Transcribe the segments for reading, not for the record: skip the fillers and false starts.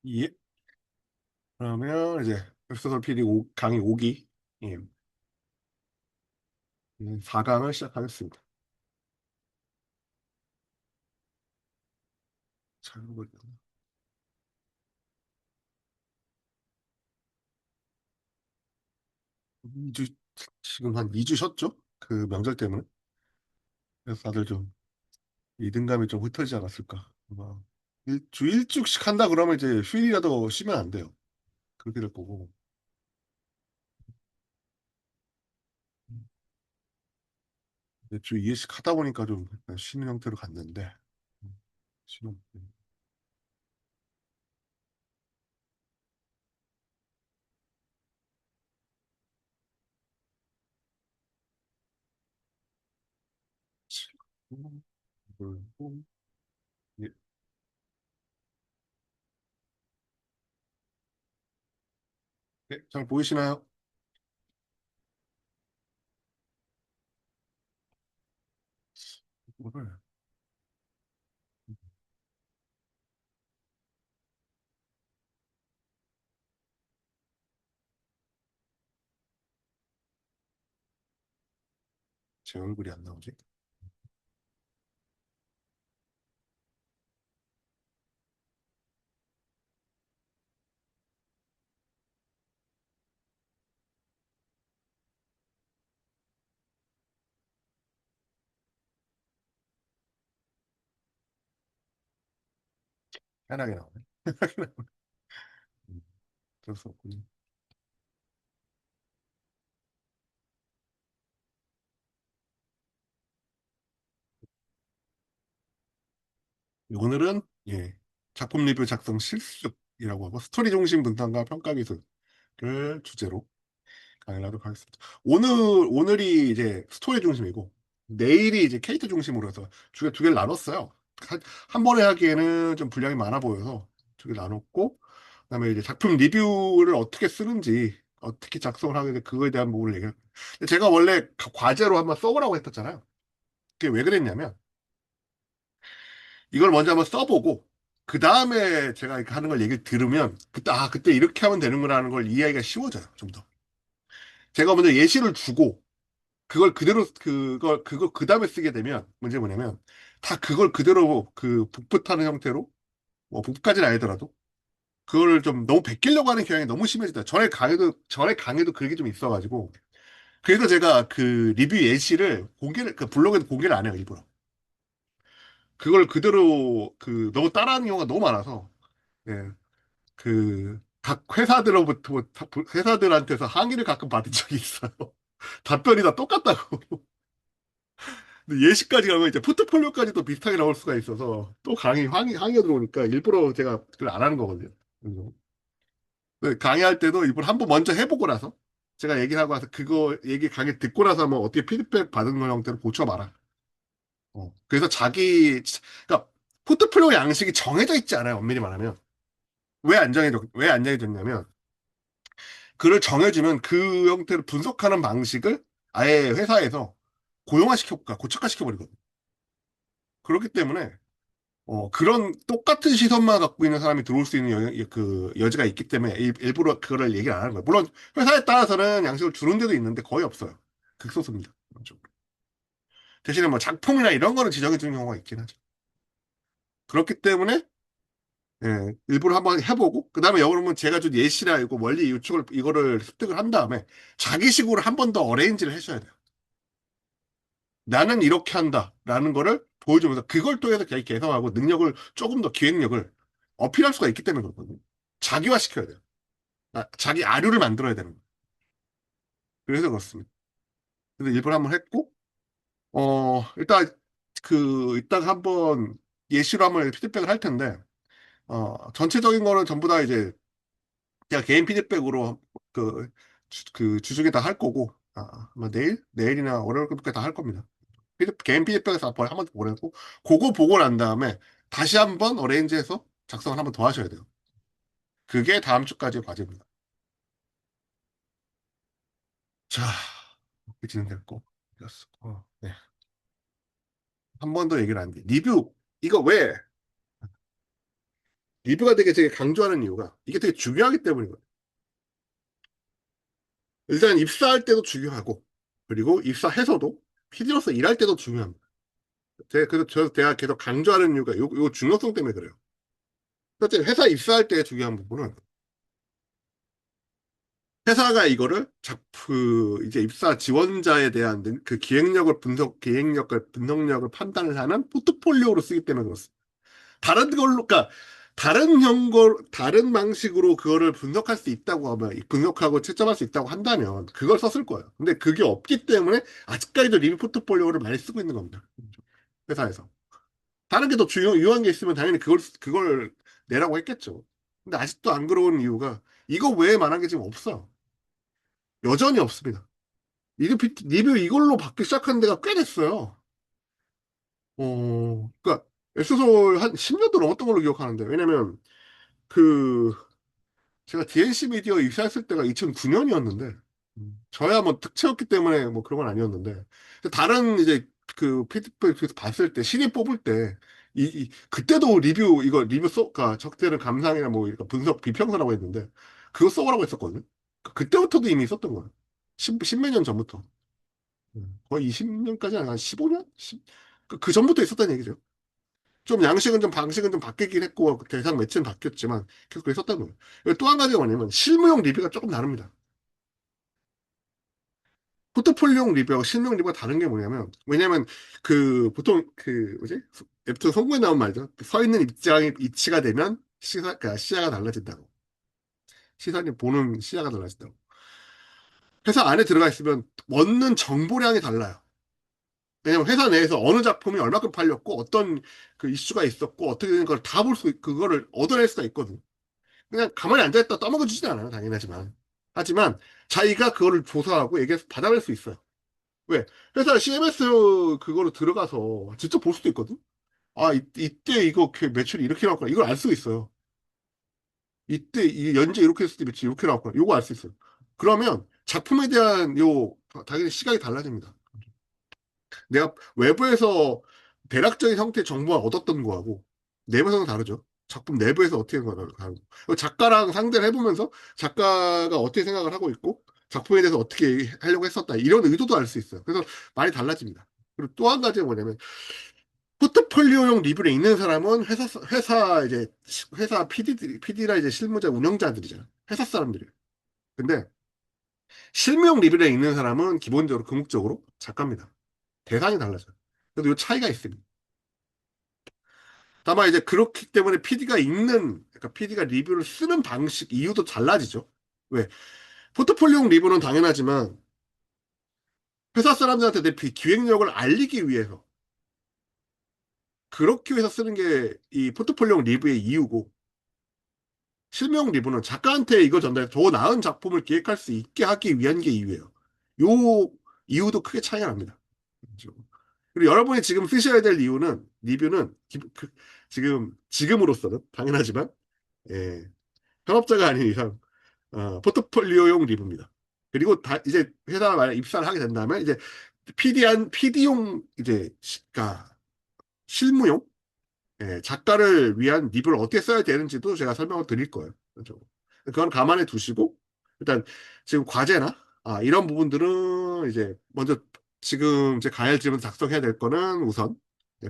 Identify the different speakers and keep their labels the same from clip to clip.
Speaker 1: 예. 그러면 이제 웹소설 PD 강의 5기 예. 4강을 시작하겠습니다. 잘 모르겠네. 2주, 지금 한 2주 쉬었죠? 그 명절 때문에. 그래서 다들 좀 이등감이 좀 흩어지지 않았을까. 아마 주 일주씩 한다 그러면 이제 휴일이라도 쉬면 안 돼요. 그렇게 될 거고. 주 2회씩 하다 보니까 좀 약간 쉬는 형태로 갔는데. 쉬는, 그리고, 예. 잘 보이시나요? 이거를 제 얼굴이 안 나오지? 편하게 나오네. 음, 어쩔 수 없군요. 오늘은 예, 작품 리뷰 작성 실습이라고 하고 스토리 중심 분석과 평가 기술을 주제로 강의를 하도록 하겠습니다. 오늘이 이제 스토리 중심이고 내일이 이제 캐릭터 중심으로 해서 두 개를 나눴어요. 한 번에 하기에는 좀 분량이 많아 보여서 두 개 나눴고 그다음에 이제 작품 리뷰를 어떻게 쓰는지 어떻게 작성을 하게 돼 그거에 대한 부분을 얘기해요. 제가 원래 과제로 한번 써보라고 했었잖아요. 그게 왜 그랬냐면 이걸 먼저 한번 써보고 그 다음에 제가 이렇게 하는 걸 얘기를 들으면 그때 이렇게 하면 되는구나 하는 걸 이해하기가 쉬워져요. 좀 더. 제가 먼저 예시를 주고 그걸 그대로 그걸 그 다음에 쓰게 되면 문제 뭐냐면 다 그걸 그대로 그 복붙하는 형태로 뭐 복붙까지는 아니더라도 그걸 좀 너무 베끼려고 하는 경향이 너무 심해지다. 전에 강의도 그게 좀 있어가지고 그래서 제가 그 리뷰 예시를 공개를 그 블로그에도 공개를 안 해요 일부러. 그걸 그대로 그 너무 따라하는 경우가 너무 많아서 예. 그 각 회사들한테서 항의를 가끔 받은 적이 있어요. 답변이 다 똑같다고. 근데 예시까지 가면 이제 포트폴리오까지도 비슷하게 나올 수가 있어서 또 항의가 들어오니까 일부러 제가 그걸 안 하는 거거든요. 그래서 강의할 때도 일부러 한번 먼저 해보고 나서 제가 얘기하고 나서 그거 강의 듣고 나서 한번 어떻게 피드백 받은 거 형태로 고쳐봐라. 그래서 그러니까 포트폴리오 양식이 정해져 있지 않아요. 엄밀히 말하면. 왜 안 정해졌냐면 그를 정해주면 그 형태로 분석하는 방식을 아예 회사에서 고착화시켜버리거든. 그렇기 때문에, 그런 똑같은 시선만 갖고 있는 사람이 들어올 수 있는 그 여지가 있기 때문에 일부러 그거를 얘기를 안 하는 거예요. 물론 회사에 따라서는 양식을 주는 데도 있는데 거의 없어요. 극소수입니다. 그런 쪽으로. 대신에 뭐 작품이나 이런 거는 지정해 주는 경우가 있긴 하죠. 그렇기 때문에, 일부러 한번 해보고, 그 다음에 여러분 제가 준 예시라 이거 원리 이거를 습득을 한 다음에 자기식으로 한 번 더 어레인지를 해줘야 돼요. 나는 이렇게 한다라는 거를 보여주면서 그걸 통해서 개성하고 능력을 조금 더 기획력을 어필할 수가 있기 때문에 그렇거든요. 자기화 시켜야 돼요. 자기 아류를 만들어야 되는 거예요. 그래서 그렇습니다. 그래서 일부러 한번 했고, 일단 이따가 한번 예시로 한번 피드백을 할 텐데, 전체적인 거는 전부 다 이제 제가 개인 피드백으로 주중에 다 할 거고, 아마 내일이나 월요일부터 다 할 겁니다. 개인 피드백에서 한번 보내고 그거 보고 난 다음에 다시 한번 어레인지해서 작성을 한번 더 하셔야 돼요. 그게 다음 주까지의 과제입니다. 자, 이렇게 진행됐고 네. 한 번 더 얘기를 하는 게 리뷰 이거 왜 리뷰가 되게 강조하는 이유가 이게 되게 중요하기 때문이거든요. 일단 입사할 때도 중요하고, 그리고 입사해서도 PD로서 일할 때도 중요합니다. 그래서 제가 계속 강조하는 이유가 요 중요성 때문에 그래요. 첫째, 회사 입사할 때 중요한 부분은 회사가 이거를 이제 입사 지원자에 대한 기획력을 분석력을 판단을 하는 포트폴리오로 쓰기 때문에 그렇습니다. 다른 걸로, 그러니까 다른 방식으로 그거를 분석할 수 있다고 하면, 분석하고 채점할 수 있다고 한다면, 그걸 썼을 거예요. 근데 그게 없기 때문에 아직까지도 리뷰 포트폴리오를 많이 쓰고 있는 겁니다. 회사에서. 다른 게 더 유효한 게 있으면 당연히 그걸 내라고 했겠죠. 근데 아직도 안 그러는 이유가 이거 외에 말한 게 지금 없어요. 여전히 없습니다. 리뷰 이걸로 받기 시작한 데가 꽤 됐어요. 그러니까 엑소솔 한 10년도 넘었던 걸로 기억하는데, 왜냐면 그 제가 DNC 미디어 입사했을 때가 2009년이었는데, 저야 뭐 특채였기 때문에 뭐 그런 건 아니었는데, 다른 이제 그 피드백에서 봤을 때, 신입 뽑을 때, 그때도 그러니까 적대는 감상이나 뭐, 이렇게 분석, 비평서라고 했는데, 그거 써보라고 했었거든요. 그때부터도 이미 있었던 거예요. 십몇 년 전부터. 거의 20년까지 아니라 한 15년? 그 전부터 있었다는 얘기죠. 좀 양식은 좀 방식은 좀 바뀌긴 했고 대상 매체는 바뀌었지만 계속 그랬었다는 거예요. 또 한 가지가 뭐냐면 실무용 리뷰가 조금 다릅니다. 포트폴리오용 리뷰하고 실무용 리뷰가 다른 게 뭐냐면 왜냐면 보통 뭐지? 웹툰 송구에 나온 말이죠. 서 있는 입장이 이치가 되면 그러니까 시야가 달라진다고. 시선이 보는 시야가 달라진다고. 회사 안에 들어가 있으면 얻는 정보량이 달라요. 왜냐면 회사 내에서 어느 작품이 얼마큼 팔렸고 어떤 그 이슈가 있었고 어떻게 된 걸 다 그거를 얻어낼 수가 있거든. 그냥 가만히 앉아있다 떠먹여 주진 않아요. 당연하지만. 하지만 자기가 그거를 조사하고 얘기해서 받아낼 수 있어요. 왜? 회사 CMS 그거로 들어가서 직접 볼 수도 있거든. 아, 이때 이거 매출이 이렇게 나왔구나. 이걸 알 수 있어요. 이때 이 연재 이렇게 했을 때 매출이 이렇게 나왔구나. 이거 알 수 있어요. 그러면 작품에 대한 당연히 시각이 달라집니다. 내가 외부에서 대략적인 형태의 정보를 얻었던 거하고 내부에서는 다르죠. 작품 내부에서 어떻게 하는 거가 다르고 작가랑 상대를 해보면서 작가가 어떻게 생각을 하고 있고 작품에 대해서 어떻게 하려고 했었다 이런 의도도 알 수 있어요. 그래서 많이 달라집니다. 그리고 또 한 가지가 뭐냐면 포트폴리오용 리뷰를 읽는 사람은 회사 PD라 이제 실무자 운영자들이잖아. 회사 사람들이에요. 근데 실무용 리뷰를 읽는 사람은 기본적으로 궁극적으로 작가입니다. 대상이 달라져요. 그래도 이 차이가 있습니다. 다만 이제 그렇기 때문에 그러니까 PD가 리뷰를 쓰는 방식, 이유도 달라지죠. 왜? 포트폴리오 리뷰는 당연하지만 회사 사람들한테 내 기획력을 알리기 위해서 그렇게 위해서 쓰는 게 이 포트폴리오 리뷰의 이유고 실명 리뷰는 작가한테 이걸 전달해 더 나은 작품을 기획할 수 있게 하기 위한 게 이유예요. 요 이유도 크게 차이가 납니다. 그렇죠? 그리고 여러분이 지금 쓰셔야 될 이유는 리뷰는 지금으로서는 당연하지만 예, 현업자가 아닌 이상 포트폴리오용 리뷰입니다. 그리고 이제 회사 만약 입사를 하게 된다면 이제 PD용 그러니까 실무용 작가를 위한 리뷰를 어떻게 써야 되는지도 제가 설명을 드릴 거예요. 그렇죠? 그건 감안해 두시고 일단 지금 과제나 이런 부분들은 이제 먼저 지금 제 가열 질문 작성해야 될 거는 우선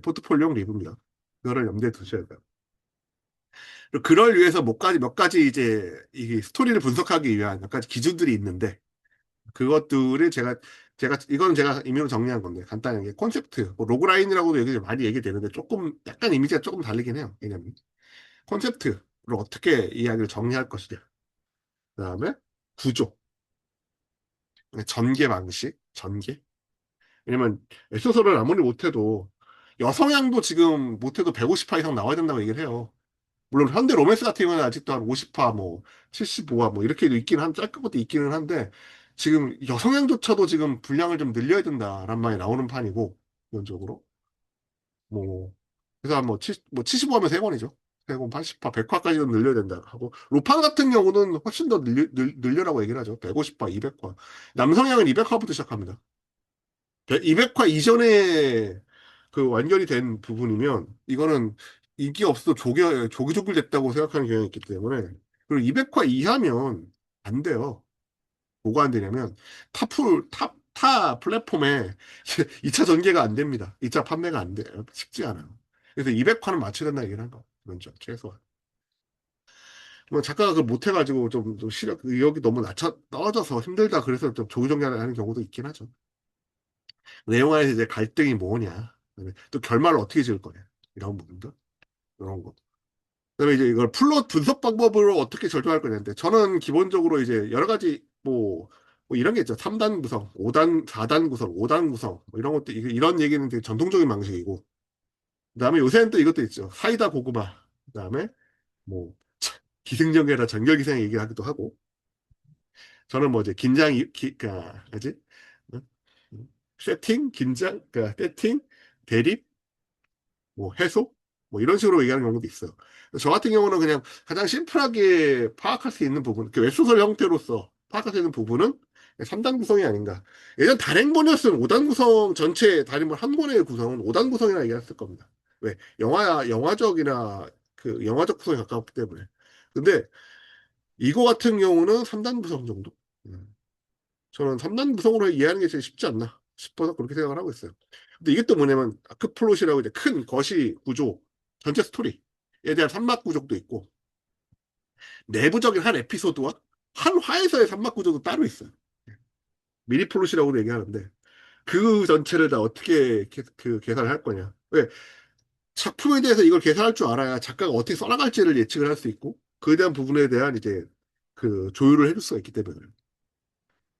Speaker 1: 포트폴리오 리뷰입니다. 그거를 염두에 두셔야 돼요. 그리고 그걸 위해서 몇 가지 이제 이 스토리를 분석하기 위한 몇 가지 기준들이 있는데 그것들을 이건 제가 임의로 정리한 건데 간단하게 콘셉트, 뭐 로그라인이라고도 많이 얘기되는데 조금 약간 이미지가 조금 다르긴 해요. 왜냐면 콘셉트로 어떻게 이야기를 정리할 것이냐. 그다음에 구조, 전개 방식, 전개. 왜냐면 웹소설을 아무리 못해도 여성향도 지금 못해도 150화 이상 나와야 된다고 얘기를 해요. 물론 현대 로맨스 같은 경우는 아직도 한 50화, 뭐 75화 뭐 이렇게도 짧은 것도 있기는 한데 지금 여성향조차도 지금 분량을 좀 늘려야 된다라는 말이 나오는 판이고 기본적으로 뭐 그래서 뭐 75하면 3권이죠. 3권 80화, 100화까지는 늘려야 된다 하고 로판 같은 경우는 훨씬 더 늘려라고 얘기를 하죠. 150화, 200화. 남성향은 200화부터 시작합니다. 200화 이전에 그 완결이 된 부분이면 이거는 인기 없어 조기조길 됐다고 생각하는 경향이 있기 때문에. 그리고 200화 이하면 안 돼요. 뭐가 안 되냐면 타 플랫폼에 2차 전개가 안 됩니다. 2차 판매가 안 돼요. 쉽지 않아요. 그래서 200화는 맞춰야 된다 얘기를 한 거. 먼저 최소한. 뭐 작가가 그걸 못해가지고 좀 시력 의욕이 너무 떨어져서 힘들다 그래서 좀 조기정리를 하는 경우도 있긴 하죠. 내용 안에서 이제 갈등이 뭐냐, 그다음에 또 결말을 어떻게 지을 거냐 이런 부분들 이런 거. 그다음에 이제 이걸 플롯 분석 방법으로 어떻게 절정할 거냐인데 저는 기본적으로 이제 여러 가지 뭐 이런 게 있죠. 3단 구성, 5단, 4단 구성, 5단 구성 뭐 이런 것도 이런 얘기는 되게 전통적인 방식이고 그다음에 요새는 또 이것도 있죠. 사이다 고구마. 그다음에 뭐 기승전결이라 전결기생 얘기하기도 하고 저는 뭐 이제 뭐지? 응? 세팅, 긴장, 세팅, 대립, 뭐 해소, 뭐 이런 식으로 얘기하는 경우도 있어요. 저 같은 경우는 그냥 가장 심플하게 파악할 수 있는 부분, 그 웹소설 형태로서 파악할 수 있는 부분은 3단 구성이 아닌가. 예전 단행본이었으면 5단 구성 전체 단행본 한 권의 구성은 5단 구성이라 얘기했을 겁니다. 왜? 영화적이나 그 영화적 구성에 가깝기 때문에. 근데 이거 같은 경우는 3단 구성 정도. 음. 저는 3단 구성으로 이해하는 게 제일 쉽지 않나 싶어서 그렇게 생각을 하고 있어요. 근데 이게 또 뭐냐면 아크플롯이라고 이제 큰 거시 구조, 전체 스토리에 대한 삼막 구조도 있고 내부적인 한 에피소드와 한 화에서의 삼막 구조도 따로 있어요. 미니 플롯이라고도 얘기하는데 그 전체를 다 어떻게 그 계산을 할 거냐. 왜? 작품에 대해서 이걸 계산할 줄 알아야 작가가 어떻게 써나갈지를 예측을 할 수 있고 그에 대한 부분에 대한 이제 그 조율을 해줄 수가 있기 때문에 그래요.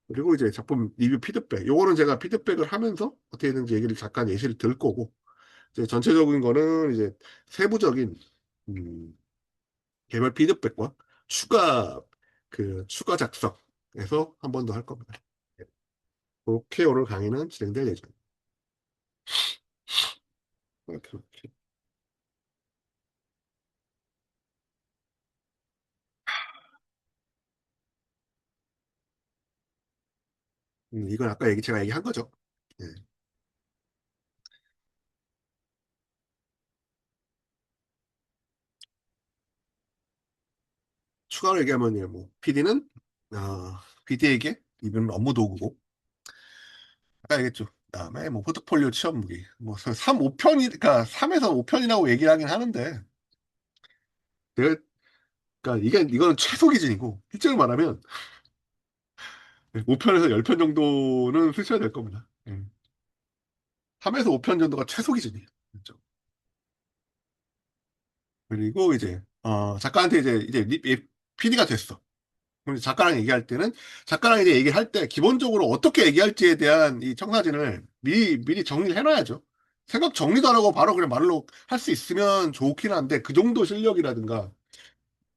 Speaker 1: 그리고 이제 작품 리뷰 피드백. 요거는 제가 피드백을 하면서 어떻게 되는지 얘기를 잠깐 예시를 들 거고, 이제 전체적인 거는 이제 세부적인, 음, 개별 피드백과 추가 작성에서 한 번 더 할 겁니다. 예. 그렇게 오늘 강의는 진행될 예정입니다. 그렇게. 이건 아까 제가 얘기한 거죠. 예. 추가로 얘기하면, 뭐, PD는, PD에게 이건 업무 도구고, 아까 얘기했죠. 그다음에 뭐 포트폴리오 취업 무기 뭐 3, 5편이 그러니까 3에서 5편이라고 얘기를 하긴 하는데 내가 그러니까 이거는 최소 기준이고 실제로 말하면 5편에서 10편 정도는 쓰셔야 될 겁니다. 3에서 5편 정도가 최소 기준이에요. 그렇죠? 그리고 이제 작가한테 이제 PD가 됐어. 그럼 이제 작가랑 얘기할 때는 작가랑 이제 얘기를 할 때 기본적으로 어떻게 얘기할지에 대한 이 청사진을 미리 정리를 해놔야죠. 생각 정리도 안 하고 바로 그냥 말로 할 수 있으면 좋긴 한데 그 정도 실력이라든가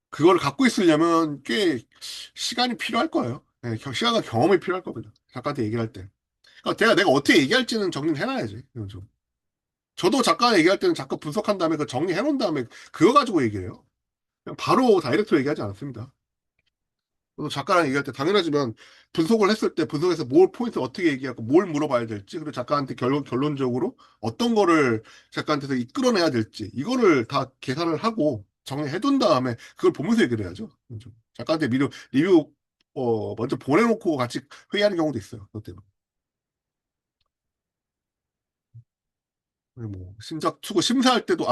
Speaker 1: 그걸 갖고 있으려면 꽤 시간이 필요할 거예요. 네, 시간과 경험이 필요할 거거든요. 작가한테 얘기를 할 때. 그러니까 내가 어떻게 얘기할지는 정리를 해놔야지. 이건 좀. 저도 작가 얘기할 때는 작가 분석한 다음에 그 정리해 놓은 다음에 그거 가지고 얘기해요. 그냥 바로 다이렉트로 얘기하지 않습니다. 또 작가랑 얘기할 때 당연하지만 분석을 했을 때 분석해서 뭘 포인트 어떻게 얘기하고 뭘 물어봐야 될지 그리고 작가한테 결론적으로 어떤 거를 작가한테서 이끌어내야 될지 이거를 다 계산을 하고 정리해둔 다음에 그걸 보면서 얘기를 해야죠. 그죠? 작가한테 리뷰 먼저 보내놓고 같이 회의하는 경우도 있어요. 그것 때문에. 뭐 신작 투고 심사할 때도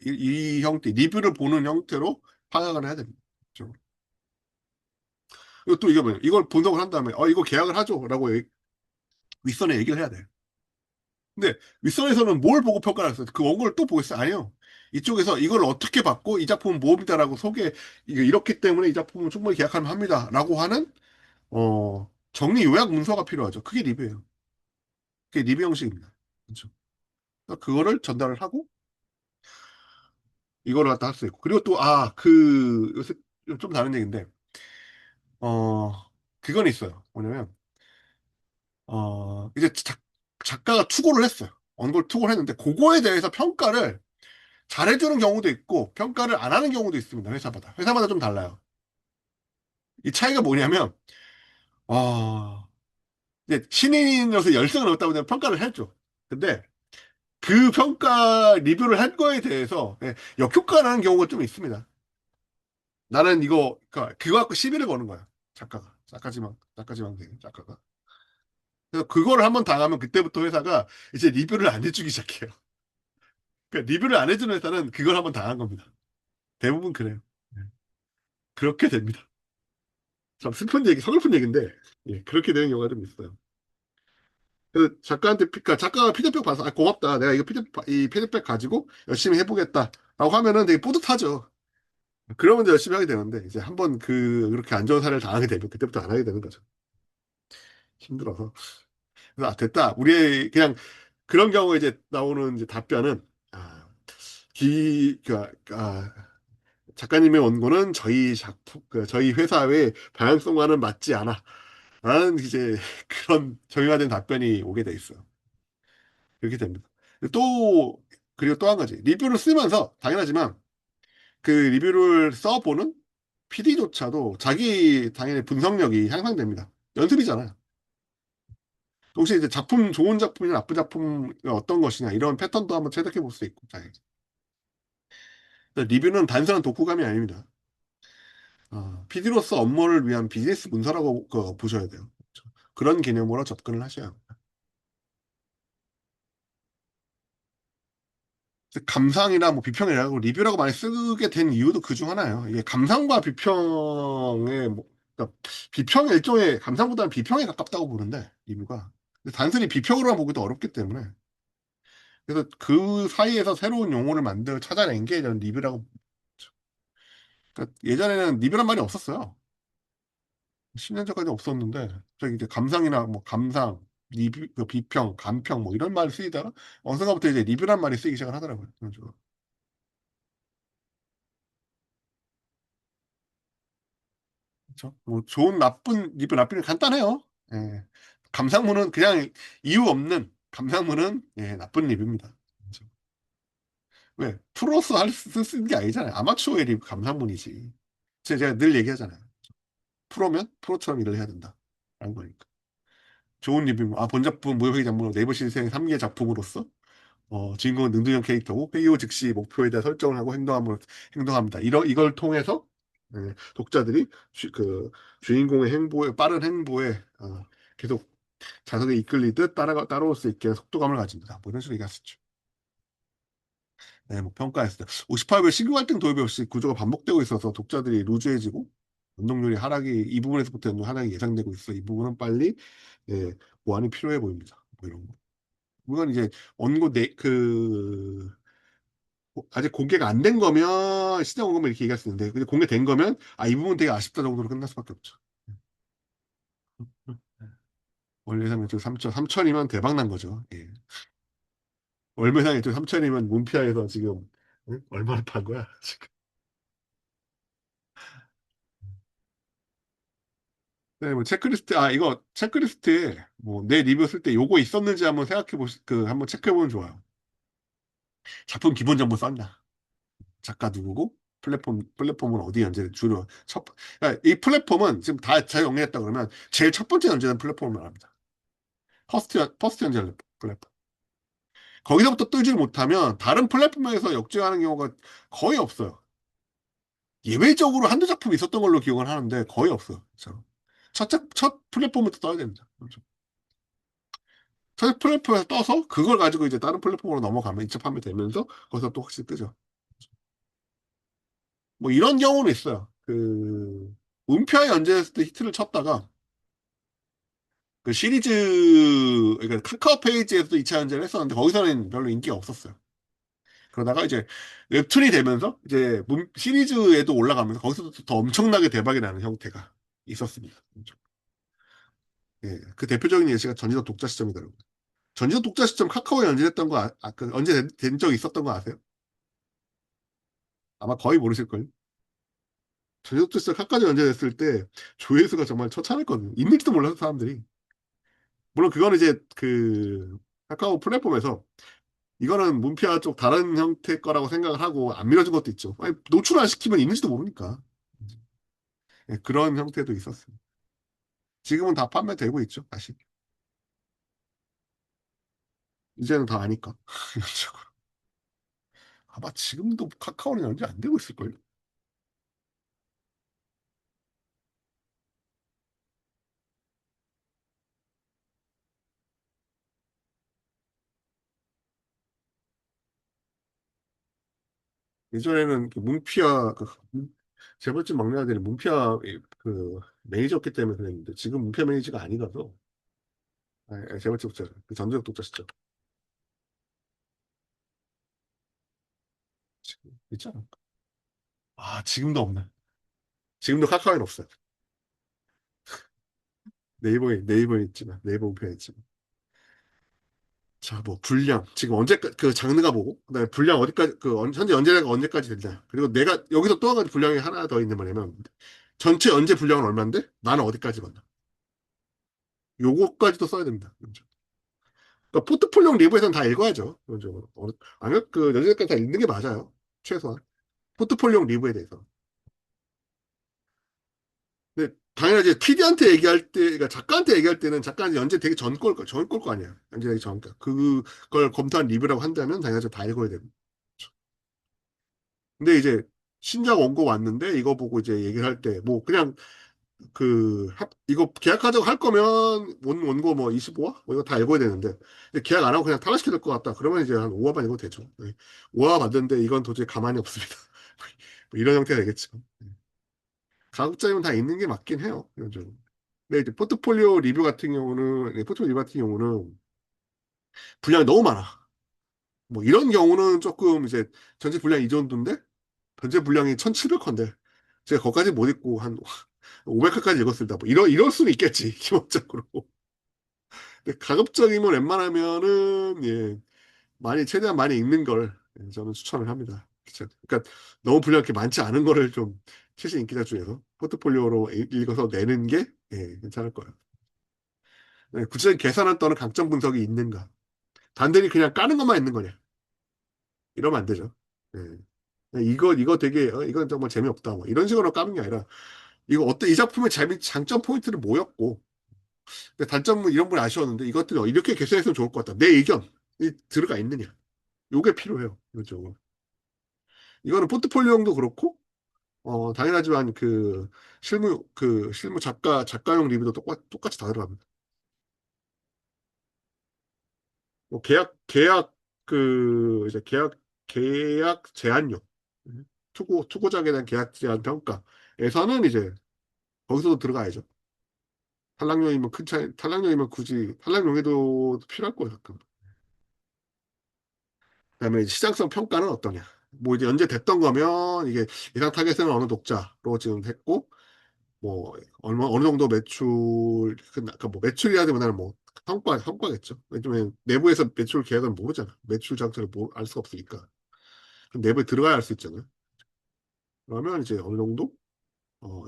Speaker 1: 이 형태 리뷰를 보는 형태로 파악을 해야 됩니다. 그죠? 그리고 또 이게 뭐예요? 이걸 분석을 한 다음에 이거 계약을 하죠라고 윗선에 얘기를 해야 돼. 근데 윗선에서는 뭘 보고 평가를 했어요? 그 원고를 또 보겠어요? 아니요. 이쪽에서 이걸 어떻게 받고 이 작품은 뭐입니다라고 이게 이렇기 때문에 이 작품은 충분히 계약하면 합니다라고 하는 정리 요약 문서가 필요하죠. 그게 리뷰예요. 그게 리뷰 형식입니다. 그렇죠. 그러니까 그거를 전달을 하고 이거를 갖다 할 수 있고 그리고 또 요새 좀 다른 얘기인데 어 그건 있어요. 뭐냐면 이제 작가가 투고를 했어요. 원고를 투고를 했는데 그거에 대해서 평가를 잘해주는 경우도 있고 평가를 안 하는 경우도 있습니다. 회사마다 좀 달라요. 이 차이가 뭐냐면 이제 신인으로서 열성을 얻었다고 해서 평가를 해줘. 근데 그 평가 리뷰를 한 거에 대해서 예, 역효과나는 경우가 좀 있습니다. 나는 이거 그러니까 그거 갖고 시비를 거는 거야. 작가가 작가가. 그래서 그거를 한번 당하면 그때부터 회사가 이제 리뷰를 안 해주기 시작해요. 그러니까 리뷰를 안 해주는 회사는 그걸 한번 당한 겁니다. 대부분 그래요. 네. 그렇게 됩니다. 참 슬픈 얘기, 서글픈 얘기인데 예, 그렇게 되는 경우가 좀 있어요. 그래서 작가한테 그러니까 작가가 피드백 봐서 아 고맙다. 내가 이거 이 피드백 가지고 열심히 해보겠다라고 하면은 되게 뿌듯하죠. 그러면 이제 열심히 하게 되는데 이제 한번 그렇게 안 좋은 사례를 당하게 되면 그때부터 안 하게 되는 거죠. 힘들어서. 그래서 아 됐다. 우리 그냥 그런 경우에 이제 나오는 이제 답변은 아, 아, 작가님의 원고는 저희 작품, 저희 회사의 방향성과는 맞지 않아. 라는 이제 그런 정의화된 답변이 오게 돼 있어요. 그렇게 됩니다. 또, 그리고 또 한 가지. 리뷰를 쓰면서, 당연하지만, 그 리뷰를 써보는 PD조차도 자기 당연히 분석력이 향상됩니다. 연습이잖아요. 동시에 이제 작품, 좋은 작품이나 나쁜 작품이 어떤 것이냐, 이런 패턴도 한번 체득해 볼 수 있고, 당연히. 리뷰는 단순한 독후감이 아닙니다. PD로서 업무를 위한 비즈니스 문서라고 보셔야 돼요. 그런 개념으로 접근을 하셔야 합니다. 감상이나 뭐 비평이라고 리뷰라고 많이 쓰게 된 이유도 그 중 하나예요. 이게 감상과 비평의 그러니까 비평의 일종의 감상보다는 비평에 가깝다고 보는데 리뷰가 근데 단순히 비평으로만 보기도 어렵기 때문에 그래서 그 사이에서 새로운 용어를 만들어 찾아낸 게 저는 리뷰라고 보죠. 그러니까 예전에는 리뷰란 말이 없었어요. 10년 전까지 없었는데 저기 이제 감상이나 뭐 감상 리뷰, 비평, 감평 뭐 이런 말을 쓰이다가 어느 순간부터 이제 리뷰란 말이 쓰이기 시작을 하더라고요. 그런 식으로. 그렇죠? 뭐 좋은 나쁜 리뷰 나쁘면 간단해요. 예. 감상문은 그냥 이유 없는 감상문은 예, 나쁜 리뷰입니다. 그렇죠? 왜? 프로서 쓰는 게 아니잖아요. 아마추어의 리뷰 감상문이지. 제가 늘 얘기하잖아요. 프로면 프로처럼 일을 해야 된다. 라는 거니까. 좋은 리뷰, 아, 본작품 무협의 장문으로 네이버 신생 3개 작품으로서 주인공은 능동형 캐릭터고 회의 후 즉시 목표에 대한 설정을 하고 행동합니다. 이걸 통해서 독자들이 주인공의 빠른 행보에 계속 자석에 이끌리듯 따라올 수 있게 속도감을 가집니다. 뭐 이런 식으로 얘기할 수 있죠. 네, 뭐 평가했을 때 58별 신규 갈등 도입 없이 구조가 반복되고 있어서 독자들이 루즈해지고 운동률이 이 부분에서부터 하락이 예상되고 있어. 이 부분은 빨리 예, 보완이 필요해 보입니다. 뭐 이런 거. 물론 이제 원고 아직 공개가 안 된 거면 시장 원고만 이렇게 얘기할 수 있는데 근데 공개된 거면 이 부분 되게 아쉽다 정도로 끝날 수밖에 없죠. 원래 예상 매출 3천, 3천이면 대박 난 거죠. 예. 월매상 매출 3천이면 문피아에서 지금 응? 얼마나 판 거야? 지금. 네, 뭐 체크리스트 이거 체크리스트에 뭐 내 리뷰 쓸 때 요거 있었는지 한번 한번 체크해 보면 좋아요. 작품 기본 정보 썼나? 작가 누구고? 플랫폼은 어디 연재를 주로 그러니까 이 플랫폼은 지금 다 잘 정리했다 그러면 제일 첫 번째 연재된 플랫폼을 말합니다. 퍼스트 연재 플랫폼. 거기서부터 뜨질 못하면 다른 플랫폼에서 역주행하는 경우가 거의 없어요. 예외적으로 한두 작품 있었던 걸로 기억을 하는데 거의 없어요. 진짜로. 첫 플랫폼부터 떠야 됩니다. 그렇죠. 첫 플랫폼에서 떠서 그걸 가지고 이제 다른 플랫폼으로 넘어가면 이차 판매 되면서 거기서 또 확실히 뜨죠. 뭐 이런 경우는 있어요. 문피아에 연재했을 때 히트를 쳤다가 그 시리즈 그러니까 카카오 페이지에서도 2차 연재를 했었는데 거기서는 별로 인기가 없었어요. 그러다가 이제 웹툰이 되면서 이제 시리즈에도 올라가면서 거기서도 더 엄청나게 대박이 나는 형태가 있었습니다. 예, 그 대표적인 예시가 전지적 독자 시점이더라고요. 전지적 독자 시점 카카오에 연재됐던 거 연재된 적 있었던 거 아세요? 아마 거의 모르실걸요? 전지적 독자 시점 카카오에 연재됐을 때 조회수가 정말 처참했거든요. 있는지도 몰라서 사람들이. 물론 그거는 이제 카카오 플랫폼에서 이거는 문피아 쪽 다른 형태 거라고 생각을 하고 안 밀어준 것도 있죠. 아니, 노출 안 시키면 있는지도 모르니까. 예, 그런 형태도 있었어요. 지금은 다 판매되고 있죠, 다시. 이제는 다 아니까. 아마 지금도 카카오는 연지 안 되고 있을걸요? 예전에는 그 문피아, 재벌집 막내 아들이 문피아 그 매니저였기 때문에 그랬는데 지금 문피아 매니저가 아니라서 재벌집 독자, 그 전두엽 독자 시죠. 지금 있지 않을까? 아, 지금도 없네. 지금도 카카오엔 없어요. 네이버에 있지만, 네이버 우편에 있지만. 자, 뭐, 분량. 지금 그 장르가 뭐고, 그다음에 분량 어디까지, 현재 연재가 언제까지 되냐. 그리고 내가, 여기서 또 한 가지 분량이 하나 더 있는 뭐냐면, 전체 연재 분량은 얼마인데, 나는 어디까지 받나. 요거까지도 써야 됩니다. 먼저. 그러니까 포트폴리오 리뷰에서는 다 읽어야죠. 기본적으로. 아니면 연재까지 다 읽는 게 맞아요. 최소한. 포트폴리오 리뷰에 대해서. 근데 당연하지 PD한테 얘기할 때, 그러니까 작가한테 얘기할 때는 작가는 연재 되게 전 걸 거 아니야. 연재되기 전. 그걸 검토한 리뷰라고 한다면 당연히 다 읽어야 되고. 근데 이제 신작 원고 왔는데 이거 보고 이제 얘기를 할 때, 뭐 그냥 이거 계약하자고 할 거면 원고 뭐 25화? 뭐 이거 다 읽어야 되는데 근데 계약 안 하고 그냥 탈락시킬 것 같다. 그러면 이제 한 5화만 읽어도 되죠. 5화 만드는데 이건 도저히 가만히 없습니다. 뭐 이런 형태가 되겠죠. 가급적이면 다 읽는 게 맞긴 해요. 기본적으로. 근데 이제 포트폴리오 리뷰 같은 경우는 분량이 너무 많아. 뭐 이런 경우는 조금 이제 전체 분량이 이 정도인데 전체 분량이 1700건데 제가 거기까지 못 읽고 한 500회까지 읽었습니다. 뭐 이럴 수는 있겠지 기본적으로. 근데 가급적이면 웬만하면은 최대한 많이 읽는 걸 저는 추천을 합니다. 그쵸? 그러니까 너무 분량 이렇게 많지 않은 거를 좀 최신 인기작 중에서 포트폴리오로 읽어서 내는 게 괜찮을 거예요. 구체적인 계산을 떠는 강점 분석이 있는가? 단순히 그냥 까는 것만 있는 거냐? 이러면 안 되죠. 예. 이거 되게 이건 정말 재미없다. 뭐 이런 식으로 까는 게 아니라 이 작품의 장점 포인트는 뭐였고 근데 단점은 이런 분이 아쉬웠는데 이것들이 이렇게 개선했으면 좋을 것 같다. 내 의견이 들어가 있느냐? 요게 필요해요. 그렇죠. 이거는 포트폴리오도 그렇고 당연하지만 실무 작가용 리뷰도 똑같이 다 들어갑니다. 뭐 이제 계약 제한료. 투고작에 대한 계약 제한 평가에서는 이제 거기서도 들어가야죠. 탈락용이면 굳이 탈락용에도 필요할 거예요, 가끔. 그다음에 시장성 평가는 어떠냐. 뭐 이제 연재됐던 거면 이게 예상 타겟은 어느 독자로 지금 했고 뭐 어느 정도 그러니까 뭐 매출이라기보다는 뭐 성과겠죠. 왜냐면 내부에서 매출 계획을 모르잖아. 매출 장치를 알 수가 없으니까. 그럼 내부에 들어가야 할 수 있잖아요. 그러면 이제 어느 정도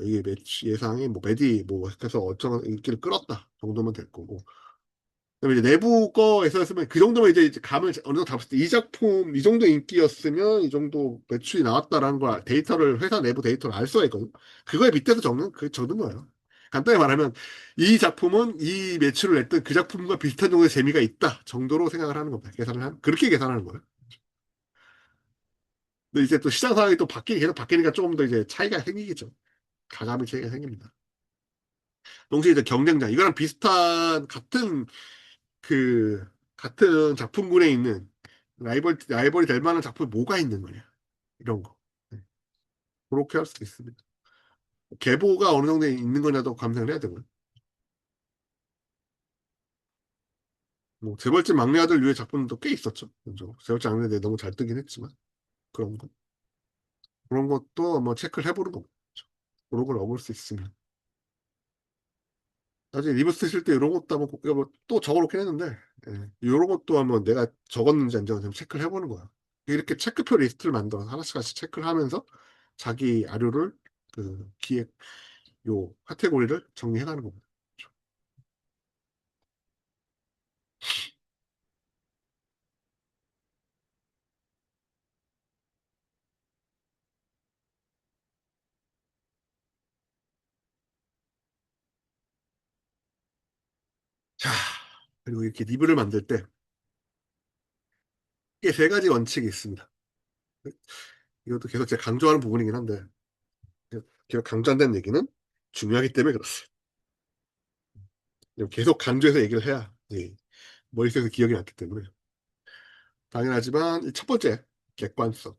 Speaker 1: 이게 매출 예상이 뭐 뭐 해서 어쩌면 인기를 끌었다 정도면 될 거고. 그다음에 이제 내부 거에서 했으면 그 정도면 이제 감을 어느 정도 잡았을 때 이 작품 이 정도 인기였으면 이 정도 매출이 나왔다라는 걸 회사 내부 데이터를 알 수가 있거든. 그거에 빗대서 적는 거예요. 간단히 말하면 이 작품은 이 매출을 냈던 그 작품과 비슷한 정도의 재미가 있다 정도로 생각을 하는 겁니다. 그렇게 계산하는 거예요. 근데 이제 또 시장 상황이 또 계속 바뀌니까 조금 더 이제 차이가 생기겠죠. 가감의 차이가 생깁니다. 동시에 이제 경쟁자 이거랑 비슷한 그 같은 작품군에 있는 라이벌이 될 만한 작품이 뭐가 있는 거냐 이런 거 네. 그렇게 할 수도 있습니다. 계보가 어느 정도 있는 거냐도 감상을 해야 되고요. 뭐 재벌집 막내 아들 류의 작품도 꽤 있었죠. 먼저 재벌집 막내 아들 너무 잘 뜨긴 했지만 그런 거 그런 것도 뭐 체크를 해보는 거죠. 그런 걸 얻을 수 있으면 나중에 리뷰 쓰실 때 이런 것도 한번 이거 뭐또 적어놓긴 했는데 이런 것도 한번 내가 적었는지 안 적었는지 체크를 해보는 거야. 이렇게 체크표 리스트를 만들어서 하나씩 체크를 하면서 자기 아류를 기획 요 카테고리를 정리해가는 겁니다. 자, 그리고 이렇게 리뷰를 만들 때 이게 세 가지 원칙이 있습니다. 이것도 계속 제가 강조하는 부분이긴 한데, 계속 강조한다는 얘기는 중요하기 때문에 그렇습니다. 계속 강조해서 얘기를 해야 머릿속에서 기억이 났기 때문에. 당연하지만 이첫 번째, 객관성.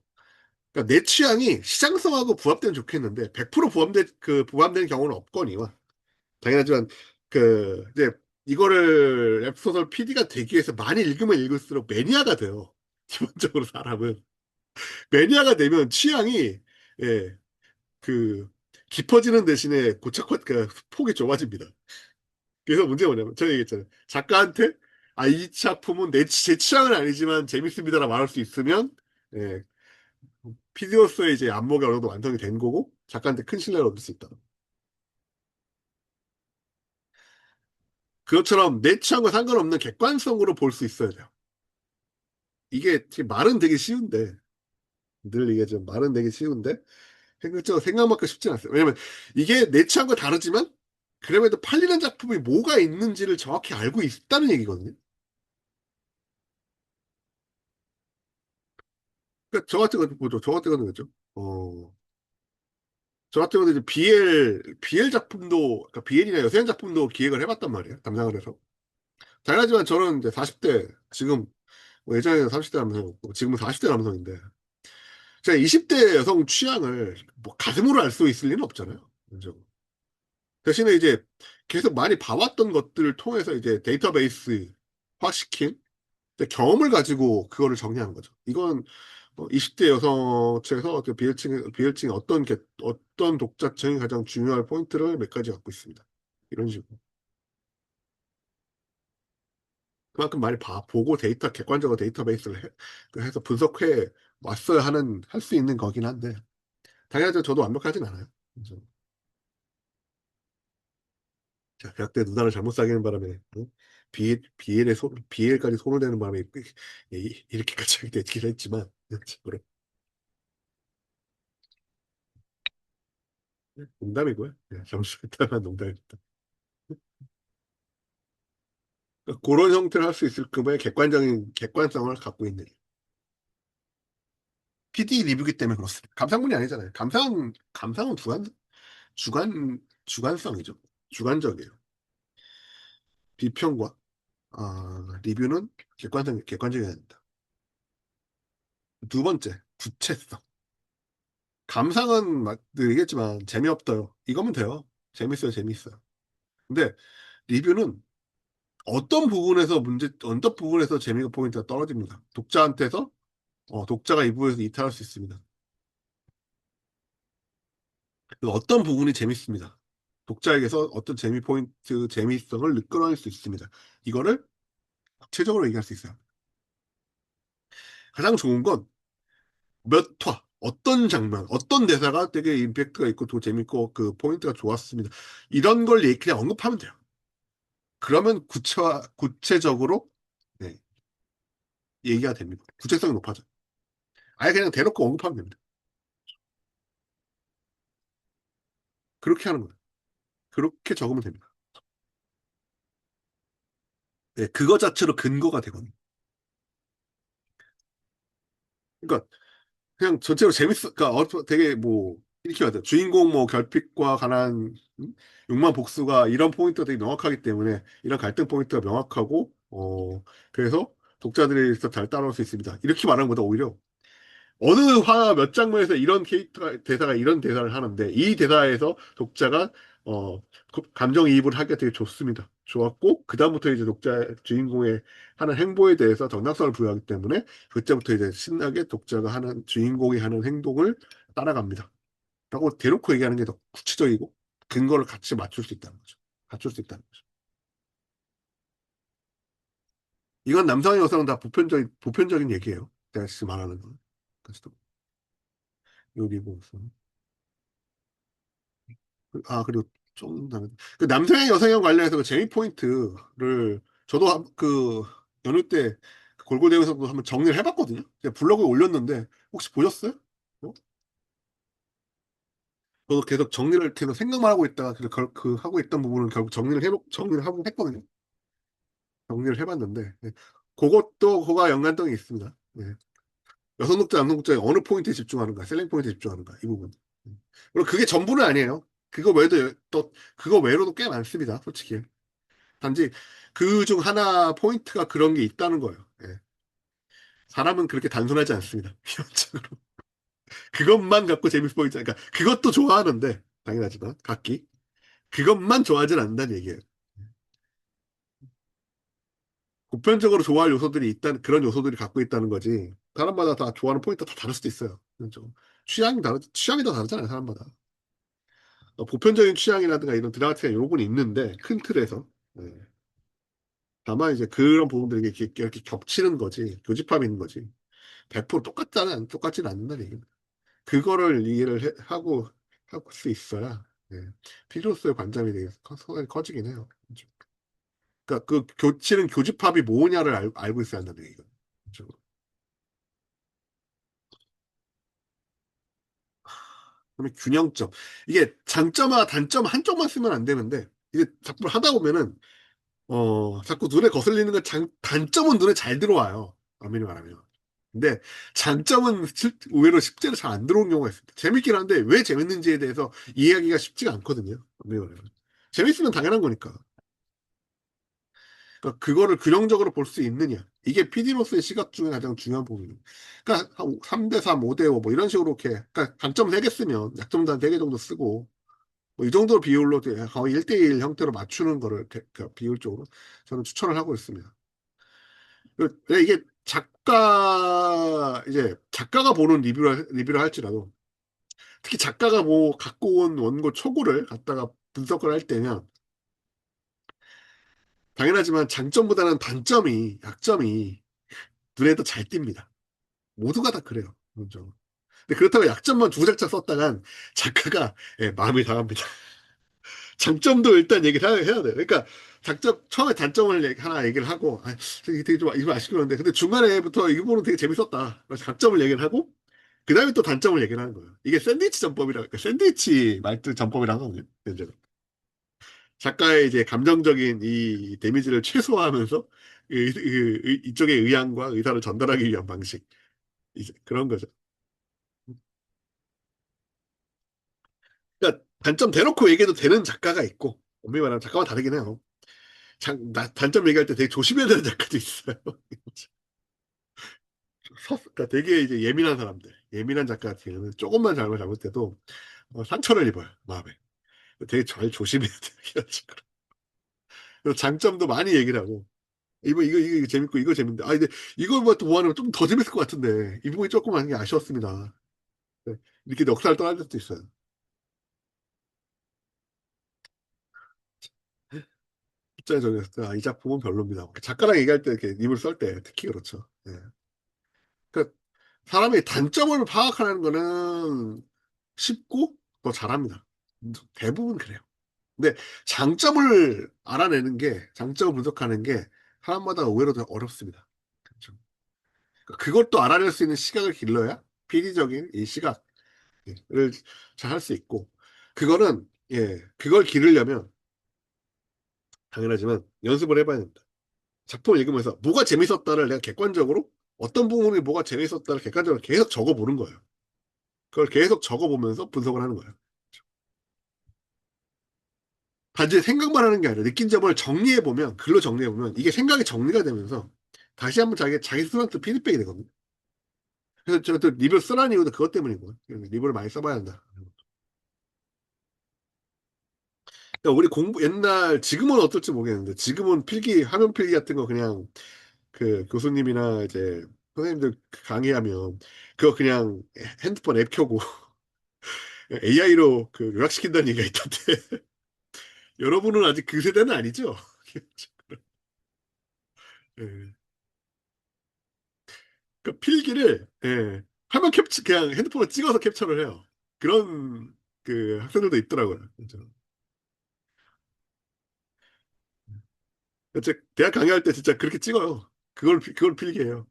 Speaker 1: 그러니까 내 취향이 시장성하고 부합되면 좋겠는데 100% 부합되는 경우는 없거니와 당연하지만 이제 이거를 웹소설 PD가 되기 위해서 많이 읽으면 읽을수록 매니아가 돼요. 기본적으로 사람은 매니아가 되면 취향이 예, 그 깊어지는 대신에 폭이 좁아집니다. 그래서 문제가 뭐냐면 제가 얘기했잖아요. 작가한테 이 작품은 제 취향은 아니지만 재밌습니다라 말할 수 있으면 예, PD로서의 이제 안목이 어느 정도 완성이 된 거고 작가한테 큰 신뢰를 얻을 수 있다. 그것처럼 내 취향과 상관없는 객관성으로 볼 수 있어야 돼요. 이게 말은 되게 쉬운데 늘 얘기하지만 말은 되게 쉬운데 생각만큼 쉽지 않았어요. 왜냐면 이게 내 취향과 다르지만 그럼에도 팔리는 작품이 뭐가 있는지를 정확히 알고 있다는 얘기거든요. 그러니까 저 같은 건 뭐죠? 저 같은 거는 그죠? 저 같은 경우는 이제 BL 작품도, 그러니까 BL이나 여세한 작품도 기획을 해봤단 말이에요. 담당을 해서. 당연하지만 저는 이제 40대, 지금, 뭐 예전에는 30대 남성이었고, 지금은 40대 남성인데, 제가 20대 여성 취향을 뭐 가슴으로 알 수 있을 리는 없잖아요. 그죠? 대신에 이제 계속 많이 봐왔던 것들을 통해서 이제 데이터베이스 화시킨 경험을 가지고 그거를 정리하는 거죠. 이건 20대 여성 측에서 비엘층의 어떤 독자층이 가장 중요할 포인트를 몇 가지 갖고 있습니다. 이런 식으로. 그만큼 많이 보고 객관적으로 데이터베이스를 해서 분석해 왔어야 할 수 있는 거긴 한데, 당연하죠. 저도 완벽하진 않아요. 그래서 제가 대학 때 누나를 잘못 사귀는 바람에, BL까지 손을 대는 바람에, 이렇게까지 하게 되긴 했지만, 그래. 농담이고요. 잠시 했다가 농담입니다. 그러니까 그런 형태를 할 수 있을 급의 객관성을 갖고 있는 PD 리뷰기 때문에 그렇습니다. 감상문이 아니잖아요. 감상은 주관성이죠. 주관적이에요. 비평과 리뷰는 객관적이어야 된다. 두 번째, 구체성. 감상은 늘 얘기했지만 재미없어요. 이거면 돼요. 재밌어요, 재밌어요. 근데 리뷰는 어떤 부분에서 재미가 포인트가 떨어집니다. 독자가 이 부분에서 이탈할 수 있습니다. 그 어떤 부분이 재밌습니다. 독자에게서 어떤 재미성을 끌어낼 수 있습니다. 이거를 구체적으로 얘기할 수 있어요. 가장 좋은 건 몇 화, 어떤 장면, 어떤 대사가 되게 임팩트가 있고 또 재밌고 그 포인트가 좋았습니다. 이런 걸 그냥 언급하면 돼요. 그러면 구체적으로 네, 얘기가 됩니다. 구체성이 높아져. 아예 그냥 대놓고 언급하면 됩니다. 그렇게 하는 거예요. 그렇게 적으면 됩니다. 네, 그거 자체로 근거가 되거든요. 그러니까 그냥 전체로 그러니까 되게 뭐 이렇게 하죠. 주인공 뭐 결핍과 가난, 욕망 복수가 이런 포인트가 되게 명확하기 때문에 이런 갈등 포인트가 명확하고 그래서 독자들이 잘 따라올 수 있습니다. 이렇게 말하는 것보다 오히려 어느 화 몇 장면에서 대사가 이런 대사를 하는데 이 대사에서 독자가 감정이입을 하기가 되게 좋습니다. 좋았고 그다음부터 이제 주인공의 하는 행보에 대해서 정당성을 부여하기 때문에 그때부터 이제 신나게 주인공이 하는 행동을 따라갑니다. 라고 대놓고 얘기하는 게 더 구체적이고 근거를 같이 맞출 수 있다는 거죠. 갖출 수 있다는 거죠. 이건 남성의 여성은 다 보편적인 얘기예요. 내가 지금 말하는 건. 그래서 요리고 그리고 그 남성형 여성형 관련해서 그 재미 포인트를 저도 연휴 때 골고대에서도 한번 정리를 해봤거든요. 제가 블로그에 올렸는데 혹시 보셨어요? 어? 저도 계속 생각만 하고 있다가 하고 있던 부분은 결국 정리를 하고 했거든요. 정리를 해봤는데 그거가 연관성이 있습니다. 예. 여성 독자, 남성 독자의 어느 포인트에 집중하는가, 셀링 포인트에 집중하는가, 이 부분. 물론 그게 전부는 아니에요. 그거 외에도 또, 그거 외로도 꽤 많습니다, 솔직히. 단지 그 중 하나 포인트가 그런 게 있다는 거예요. 예. 사람은 그렇게 단순하지 않습니다. 기본적으로. 그것만 갖고 재밌어 보이지 않으니까, 그것도 좋아하는데, 당연하지만, 각기. 그것만 좋아하진 않는다는 얘기예요. 보편적으로 좋아할 요소들이 있다는, 그런 요소들이 갖고 있다는 거지. 사람마다 다 좋아하는 포인트가 다 다를 수도 있어요. 좀 취향이 다 다르잖아요, 사람마다. 보편적인 취향이라든가 이런 드라마틱한 요건이 있는데, 큰 틀에서. 네. 다만 이제 그런 부분들이 이렇게 겹치는 거지, 교집합이 있는 거지. 100% 똑같지는 않는다는 얘기입니다. 그거를 이해를 할 수 있어야, 네. 필요로서의 관점이 되게 커지긴 해요. 그러니까 그 교치는 교집합이 뭐냐를 알고 있어야 한다는 얘기거든요. 그다음에 균형점. 이게 장점과 단점 한쪽만 쓰면 안 되는데, 이게 자꾸 하다 보면은, 자꾸 눈에 거슬리는 건 단점은 눈에 잘 들어와요. 엄밀히 말하면. 근데 장점은 의외로 실제로 잘 안 들어오는 경우가 있습니다. 재밌긴 한데 왜 재밌는지에 대해서 이해하기가 쉽지가 않거든요. 엄밀히 말하면. 재밌으면 당연한 거니까. 그러니까 그거를 균형적으로 볼 수 있느냐. 이게 PD로서의 시각 중에 가장 중요한 부분이에요. 그러니까 3대 3, 5대 5 뭐 이런 식으로 이렇게 그러니까 단점 3개 쓰면 약점도 한 3개 정도 쓰고 뭐 이 정도 비율로 거의 1대1 형태로 맞추는 거를 그 비율적으로 저는 추천을 하고 있습니다. 이게 작가가 보는 리뷰를 할지라도 특히 작가가 뭐 갖고 온 원고 초고를 갖다가 분석을 할 때면 당연하지만 장점보다는 약점이 눈에 더 잘 띕니다. 모두가 다 그래요. 먼저. 근데 그렇다고 약점만 두 작자 썼다간 작가가 예, 마음이 상합니다. 장점도 일단 얘기를 해야 돼요. 그러니까 처음에 단점을 하나 얘기를 하고, 되게 좀 이거 아쉽긴 한데, 근데 중간에부터 이 부분은 되게 재밌었다. 그래서 장점을 얘기를 하고, 그 다음에 또 단점을 얘기를 하는 거예요. 이게 샌드위치 말투 전법이라고 하거든요. 이제 작가의 이제 감정적인 이 데미지를 최소화하면서 이쪽의 의향과 의사를 전달하기 위한 방식. 이제 그런 거죠. 그러니까 단점 대놓고 얘기해도 되는 작가가 있고, 엄밀히 말하면 작가가 다르긴 해요. 단점 얘기할 때 되게 조심해야 되는 작가도 있어요. 그러니까 되게 이제 예민한 사람들, 예민한 작가 같은 경우는 조금만 잘못해도 상처를 입어요, 마음에. 되게 잘 조심해야 돼요, 이런 식으로. 그리고 장점도 많이 얘기를 하고, 이거 재밌고, 이거 재밌는데, 근데 이걸 뭐 하면 좀 더 재밌을 것 같은데, 이 부분이 조금 하는 게 아쉬웠습니다. 네, 이렇게 넉살 떠날 때도 있어요. 입장에 정했을 때, 이 작품은 별로입니다. 작가랑 얘기할 때 이렇게 입을 썰 때 특히 그렇죠. 예. 그러니까 사람의 단점을 파악하는 거는 쉽고 더 잘합니다. 대부분 그래요. 근데 장점을 분석하는 게 사람마다 의외로 더 어렵습니다. 그렇죠. 그러니까 그것도 알아낼 수 있는 시각을 길러야 필리적인 이 시각을 잘 할 수 있고, 그걸 기르려면 당연하지만 연습을 해봐야 됩니다. 작품을 읽으면서 뭐가 재밌었다를 내가 객관적으로 어떤 부분이 뭐가 재밌었다를 객관적으로 계속 적어보는 거예요. 그걸 계속 적어보면서 분석을 하는 거예요. 단지 생각만 하는 게 아니라 느낀 점을 정리해보면, 글로 정리해보면 이게 생각이 정리가 되면서 다시 한번 자기 스스로한테 피드백이 되거든요. 그래서 제가 또 리뷰를 쓰라는 이유도 그것 때문이고, 리뷰를 많이 써봐야 한다. 그러니까 우리 지금은 어떨지 모르겠는데, 지금은 화면 필기 같은 거 그냥 그 교수님이나 이제 선생님들 강의하면 그거 그냥 핸드폰 앱 켜고 AI로 그 요약시킨다는 얘기가 있던데, 여러분은 아직 그 세대는 아니죠? 예. 그 필기를 그냥 핸드폰으로 찍어서 캡처를 해요. 그런 그 학생들도 있더라고요. 그래서 대학 강의할 때 진짜 그렇게 찍어요. 그걸 필기해요.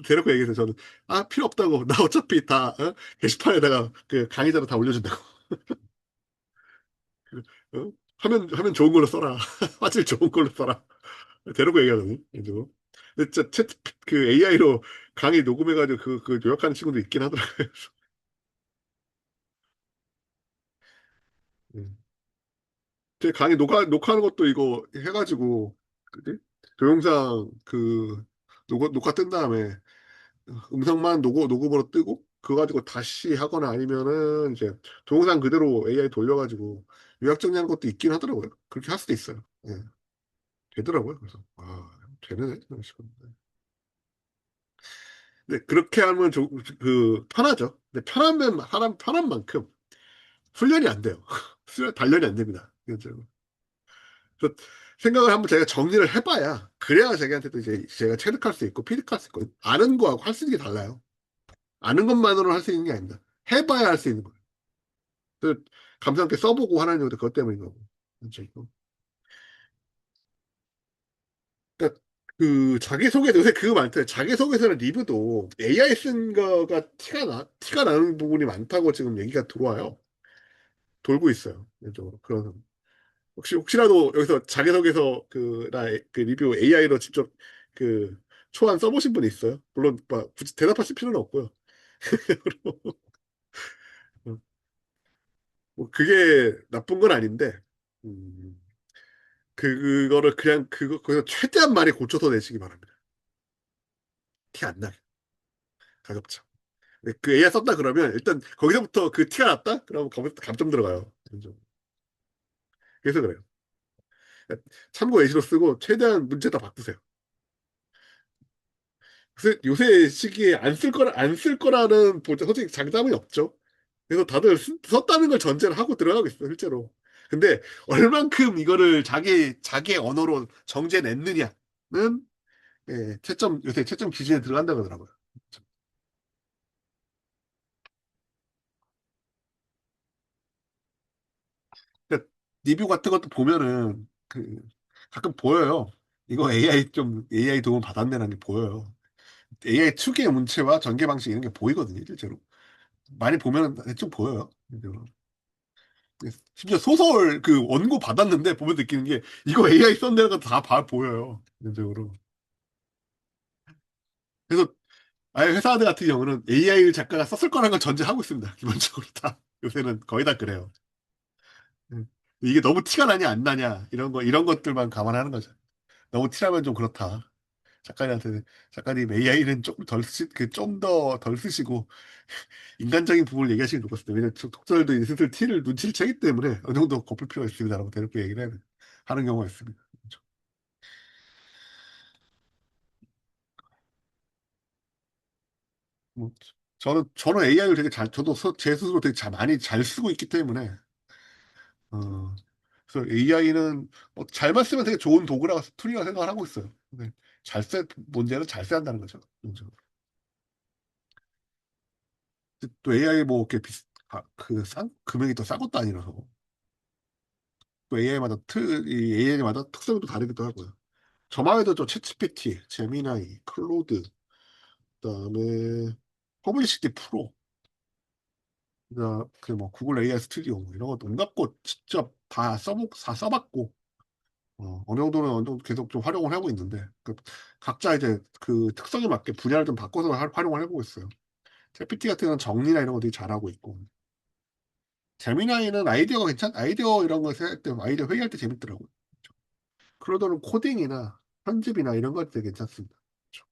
Speaker 1: 대놓고 얘기해서 저는 필요 없다고. 나 어차피 다 게시판에다가 그 강의자로 다 올려준다고. 화면 좋은 걸로 써라. 화질 좋은 걸로 써라. 대놓고 얘기하거든요. 그래서 근데 진짜 그 AI로 강의 녹음해가지고 그 요약하는 친구도 있긴 하더라고요. 음. 제 강의 녹화하는 것도 이거 해가지고, 그지? 동영상 녹화 뜬 다음에 음성만 녹음으로 뜨고, 그거 가지고 다시 하거나 아니면은 이제 동영상 그대로 AI 돌려가지고 요약 정리하는 것도 있긴 하더라고요. 그렇게 할 수도 있어요. 예, 되더라고요. 그래서, 되네. 이런 식으로. 근데 그렇게 하면 편하죠. 근데 편하면, 사람 편한 만큼 훈련이 안 돼요. 단련이 안 됩니다. 그래서 생각을 한번 제가 정리를 해봐야 그래야 자기한테도 이제 제가 체득할 수 있고 피득할 수 있고 아는 거하고 할 수 있는 게 달라요. 아는 것만으로 할 수 있는 게 아닙니다. 해봐야 할 수 있는 거예요. 그 감사함께 써보고 하는 이유도 그것 때문인 거고. 그렇죠. 그러니까 그 자기소개 요새 그거 많대요. 자기소개서는 리뷰도 AI 쓴 거가 티가 나는 부분이 많다고 지금 얘기가 들어와요. 돌고 있어요. 이쪽으로. 그런 혹시라도 여기서 자기소개서 그 리뷰 AI로 직접 그 초안 써보신 분 있어요? 물론 막 굳이 대답하실 필요는 없고요. 뭐 그게 나쁜 건 아닌데 음, 그거를 그냥 거기서 최대한 많이 고쳐서 내시기 바랍니다. 티 안 나게 가급적. 근데 그 AI 썼다 그러면 일단 거기서부터 그 티가 났다? 그러면 거기서 감점 들어가요. 그래서 그래요. 참고 예시로 쓰고 최대한 문제 다 바꾸세요. 그래서 요새 시기에 안 쓸 거라는 솔직히 장담이 없죠. 그래서 다들 썼다는 걸 전제를 하고 들어가고 있어요, 실제로. 근데 얼만큼 이거를 자기의 언어로 정제냈느냐는 요새 채점 기준에 들어간다 그러더라고요. 그러니까 리뷰 같은 것도 보면은 가끔 보여요. 이거 AI 도움 받았네라는 게 보여요. AI 특유의 문체와 전개 방식 이런 게 보이거든요, 실제로. 많이 보면은 대충 보여요. 심지어 소설 그 원고 받았는데 보면 느끼는 게 이거 AI 썼다는 거다 보여요. 전적으로. 그래서 아예 회사들 같은 경우는 AI 작가가 썼을 거라는 걸 전제하고 있습니다. 기본적으로 다. 요새는 거의 다 그래요. 음. 이게 너무 티가 나냐 안 나냐 이런 것들만 감안하는 거죠. 너무 티나면 좀 그렇다. 작가님 AI는 조금 좀 더 덜 쓰시고 인간적인 부분을 얘기하시면 좋겠습니다. 왜냐면 독자들도 슬슬 눈치를 채기 때문에 어느 정도 곱을 필요가 있습니다라고 대놓고 하는 경우가 있습니다. 그렇죠. 뭐, 저는 AI를 제 스스로 되게 많이 잘 쓰고 있기 때문에, 그래서 AI는 잘만 쓰면 되게 좋은 툴이라고 생각을 하고 있어요. 근데 문제는 잘 써야 한다는 거죠. 그죠. 또 AI 뭐, 이렇게 금액이 또 싼 것도 아니라서, 또 이 AI마다 특성도 다르기도 하고요. 저만 해도 저 챗GPT, 제미나이, 클로드, 그다음에 퍼블리시티 프로, 그뭐 구글 AI 스튜디오 뭐 이런 것도 온갖 거 직접 다 써봤고 어느 정도 계속 좀 활용을 하고 있는데 각자 이제 그 특성에 맞게 분야를 좀 바꿔서 활용을 해보고 있어요. 챗GPT 같은 경우는 정리나 이런 거 되게 잘하고 있고 제미나이는 아이디어 이런 거 생각할 때 아이디어 회의할 때 재밌더라고요. 클로드는 코딩이나 편집이나 이런 거 할 때 괜찮습니다. 그렇죠.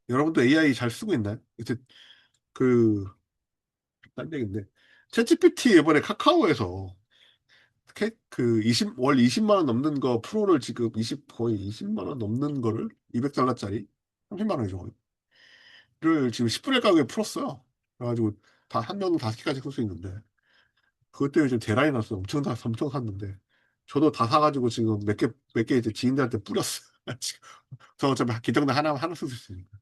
Speaker 1: 여러분도 AI 잘 쓰고 있나요? 이제 그 딴 얘기인데 챗GPT 이번에 카카오에서 월 20만 원 넘는 거 프로를 지금 거의 20만 원 넘는 거를 200달러짜리 30만 원이죠. 를 지금 10분의 가격에 풀었어요. 그래가지고 다 한 명 다섯 개까지 쓸 수 있는데 그것 때문에 지금 대란이 났어요. 엄청 샀는데 저도 다 사가지고 지금 몇 개 이제 지인들한테 뿌렸어요. 지금 저 어차피 계정당 하나 쓸 수 있으니까.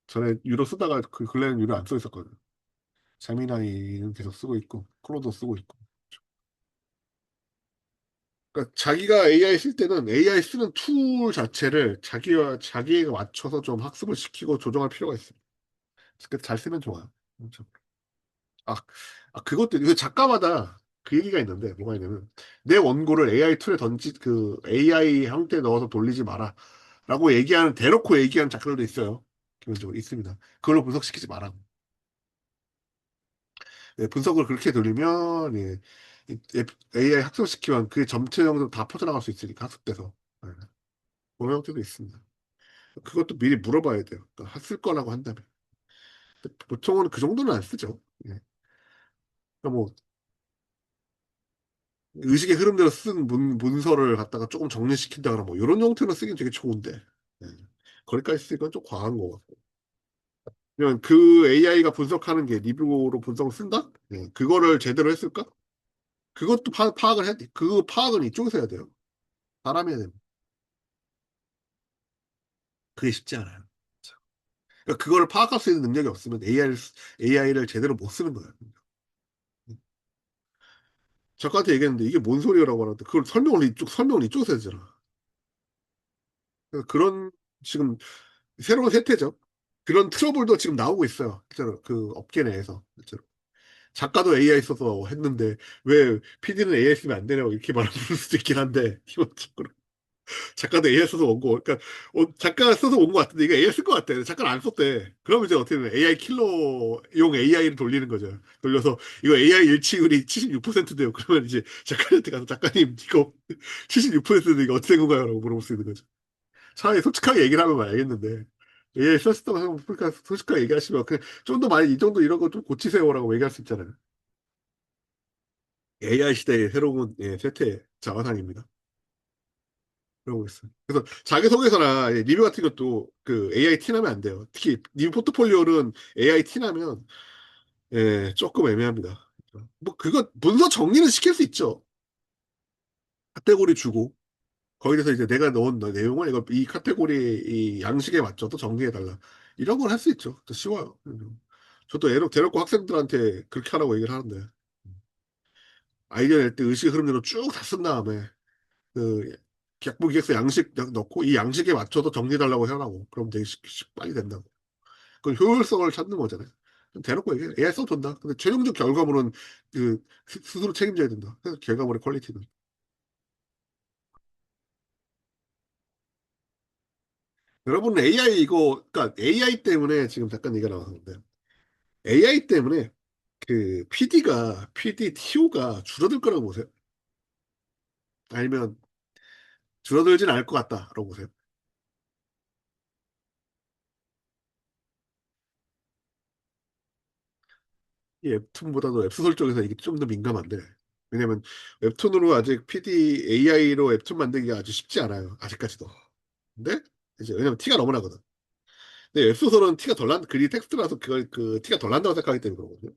Speaker 1: 전에 유로 쓰다가 그 근래는 유로 안 써 있었거든요. 재미나이는 계속 쓰고 있고 클로도 쓰고 있고. 그러니까 자기가 AI 쓸 때는 AI 쓰는 툴 자체를 자기가 맞춰서 좀 학습을 시키고 조정할 필요가 있어요. 잘 쓰면 좋아요. 그렇죠. 아, 그것도 이거 작가마다 그 얘기가 있는데 뭐가 있냐면 내 원고를 AI 툴에 그 AI 형태에 넣어서 돌리지 마라 라고 얘기하는 대놓고 얘기하는 작가들도 있어요. 기본적으로 있습니다. 그걸로 분석시키지 마라. 예, 분석을 그렇게 돌리면 예, AI 학습시키면 그 점체 정도 다 퍼져나갈 수 있으니까 학습돼서 예, 그런 형태도 있습니다. 그것도 미리 물어봐야 돼요. 그러니까 쓸 거라고 한다면. 근데 보통은 그 정도는 안 쓰죠. 예. 그러니까 뭐 의식의 흐름대로 쓴 문서를 갖다가 조금 정리시킨다거나 뭐 이런 형태로 쓰긴 되게 좋은데 예. 거기까지 쓰기건 좀 과한 것 같고. 그냥 그 AI가 분석하는 게 리뷰로 분석을 쓴다? 예. 그거를 제대로 했을까? 그것도 파악을 해야 돼. 그 파악은 이쪽에서 해야 돼요. 사람이 해야 됩니다. 그게 쉽지 않아요. 그러니까 그거를 파악할 수 있는 능력이 없으면 AI를 제대로 못 쓰는 거예요. 작가한테 얘기했는데 이게 뭔 소리라고 하는데 그걸 설명을 이쪽에서 해주잖아. 그래서 그런 지금 새로운 세태죠. 그런 트러블도 지금 나오고 있어요. 실제로 그 업계 내에서 실제로. 작가도 AI 써서 했는데 왜 PD는 AI 쓰면 안 되냐고 이렇게 말할 수도 있긴 한데 기본적으로 작가도 AI 써서 온 거. 그러니까 작가가 써서 온 것 같은데 이거 AI 쓸 것 같아. 작가는 안 썼대. 그러면 이제 어떻게 되면 AI 킬러용 AI를 돌리는 거죠. 돌려서 이거 AI 일치율이 76%대요. 그러면 이제 작가한테 가서 작가님 이거 76%인데 이거 어떻게 된 건가요? 라고 물어볼 수 있는 거죠. 차라리 솔직하게 얘기를 하면 알겠는데 AI 썼다고 하면 그러니까 솔직하게 얘기하시면 그냥 좀 더 많이 이 정도 이런 거 좀 고치세요라고 얘기할 수 있잖아요. AI 시대의 새로운 예, 쇠퇴 자화상입니다. 그러고 있어요. 그래서 자기소개서나 예, 리뷰 같은 것도 그 AI 티나면 안 돼요. 특히 리뷰 포트폴리오는 AI 티나면 예, 조금 애매합니다. 뭐 그거 문서 정리는 시킬 수 있죠. 카테고리 주고 거기에서 이제 내가 넣은 내용을 이거 이 카테고리 이 양식에 맞춰서 정리해달라. 이런 걸 할 수 있죠. 더 쉬워요. 저도 대놓고 학생들한테 그렇게 하라고 얘기를 하는데 아이디어 낼 때 의식 흐름대로 쭉 다 쓴 다음에 그 약분 기획서 양식 넣고 이 양식에 맞춰서 정리해달라고 해라고. 그럼 되게 빨리 된다고. 그건 효율성을 찾는 거잖아요. 대놓고 얘기해. AI 써도 된다. 근데 최종적 결과물은 그 스스로 책임져야 된다. 그래서 결과물의 퀄리티는. 여러분 AI 이거 그러니까 AI 때문에 지금 잠깐 얘기가 나왔는데 AI 때문에 그 PD TO가 줄어들 거라고 보세요. 아니면 줄어들진 않을 것 같다라고 보세요. 이 웹툰보다도 웹소설 쪽에서 이게 좀 더 민감한데 왜냐면 웹툰으로 아직 PD AI로 웹툰 만들기가 아주 쉽지 않아요. 아직까지도. 근데 이제 왜냐면 티가 너무 나거든. 근데 웹소설은 티가 덜 난, 글이 텍스트라서 그걸 그 티가 덜 난다고 생각하기 때문에 그러거든요.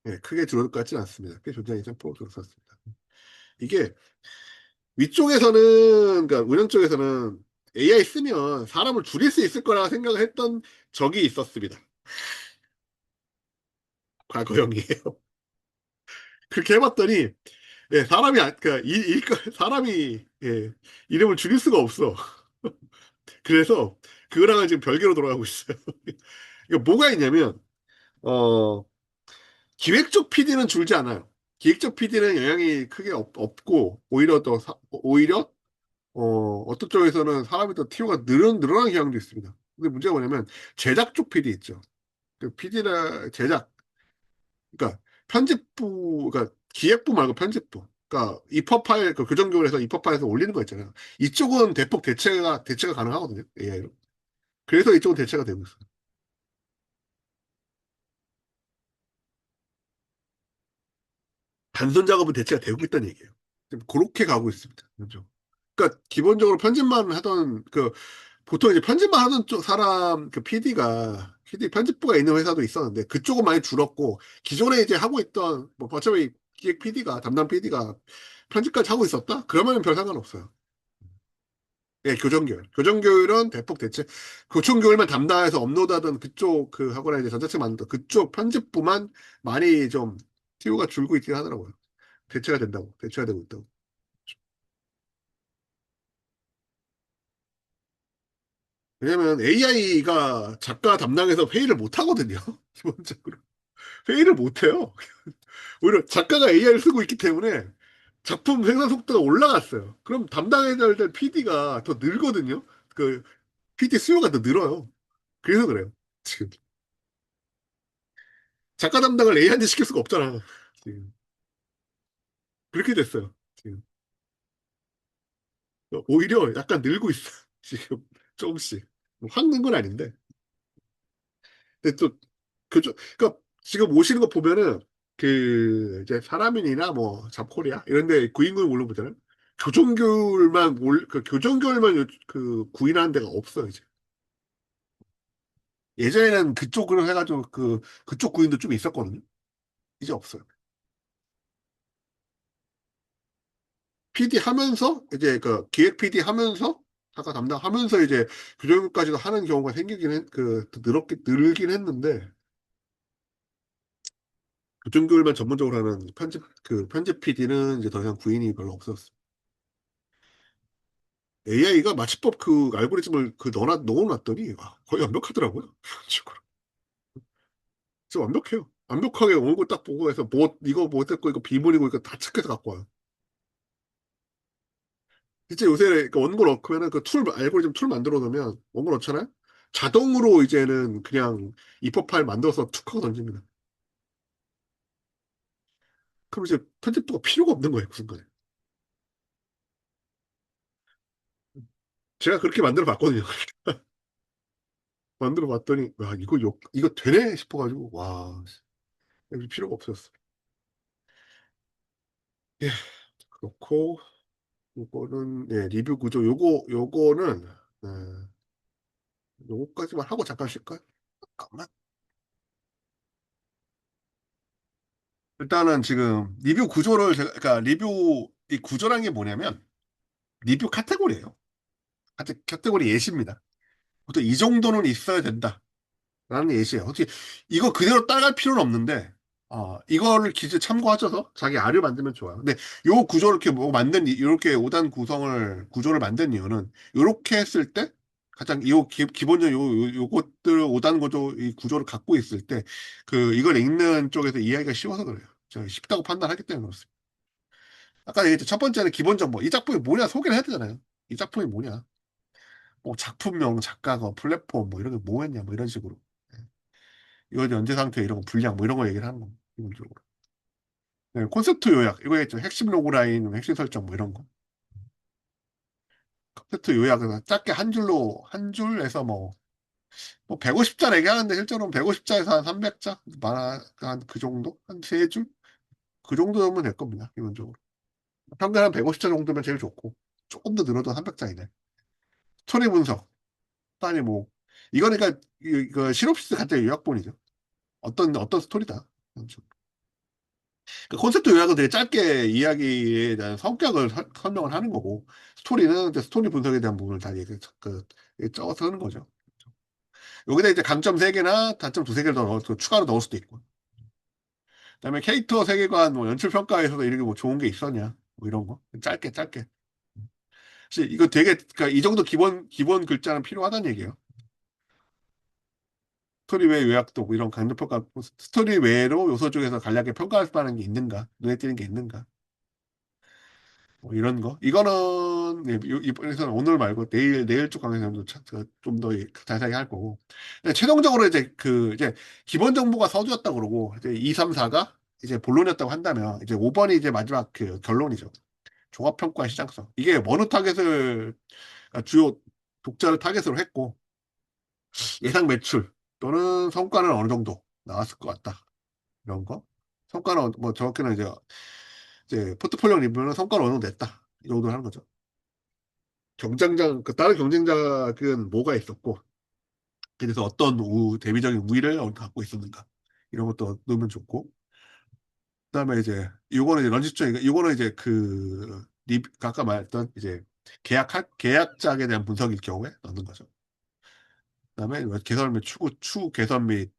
Speaker 1: 예, 크게 줄어들 것 같지는 않습니다. 꽤 존재감이 좀 줄었습니다. 이게 위쪽에서는, 그러니까 운영 쪽에서는 AI 쓰면 사람을 줄일 수 있을 거라 생각을 했던 적이 있었습니다. 과거형이에요. 그렇게 해봤더니, 예, 그러니까 사람이, 예, 이름을 줄일 수가 없어. 그래서 그거랑은 지금 별개로 돌아가고 있어요. 이거 뭐가 있냐면, 어, 기획적 PD는 줄지 않아요. 기획적 PD는 영향이 크게 없고, 오히려, 어떤 쪽에서는 사람이 더 TO가 늘어나는 경향도 있습니다. 근데 문제가 뭐냐면, 제작 쪽 PD 있죠. 그 PD나 그러니까 그러니까 기획부 말고 편집부. 그러니까 입법 파일, 그 교정교를 해서 입법 파일에서 올리는 거 있잖아요. 이쪽은 대폭 대체가 가능하거든요. AI로. 그래서 이쪽은 대체가 되고 있어요. 단순 작업은 대체가 되고 있다는 얘기예요. 지금 그렇게 가고 있습니다. 그렇죠. 그러니까 기본적으로 편집만 하던 보통 이제 편집만 하던 쪽 사람 PD 편집부가 있는 회사도 있었는데 그쪽은 많이 줄었고 기존에 이제 하고 있던 뭐 어차피 기획 PD가 담당 PD가 편집까지 하고 있었다? 그러면 별 상관없어요. 예, 교정교율은 대폭 대체. 교정교율만 담당해서 업로드하던 그쪽 그 학원에 이제 전자책 만든 그쪽 편집부만 많이 좀 TO가 줄고 있긴 하더라고요. 대체가 되고 있다고. 왜냐면 AI가 작가 담당해서 회의를 못 하거든요. 기본적으로. 회의를 못 해요. 오히려 작가가 AI를 쓰고 있기 때문에 작품 생산 속도가 올라갔어요. 그럼 담당해야 될 PD가 더 늘거든요. 그 PD 수요가 더 늘어요. 그래서 그래요. 지금 작가 담당을 AI한테 시킬 수가 없잖아. 지금 그렇게 됐어요. 지금 오히려 약간 늘고 있어. 지금 조금씩 확 는 건 아닌데. 근데 또 그러니까 지금 오시는 거 보면은 그 이제 사람인이나 뭐 잡코리아 이런데 구인구를 물어보잖아요. 그 교정교율만 그 구인하는 데가 없어요 이제. 예전에는 그쪽으로 해가지고 그쪽 구인도 좀 있었거든요. 이제 없어요. PD 하면서 이제 그 기획 PD 하면서 작가 담당하면서 이제 교정까지도 하는 경우가 생기긴 늘긴 했는데 교정교율만 전문적으로 하는 편집 PD는 이제 더 이상 구인이 별로 없었어. AI가 마취법 그 알고리즘을 넣어놨더니 거의 완벽하더라고요. 식으로. 진짜 완벽해요. 완벽하게 얼굴 딱 보고 해서 이거 못했고 이거 비문이고 이거 다 체크해서 갖고 와요. 진짜 요새 그 원고 넣으면은 알고리즘 툴 만들어 놓으면 원고 넣잖아요. 자동으로 이제는 그냥 입법 파일 만들어서 툭 하고 던집니다. 그럼 이제 편집도가 필요가 없는 거예요, 그 순간에. 제가 그렇게 만들어 봤거든요. 만들어 봤더니, 와, 이거 되네? 싶어가지고, 와, 필요가 없었어. 예, 그렇고, 요거는, 예, 리뷰 구조, 요거는, 예, 요거까지만 하고 잠깐 쉴까요? 잠깐만. 일단은 지금 그러니까 이 구조라는 게 뭐냐면, 리뷰 카테고리예요. 카테고리 예시입니다. 보통 이 정도는 있어야 된다. 라는 예시예요. 어떻게 이거 그대로 따라갈 필요는 없는데 이거를 기재 참고하셔서 자기 알을 만들면 좋아요. 근데 요 구조를 이렇게 뭐 이렇게 5단 구조를 만든 이유는 이렇게 했을 때 가장 기본적인 요것들 5단 이 구조를 갖고 있을 때 이걸 읽는 쪽에서 이해하기가 쉬워서 그래요. 제가 쉽다고 판단하기 때문에 그렇습니다. 아까 얘기했죠. 첫 번째는 기본 정보. 이 작품이 뭐냐 소개를 해야 되잖아요. 이 작품이 뭐냐. 뭐 작품명, 작가가, 플랫폼 뭐 이런 게 뭐였냐 뭐 이런 식으로. 이거 연재 상태 이런 거 분량 뭐 이런 거 얘기를 하는 거 기본적으로. 네, 콘셉트 요약 이거 있죠. 핵심 로그라인, 핵심 설정 뭐 이런 거. 콘셉트 요약은 짧게 한 줄에서 뭐 150자 얘기하는데 실제로는 150자에서 한 300자 한 그 정도 한 세 줄 그 정도면 될 겁니다 기본적으로. 평균 한 150자 정도면 제일 좋고 조금 더 늘어도 300자이네. 스토리 분석 아니 뭐 이거니까 이거 실옵시스 간단히 요약본이죠. 어떤 스토리다. 그 콘셉트 요약은 되게 짧게 이야기에 대한 성격을 설명을 하는 거고, 스토리는 이제 스토리 분석에 대한 부분을 다 적어서 하는 거죠. 여기다 이제 강점 3개나 단점 2, 3개를 더 추가로 넣을 수도 있고. 그다음에 캐릭터 세계관, 뭐 연출 평가에서도 이렇게 뭐 좋은 게 있었냐, 뭐 이런 거. 짧게, 짧게. 사실 이거 그러니까 이 정도 기본 글자는 필요하다는 얘기예요. 스토리 외 요약도 뭐 이런 강점 평가, 스토리 외로 요소 중에서 간략하게 평가할 만한 게 있는가, 눈에 띄는 게 있는가. 뭐 이런 거. 이거는 네, 이번에서는 오늘 말고 내일 쪽 강의에서는 좀 더 자세하게 할 거고. 근데 최종적으로 이제 기본 정보가 서두였다 그러고 이제 2, 3, 4가 이제 본론이었다고 한다면 이제 5번이 이제 마지막 그 결론이죠. 종합평가의 시장성. 이게 어느 타겟을 그러니까 주요 독자를 타겟으로 했고 예상 매출 또는 성과는 어느 정도 나왔을 것 같다. 이런 거. 성과는 뭐 정확히는 이제 포트폴리오 리뷰는 성과를 어느 정도 냈다. 이 정도 하는 거죠. 다른 경쟁작은 뭐가 있었고, 그래서 어떤 대비적인 우위를 갖고 있었는가. 이런 것도 넣으면 좋고. 그다음에 이제, 요거는 이제 런치점, 요거는 이제 아까 말했던 이제 계약작에 대한 분석일 경우에 넣는 거죠. 그다음에 뭐 개선 및 추후 개선 및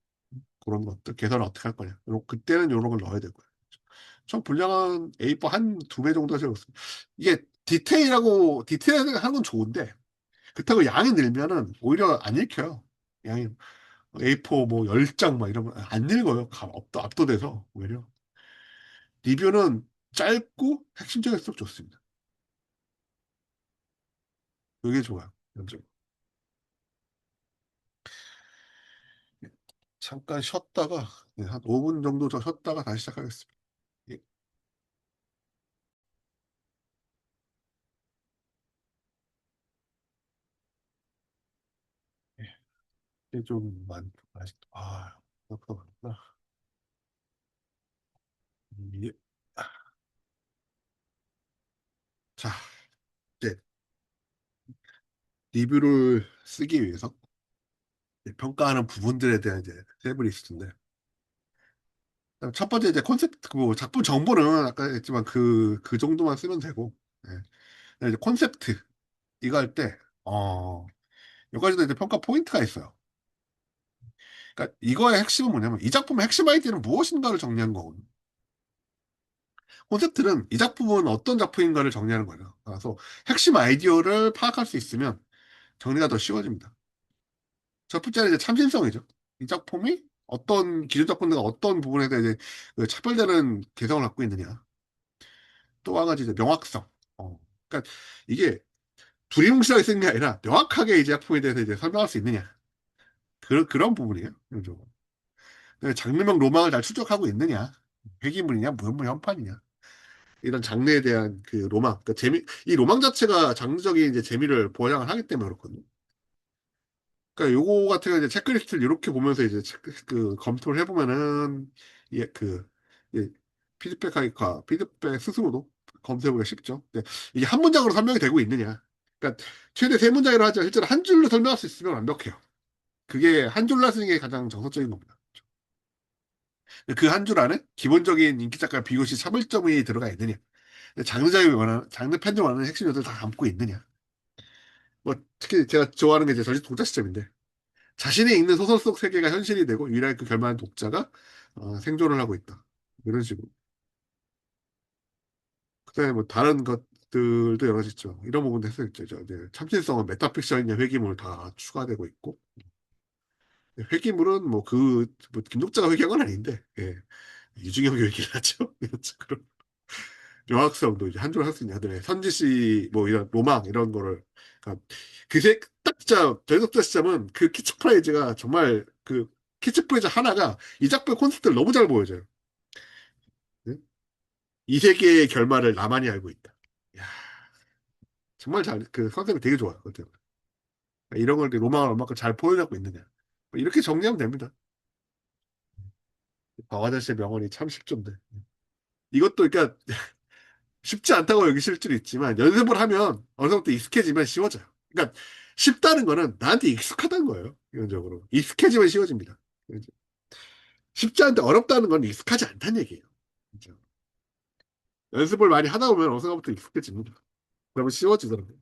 Speaker 1: 그런 것들, 개선을 어떻게 할 거냐. 그때는 이런 걸 넣어야 되고요. 총 분량은 A4 한 2배 정도가 적었습니다. 이게 디테일하게 하는 건 좋은데, 그렇다고 양이 늘면은 오히려 안 읽혀요. 양이 A4 뭐 10장 막 이러면 안 읽어요. 압도돼서 오히려. 리뷰는 짧고 핵심적일수록 좋습니다. 그게 좋아요. 연주. 잠깐 쉬었다가 네, 한 5분 정도 더 쉬었다가 다시 시작하겠습니다. 예, 예. 이게 좀 많고 아직도 생각보다 많구나. 예. 자, 이제 리뷰를 쓰기 위해서 이제 평가하는 부분들에 대한 이제 세브리스트인데 첫 번째 이제 콘셉트 뭐 작품 정보는 아까 했지만 그 정도만 쓰면 되고 예. 그다음에 이제 콘셉트 이거 할 때 여기까지도 이제 평가 포인트가 있어요. 그러니까 이거의 핵심은 뭐냐면 이 작품의 핵심 아이디어는 무엇인가를 정리한 거거든요. 콘셉트는 이 작품은 어떤 작품인가를 정리하는 거예요. 그래서 핵심 아이디어를 파악할 수 있으면 정리가 더 쉬워집니다. 첫 번째는 이제 참신성이죠. 이 작품이 어떤 기존 작품들과 어떤 부분에 대해 이제 그 차별되는 개성을 갖고 있느냐. 또 한 가지 이제 명확성. 그러니까 이게 두리뭉실하게 쓴 게 아니라 명확하게 이 작품에 대해서 이제 설명할 수 있느냐. 그런 부분이에요. 기본적으로. 장르명 로망을 잘 추적하고 있느냐. 회기물이냐, 무협물 현판이냐. 이런 장르에 대한 그 로망, 그러니까 이 로망 자체가 장르적인 이제 재미를 보장을 하기 때문에 그렇거든요. 그러니까 요거 같은 경우 이제 체크리스트를 이렇게 보면서 이제 그 검토를 해보면은 그 예, 피드백 스스로도 검토해보기가 쉽죠. 근데 이게 한 문장으로 설명이 되고 있느냐. 그러니까 최대 세 문장이라 하죠. 실제로 한 줄로 설명할 수 있으면 완벽해요. 그게 한 줄로 쓰는 게 가장 정석적인 겁니다. 그 한 줄 안에 기본적인 인기 작가 비교시 차별점이 들어가 있느냐. 장르 팬들 원하는 핵심 요소를 다 담고 있느냐. 뭐 특히 제가 좋아하는 게 이제 전시 독자 시점인데 자신이 읽는 소설 속 세계가 현실이 되고 유일하게 그 결말한 독자가 생존을 하고 있다. 이런 식으로. 그다음에 뭐 다른 것들도 여러 가지 있죠. 이런 부분도 했을 때죠. 이제 참신성은 메타픽션이냐 회기물 다 추가되고 있고 회기물은 뭐 김독자가 회귀한 건 아닌데 유중혁이 회귀를 하죠. 이런 식으로. 명확성도 이제 한 줄 할 수 있는 하더래. 선지 씨, 뭐 이런 로망 이런 거를. 그러니까 그새 딱 진짜 전속자 시점은 그 키츠프라이즈가 정말 그 키츠프라이즈 하나가 이 작품의 콘셉트를 너무 잘 보여줘요. 네? 이 세계의 결말을 나만이 알고 있다. 야, 정말 그 컨셉이 되게 좋아요. 그것 때문에. 그러니까 이런 걸 로망을 얼마큼 잘 보여주고 있느냐. 뭐 이렇게 정리하면 됩니다. 박아저씨의 명언이 참 쉽던데. 이것도 그러니까 쉽지 않다고 여기실 수도 있지만 연습을 하면 어느 정도 익숙해지면 쉬워져요. 그러니까 쉽다는 거는 나한테 익숙하다는 거예요. 기본적으로. 익숙해지면 쉬워집니다. 쉽지 않은데 어렵다는 건 익숙하지 않다는 얘기예요. 진짜. 연습을 많이 하다 보면 어느 순간부터 익숙해집니다. 그러면 쉬워지더라고요.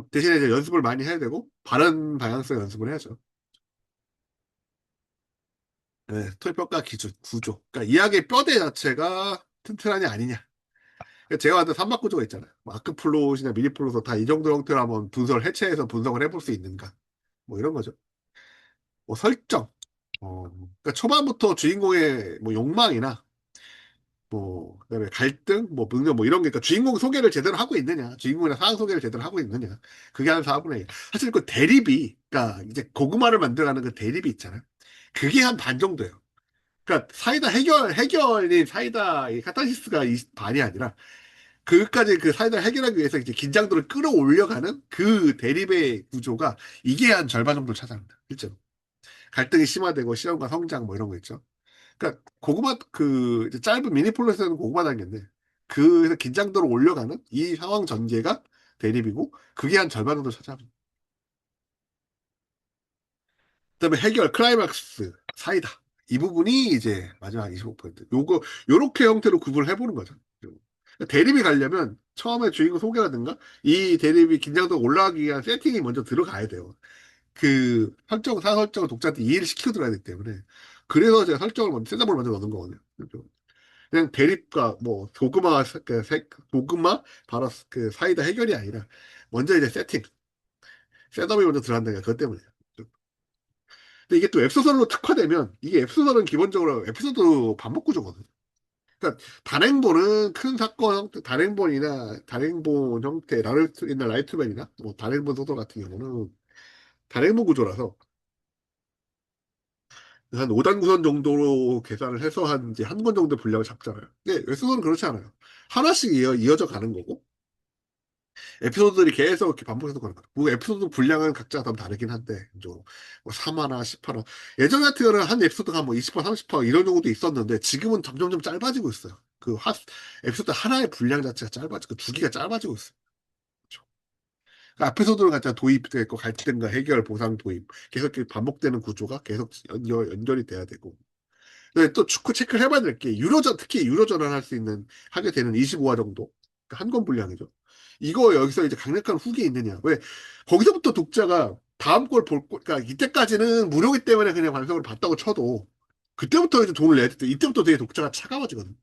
Speaker 1: 대신에 이제 연습을 많이 해야 되고 바른 방향성 연습을 해야죠. 네, 토익 평가 기준, 구조. 그러니까 이야기의 뼈대 자체가 튼튼하냐 아니냐. 그러니까 제가 만든 삼막 구조가 있잖아요. 뭐 아크플롯이나 미니플롯 다 이 정도 형태로 한번 분석을 해체해서 분석을 해볼 수 있는가. 뭐 이런 거죠. 뭐 설정. 그러니까 초반부터 주인공의 뭐 욕망이나 뭐 그다음에 갈등, 뭐 능력 뭐 이런 게 그러니까 주인공 소개를 제대로 하고 있느냐, 주인공이나 상황 소개를 제대로 하고 있느냐. 그게 한 4분의 1. 사실 그 대립이, 그러니까 이제 고구마를 만들어가는 그 대립이 있잖아요. 그게 한 반 정도예요. 그러니까 사이다 해결이 사이다 이 카타르시스가 이 반이 아니라 그까지 그 사이다를 해결하기 위해서 이제 긴장도를 끌어올려가는 그 대립의 구조가 이게 한 절반 정도 차지합니다. 실제로. 갈등이 심화되고 시험과 성장 뭐 이런 거 있죠. 그러니까 고구마 그 이제 짧은 미니폴로에서는 고구마 단계인데 그래서 긴장도를 올려가는 이 상황 전개가 대립이고 그게 한 절반 정도 차지합니다. 그다음에 해결 클라이막스 사이다 이 부분이 이제 마지막 25%. 요렇게 형태로 구분을 해보는 거죠. 그러니까 대립이 가려면 처음에 주인공 소개라든가 이 대립이 긴장도가 올라가기 위한 세팅이 먼저 들어가야 돼요. 그 설정을 독자한테 이해를 시키고 들어야 되기 때문에 그래서 제가 설정을 먼저 셋업을 먼저 넣는 거거든요. 그렇죠? 그냥 대립과 뭐 도그마 바로 그 사이다 해결이 아니라 먼저 이제 셋업이 먼저 들어간다는 게 그것 때문이에요. 근데 이게 또 웹소설로 특화되면 이게 웹소설은 기본적으로 에피소드 반복 구조거든요. 그러니까 단행본은 큰 사건 형태, 단행본 형태, 라이트맨이나 뭐 단행본 소설 같은 경우는 단행본 구조라서 한 5단 구성 정도로 계산을 해서 한 이제 한 권 정도 분량을 잡잖아요. 근데 웹소설은 그렇지 않아요. 하나씩 이어져 가는 거고 에피소드들이 계속 이렇게 반복해서 가는 거예요. 그 에피소드 분량은 각자 다 다르긴 한데 뭐 3화나 10화나 예전 같은 경우는 한 에피소드가 뭐 20화, 30화 이런 정도 있었는데 지금은 점점점 짧아지고 있어요. 에피소드 하나의 분량 자체가 짧아지고 주기가 짧아지고 있어요. 그렇죠. 그 에피소드를 갖다 도입돼 있고 갈등과 해결, 보상 도입 계속 이렇게 반복되는 구조가 계속 연결이 돼야 되고 네, 또 축구 체크를 해봐야 될 게, 특히 유로전환 할 수 있는, 하게 되는 25화 정도. 한 권 분량이죠. 이거 여기서 이제 강력한 훅이 있느냐. 왜, 거기서부터 독자가 다음 걸 그러니까 이때까지는 무료이기 때문에 그냥 반성을 봤다고 쳐도, 그때부터 이제 돈을 내야 돼. 이때부터 되게 독자가 차가워지거든.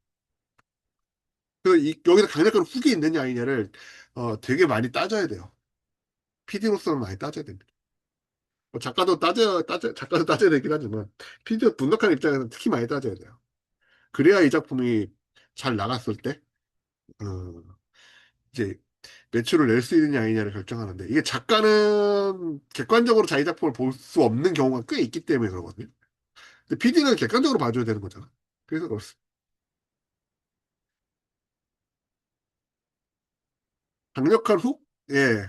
Speaker 1: 여기서 강력한 훅이 있느냐, 아니냐를, 되게 많이 따져야 돼요. PD로서는 많이 따져야 됩니다. 뭐 작가도 따져야 되긴 하지만, PD 분석하는 입장에서는 특히 많이 따져야 돼요. 그래야 이 작품이 잘 나갔을 때, 어, 이제 매출을 낼 수 있느냐 아니냐를 결정하는데, 이게 작가는 객관적으로 자기 작품을 볼 수 없는 경우가 꽤 있기 때문에 그러거든요. 근데 PD는 객관적으로 봐줘야 되는 거잖아. 그래서 그렇습니다. 강력한 훅? 예.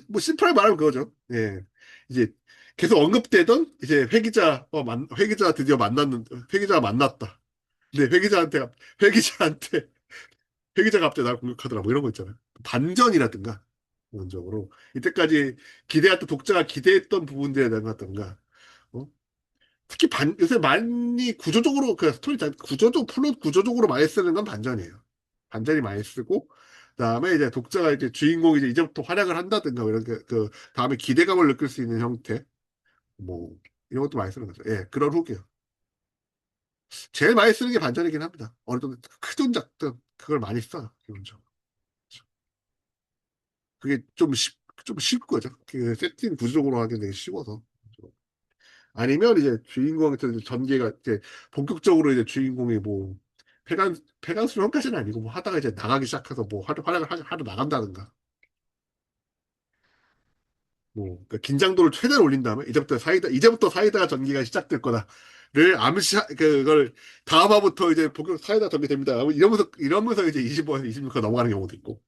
Speaker 1: 뭐, 심플하게 말하면 그거죠. 예. 이제 계속 언급되던, 이제 회기자 드디어 회기자가 만났다. 근데 회기자한테 회계자가 갑자기 날 공격하더라 뭐 이런 거 있잖아요. 반전이라든가 기본적으로 이때까지 기대했던 독자가 기대했던 부분들에 대한 것든가 특히 요새 많이 구조적으로 그 스토리 플롯 구조적으로 많이 쓰는 건 반전이에요. 반전이 많이 쓰고 그다음에 이제 독자가 이제 주인공이 이제부터 활약을 한다든가 뭐 이런 그 다음에 기대감을 느낄 수 있는 형태 뭐 이런 것도 많이 쓰는 거죠. 예, 그런 후기요. 제일 많이 쓰는 게 반전이긴 합니다. 어느 정도 크든 작든 그걸 많이 써요. 기본적으로. 그게 좀 쉽거죠. 그 세팅 구조적으로 하기 되게 쉬워서. 아니면 이제 주인공한테 전개가 이제 본격적으로 이제 주인공이 뭐 폐간수령까지는 아니고 뭐 하다가 이제 나가기 시작해서 뭐 활약을 하러 나간다든가 뭐 그러니까 긴장도를 최대한 올린 다음에 이제부터 사이다 전기가 시작될 거다를 그걸 다음 화부터 이제 본격 사이다 전개됩니다. 이러면서 이제 25에서 26화 넘어가는 경우도 있고.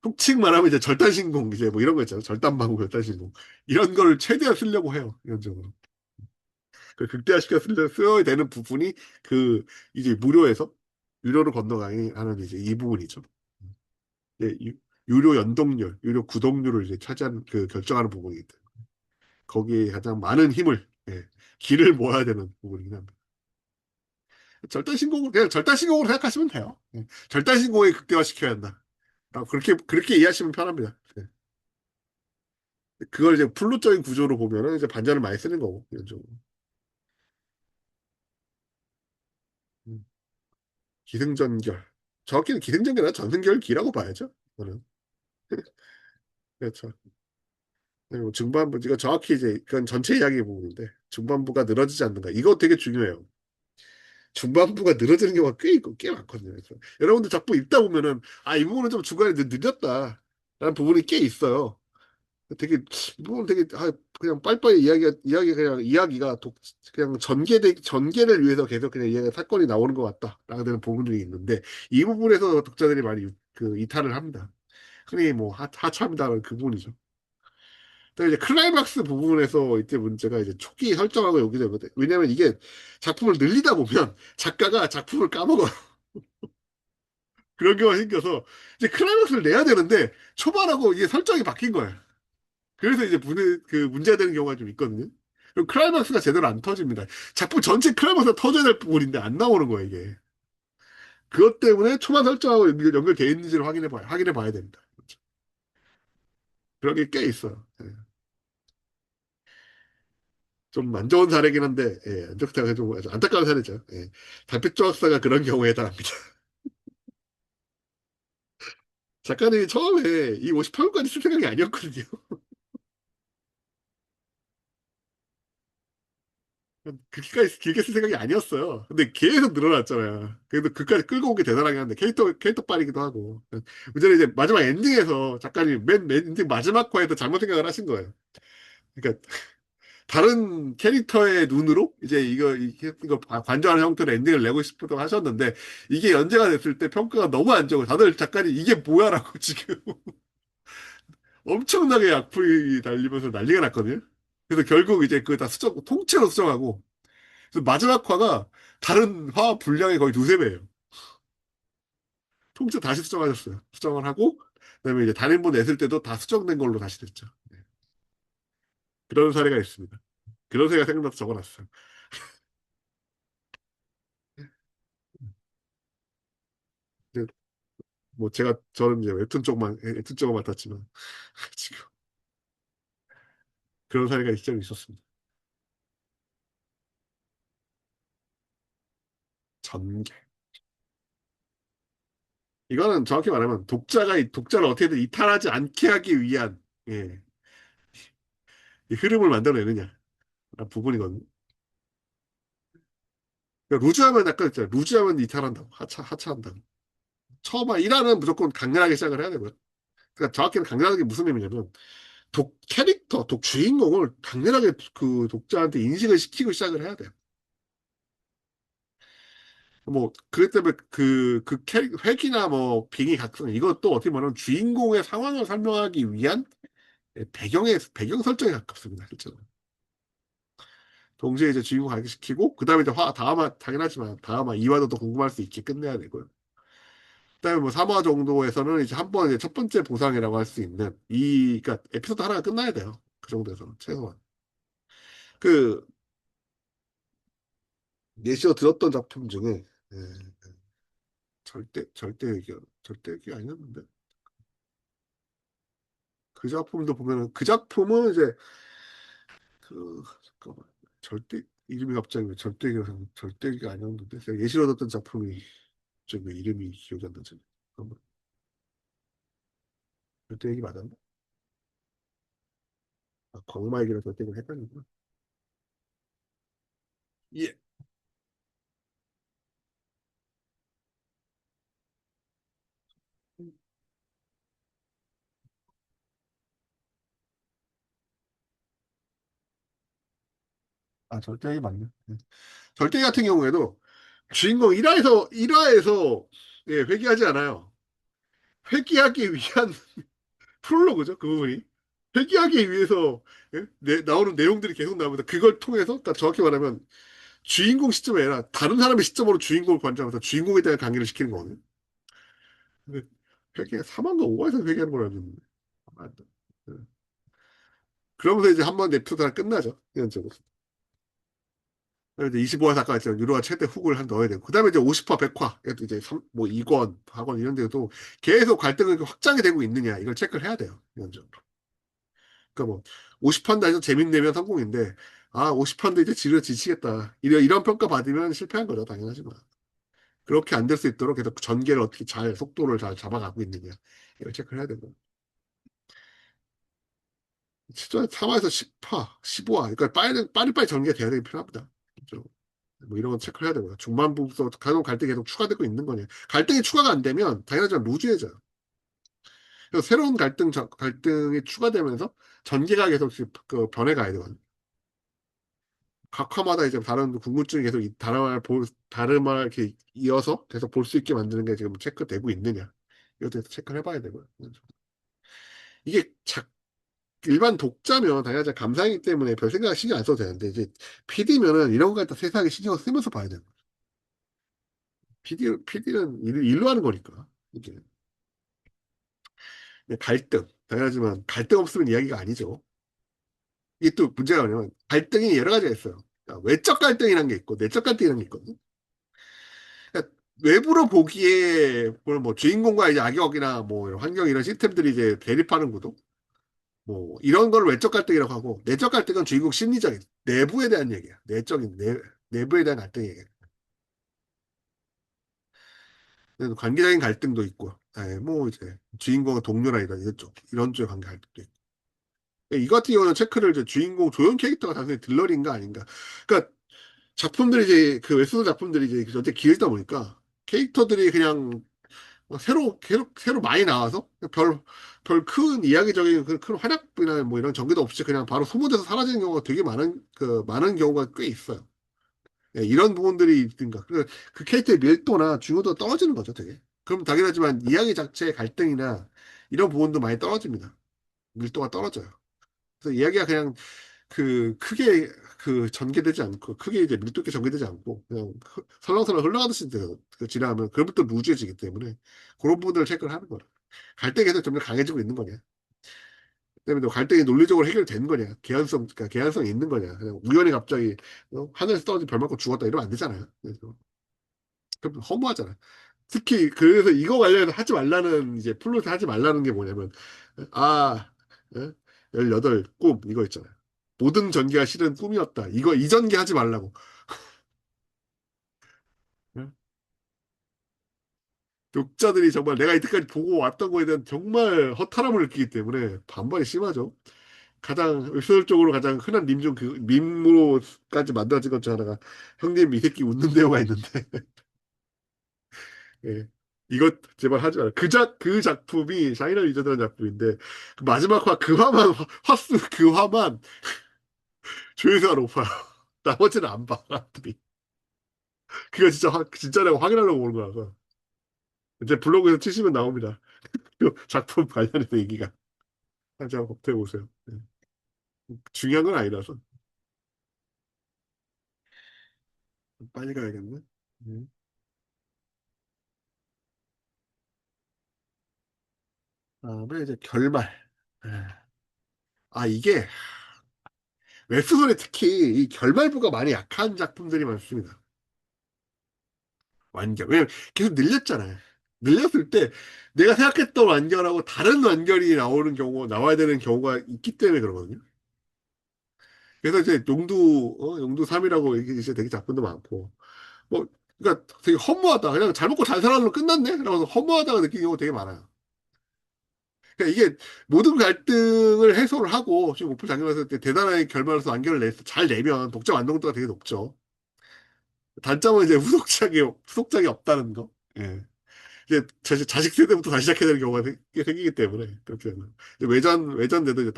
Speaker 1: 톡칭 말하면 이제 절단신공 이제 뭐 이런 거 있잖아요. 절단방구 절단신공 이런 걸 최대한 쓰려고 해요. 이런 쪽으로. 그 써야 되는 부분이 그 이제 유료로 건너가기 하는 이제 이 부분이죠. 예, 유료 연동률, 유료 구독률을 이제 차지하는 결정하는 부분이기 때문에 거기에 가장 많은 길을 모아야 되는 부분이긴 합니다. 그냥 절단신공으로 생각하시면 돼요. 절단신공에 극대화시켜야 한다. 그렇게 이해하시면 편합니다. 그걸 이제 플롯적인 구조로 보면은 이제 반전을 많이 쓰는 거고, 이런 쪽으로. 음, 기승전결. 정확히는 기승전결 아니라 전승결기라고 봐야죠. 이거는. 그렇죠. 그리고 중반부, 이거 정확히 이제, 그건 전체 이야기 부분인데, 중반부가 늘어지지 않는가. 이거 되게 중요해요. 중반부가 늘어지는 경우가 꽤 있고, 꽤 많거든요. 그래서 여러분들 작품 읽다 보면은, 이 부분은 좀 중간에 늦었다. 라는 부분이 꽤 있어요. 이 부분 되게, 그냥 빨리빨리 이야기가 그냥 전개를 위해서 계속 그냥 사건이 나오는 것 같다. 라고 되는 부분들이 있는데, 이 부분에서 독자들이 많이 이탈을 합니다. 흔히 뭐, 하차합니다라는 그 부분이죠. 근데 이제 클라이막스 부분에서 이때 문제가 이제 초기 설정하고 여기서 거든. 왜냐면 이게 작품을 늘리다 보면 작가가 작품을 까먹어요. 그런 경우가 생겨서 이제 클라이막스를 내야 되는데 초반하고 이게 설정이 바뀐 거예요. 그래서 이제 문제가 되는 경우가 좀 있거든요. 그럼 클라이막스가 제대로 안 터집니다. 작품 전체 클라이막스가 터져야 될 부분인데 안 나오는 거예요, 이게. 그것 때문에 초반 설정하고 연결되어 있는지를 확인해 봐야 됩니다. 그렇죠. 그런 게 꽤 있어요. 네. 좀 안 좋은 사례긴 한데, 예, 안 좋다가 좀 아주 안타까운 사례죠. 예. 달빛 조각사가 그런 경우에 해당합니다. 작가님이 처음에 이 58권까지 쓸 생각이 아니었거든요. 그렇게까지 길게 쓸 생각이 아니었어요. 근데 계속 늘어났잖아요. 그래도 그까지 끌고 온 게 대단하긴 한데, 캐릭터 빨이기도 하고. 문제는 이제 마지막 엔딩에서 작가님 맨 엔딩 마지막 화에도 잘못 생각을 하신 거예요. 그러니까 다른 캐릭터의 눈으로 이제 이거 관전하는 형태로 엔딩을 내고 싶다고 하셨는데, 이게 연재가 됐을 때 평가가 너무 안 좋고, 다들 작가님 이게 뭐야라고 지금 엄청나게 악플이 달리면서 난리가 났거든요. 그래서 결국 이제 그거 다 통째로 수정하고, 그래서 마지막 화가 다른 화 분량의 거의 두세 배예요. 통째로 다시 수정하셨어요. 수정을 하고, 그다음에 이제 단행본 냈을 때도 다 수정된 걸로 다시 됐죠. 네. 그런 사례가 있습니다. 그런 사례가 생각나서 적어놨어요. 이제 뭐 저는 이제 웹툰 쪽만 맡았지만, 지금 그런 사례가 있죠, 있었습니다. 전개. 이거는 정확히 말하면 독자를 어떻게든 이탈하지 않게 하기 위한, 예, 이 흐름을 만들어내느냐 부분이거든요. 그러니까 루즈하면 약간 있잖아요. 루즈하면 이탈한다고. 하차한다고. 처음에 1화는 무조건 강렬하게 시작을 해야 되고요. 그러니까 정확히는 강렬하게 무슨 의미냐면 독 주인공을 강렬하게 그 독자한테 인식을 시키고 시작을 해야 돼요. 뭐 그것 때문에 획이나 뭐 빙의 각성 이것도 어떻게 보면 주인공의 상황을 설명하기 위한 배경 설정에 가깝습니다. 실제로. 동시에 이제 주인공 가기시키고 그다음에 이제 다음화 당연하지만 다음화 2화도 또 궁금할 수 있게 끝내야 되고요. 그다음에 뭐 3화 정도에서는 이제 한 번 이제 첫 번째 보상이라고 할 수 있는 그러니까 에피소드 하나가 끝나야 돼요. 그 정도에서는 최소한. 그 예시로 들었던 작품 중에 예, 절대 얘기 아니었는데 그 작품도 보면은 그 작품은 이제 잠깐만 절대 이름이 갑자기 왜 절대기가 아니었는데 제가 예시로 들었던 작품이 좀 왜 이름이 기억이 안 나지? 잠깐만 절대기 맞았나? 아, 광마이기랑 절대기 헷갈리구나. 예. 아 절대기 맞네. 절대기 같은 경우에도 주인공 1화에서 예, 회귀하지 않아요. 회귀하기 위한 프롤로그죠, 그 부분이. 회귀하기 위해서 예? 나오는 내용들이 계속 나옵니다. 그걸 통해서, 그러니까 정확히 말하면 주인공 시점이 아니라 다른 사람의 시점으로 주인공을 관장하면서 주인공에 대한 강의를 시키는 거거든요. 근데 4화인가 5화에서 회귀하는 걸 알고 있는데. 아, 네. 그러면서 이제 한 번 냅두다가 끝나죠, 기본적으로. 이제 25화 아까 했잖아요. 유로화 최대 훅을 한 넣어야 되고. 그 다음에 이제 50화, 100화. 이것도 이제 뭐 2권, 4권 이런 데도 계속 갈등이 확장이 되고 있느냐. 이걸 체크를 해야 돼요. 기본적으로. 그러니까 뭐 50판다 해서 재밌내면 성공인데, 아, 50판도 이제 지치겠다. 이런 평가 받으면 실패한 거죠. 당연하지만. 그렇게 안 될 수 있도록 계속 전개를 어떻게 속도를 잘 잡아가고 있느냐. 이걸 체크를 해야 되고. 진짜 3화에서 10화, 15화. 그러니까 빨리빨리 전개가 돼야 되긴 필요합니다. 그죠? 뭐 이런 건 체크를 해야 되고요. 중반부부터 간혹 갈등이 계속 추가되고 있는 거냐. 갈등이 추가가 안 되면 당연하지만 루즈해져요. 그래서 새로운 갈등이 추가되면서 전개가 계속 변해가야 되거든요. 각 화마다 이제 다른 궁금증이 계속 다른 말 이렇게 이어서 계속 볼 수 있게 만드는 게 지금 체크되고 있느냐. 이것도 체크를 해봐야 되고요. 이게 일반 독자면 당연히 감상이기 때문에 별 생각 신경 안 써도 되는데 이제 PD면은 이런 거 갖다 세세하게 신경을 쓰면서 봐야 되는 거예요. PD는 일로 하는 거니까. 이게 당연하지만 갈등 없으면 이야기가 아니죠. 이게 또 문제가 뭐냐면 갈등이 여러 가지가 있어요. 그러니까 외적 갈등이라는 게 있고 내적 갈등이라는 게 있거든요. 그러니까 외부로 보기에 뭐 주인공과 이제 악역이나 뭐 환경 이런 시스템들이 이제 대립하는 구도. 뭐 이런 걸 외적 갈등이라고 하고 내적 갈등은 주인공 심리적인 내부에 대한 얘기야. 내적인 내부에 대한 갈등 얘기야. 그래서 관계적인 갈등도 있고, 뭐 이제 주인공의 동료라든가 이런 쪽의 관계 갈등도 있고. 이 같은 경우는 체크를 이제 주인공 조연 캐릭터가 단순히 들러리인가 아닌가. 그러니까 작품들이 이제 그 웹소설 작품들이 이제 전체 길다 보니까 캐릭터들이 그냥 새로 많이 나와서 별 큰 이야기적인 큰 활약이나 뭐 이런 전개도 없이 그냥 바로 소모돼서 사라지는 경우가 되게 많은 경우가 꽤 있어요. 예, 이런 부분들이 있든가. 그 캐릭터의 밀도나 중요도가 떨어지는 거죠, 되게. 그럼 당연하지만 이야기 자체의 갈등이나 이런 부분도 많이 떨어집니다. 밀도가 떨어져요. 그래서 이야기가 그냥 크게 전개되지 않고, 크게 이제 밀도 있게 전개되지 않고, 그냥 설렁설렁 흘러가듯이 지나가면, 그럼부터 루즈해지기 때문에, 그런 부분들을 체크를 하는 거라. 갈등이 계속 점점 강해지고 있는 거냐. 그다음에 또 갈등이 논리적으로 해결되는 거냐. 그러니까 개연성이 있는 거냐. 그냥 우연히 갑자기, 하늘에서 떨어진 별 맞고 죽었다 이러면 안 되잖아요. 그래서, 그럼 허무하잖아. 특히, 그래서 이거 관련해서 하지 말라는, 이제 플롯에 하지 말라는 게 뭐냐면, 아, 예? 18, 꿈, 이거 있잖아요. 모든 전개가 실은 꿈이었다. 이 전개 하지 말라고. 예? 독자들이 정말 내가 이때까지 보고 왔던 거에 대한 정말 허탈함을 느끼기 때문에 반발이 심하죠. 웹소설적으로 가장 흔한 밈으로까지 만들어진 것 중 하나가 형님 이 새끼 웃는 대화가 있는데 예. 이것 제발 하지 마라. 그 작품이 샤이너 리저드라는 작품인데 그 마지막 그 화만 화수 그 화만 조회수가 높아요. 나머지는 안 봐. 사람들이. 그거 진짜라고 확인하려고 보는 거라서. 이제 블로그에서 치시면 나옵니다. 그 작품 관련해서 얘기가. 한번 검토해 보세요. 네. 중요한 건 아니라서. 빨리 가야겠네. 음. 다음에 이제 결말. 예. 이게 웹소설에 특히 이 결말부가 많이 약한 작품들이 많습니다. 완결. 왜냐면 계속 늘렸잖아요. 늘렸을 때 내가 생각했던 완결하고 다른 완결이 나와야 되는 경우가 있기 때문에 그러거든요. 그래서 이제 용두 3이라고 이제 되게 작품도 많고. 뭐, 그러니까 되게 허무하다. 그냥 잘 먹고 잘 살아로 끝났네? 라고 허무하다고 느끼는 경우가 되게 많아요. 그러니까 이게 모든 갈등을 해소를 하고 지금 오플 장면에서 대단하게 결말에서 완결을 잘 내면 독자 완성도가 되게 높죠. 단점은 이제 후속작이 없다는 거. 예. 이제 자식 세대부터 다시 시작해야 되는 경우가 생기기 때문에 그렇게 되면 이제 외전돼도 이제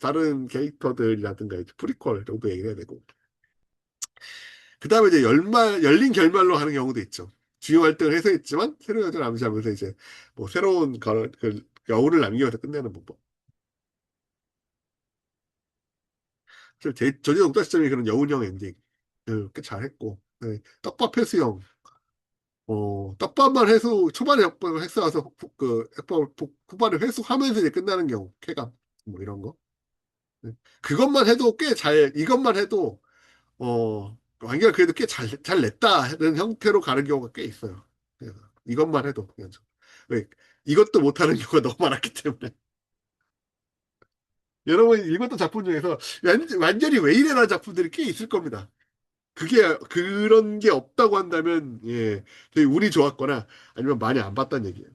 Speaker 1: 다른 캐릭터들이라든가 이제 프리퀄 정도 얘기를 해야 되고 그 다음에 이제 열린 결말로 하는 경우도 있죠. 주요 활동을 해소했지만 새로운 여정을 암시하면서 이제 뭐 새로운 여운을 남기면서 끝내는 방법. 저지 독자 시점이 그런 여운형 엔딩 꽤 잘했고 네. 떡밥 회수형 떡밥만 회수 초반에 떡밥을 회수와서 후반에 회수하면서 이제 끝나는 경우 쾌감 뭐 이런 거 네. 이것만 해도 완결 그래도 꽤 잘 냈다는 형태로 가는 경우가 꽤 있어요. 그래서 이것만 해도 그냥 왜 이것도 못하는 경우가 너무 많았기 때문에 여러분 읽었던 작품 중에서 완전히 왜 이래라는 작품들이 꽤 있을 겁니다. 그런 게 없다고 한다면 예 되게 운이 좋았거나 아니면 많이 안 봤다는 얘기예요.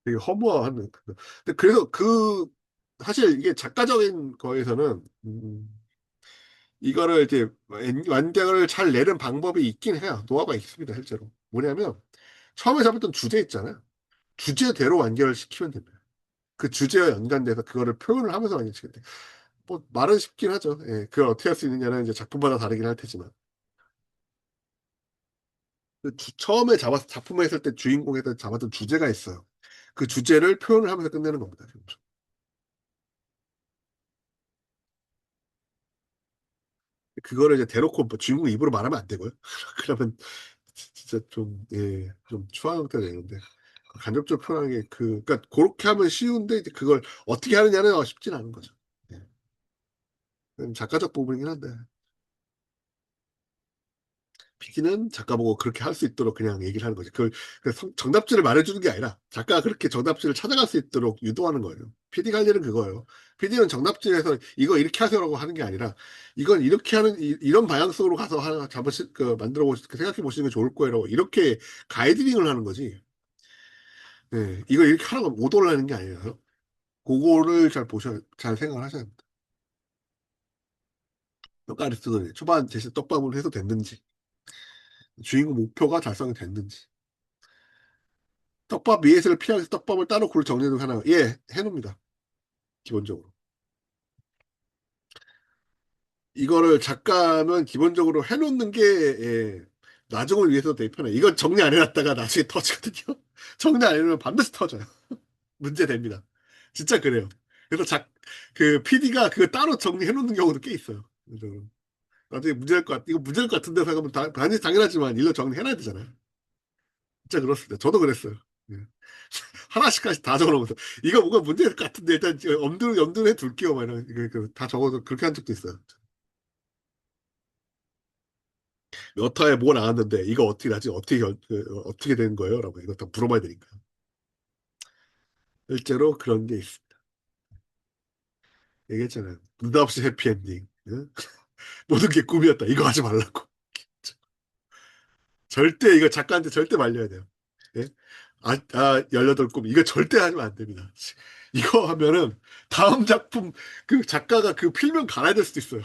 Speaker 1: 되게 허무한 근데 그래서 사실 이게 작가적인 거에서는 이거를 이제 완결을 잘 내는 방법이 있긴 해요. 노하우가 있습니다, 실제로. 뭐냐면 처음에 잡았던 주제 있잖아요. 주제대로 완결을 시키면 됩니다. 그 주제와 연관돼서 그거를 표현을 하면서 완결시키면 돼요. 뭐 말은 쉽긴 하죠. 예, 그걸 어떻게 할 수 있느냐는 이제 작품마다 다르긴 할 테지만. 처음에 작품을 했을 때 주인공에서 잡았던 주제가 있어요. 그 주제를 표현을 하면서 끝내는 겁니다. 그거를 이제 대놓고 뭐 주인공 입으로 말하면 안 되고요. 그러면 진짜 좀 추한 형태가 되는데 간접적으로 표현하는 게 그러니까 그렇게 하면 쉬운데 이제 그걸 어떻게 하느냐는 쉽진 않은 거죠. 예. 작가적 부분이긴 한데 PD는 작가 보고 그렇게 할 수 있도록 그냥 얘기를 하는 거지. 정답지를 말해주는 게 아니라 작가가 그렇게 정답지를 찾아갈 수 있도록 유도하는 거예요. PD 할 일은 그거예요. PD는 정답지에서 이거 이렇게 하세요라고 하는 게 아니라 이건 이렇게 하는 런 방향성으로 가서 하나 만들어 생각해 보시는 게 좋을 거예요. 이렇게 가이드링을 하는 거지. 네, 이거 이렇게 하라고 오더를 하는 게 아니라요. 그거를 잘 생각을 하셔야 됩니다. 떡가리스도 초반 제시 떡밥을 해도 됐는지, 주인공 목표가 달성이 됐는지. 떡밥 위에서를 피하기 위해서 떡밥을 따로 그걸 정리해도 하나, 예, 해놓습니다. 기본적으로. 이거를 작가는 기본적으로 해놓는 게, 예, 나중을 위해서 되게 편해. 이건 정리 안 해놨다가 나중에 터지거든요. 정리 안 해놓으면 반드시 터져요. 문제 됩니다. 진짜 그래요. 그래서 PD가 그거 따로 정리해놓는 경우도 꽤 있어요. 그래서 나중에 이거 문제될 것 같은데 생각하면 당연하지만 일로 정리해놔야 되잖아요. 진짜 그렇습니다. 저도 그랬어요. 예. 하나씩까지 다 적어놓으면서 이거 뭔가 문제일 것 같은데 일단 염두해 둘게요. 막 이런 다 적어서 그렇게 한 적도 있어요. 몇 화에 뭐 나왔는데 이거 어떻게 나지? 어떻게 된 거예요? 라고 이거 다 물어봐야 되니까. 실제로 그런 게 있습니다. 얘기했잖아요. 느닷없이 해피엔딩. 응? 모든 게 꿈이었다. 이거 하지 말라고. 절대 이거 작가한테 절대 말려야 돼요. 예? 18꿈. 이거 절대 하면 안 됩니다. 이거 하면은 다음 작품 그 작가가 그 필명 갈아야 될 수도 있어요.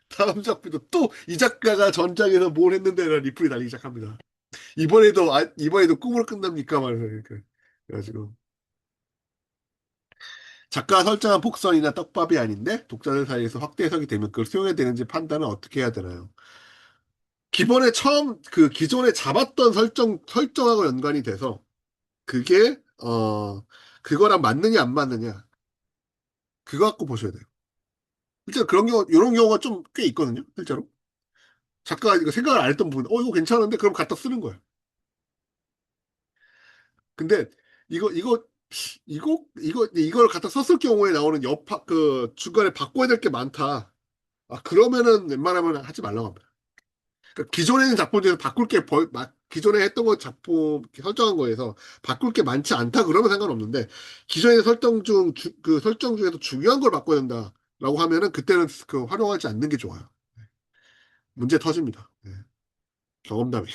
Speaker 1: 다음 작품도 또 이 작가가 전작에서 뭘 했는데라는 리플이 달리기 시작합니다. 이번에도 꿈으로 끝납니까? 말해서 그래가지고 작가 설정한 복선이나 떡밥이 아닌데 독자들 사이에서 확대 해석이 되면 그걸 수용해야 되는지 판단은 어떻게 해야 되나요? 기존에 잡았던 설정하고 연관이 돼서 그게 그거랑 맞느냐 안 맞느냐 그거 갖고 보셔야 돼요. 실제로 이런 경우가 좀 꽤 있거든요. 실제로 작가가 이거 생각을 안 했던 부분, 이거 괜찮은데 그럼 갖다 쓰는 거예요. 근데 이거 이거 이걸 갖다 썼을 경우에 나오는 중간에 바꿔야 될 게 많다. 그러면은 웬만하면 하지 말라고 합니다. 그러니까 기존에 있는 작품 중에서 기존에 했던 거 작품 설정한 거에서 바꿀 게 많지 않다 그러면 상관없는데 기존의 그 설정 중에서 중요한 걸 바꿔야 된다라고 하면은 그때는 활용하지 않는 게 좋아요. 문제 터집니다. 네. 경험담이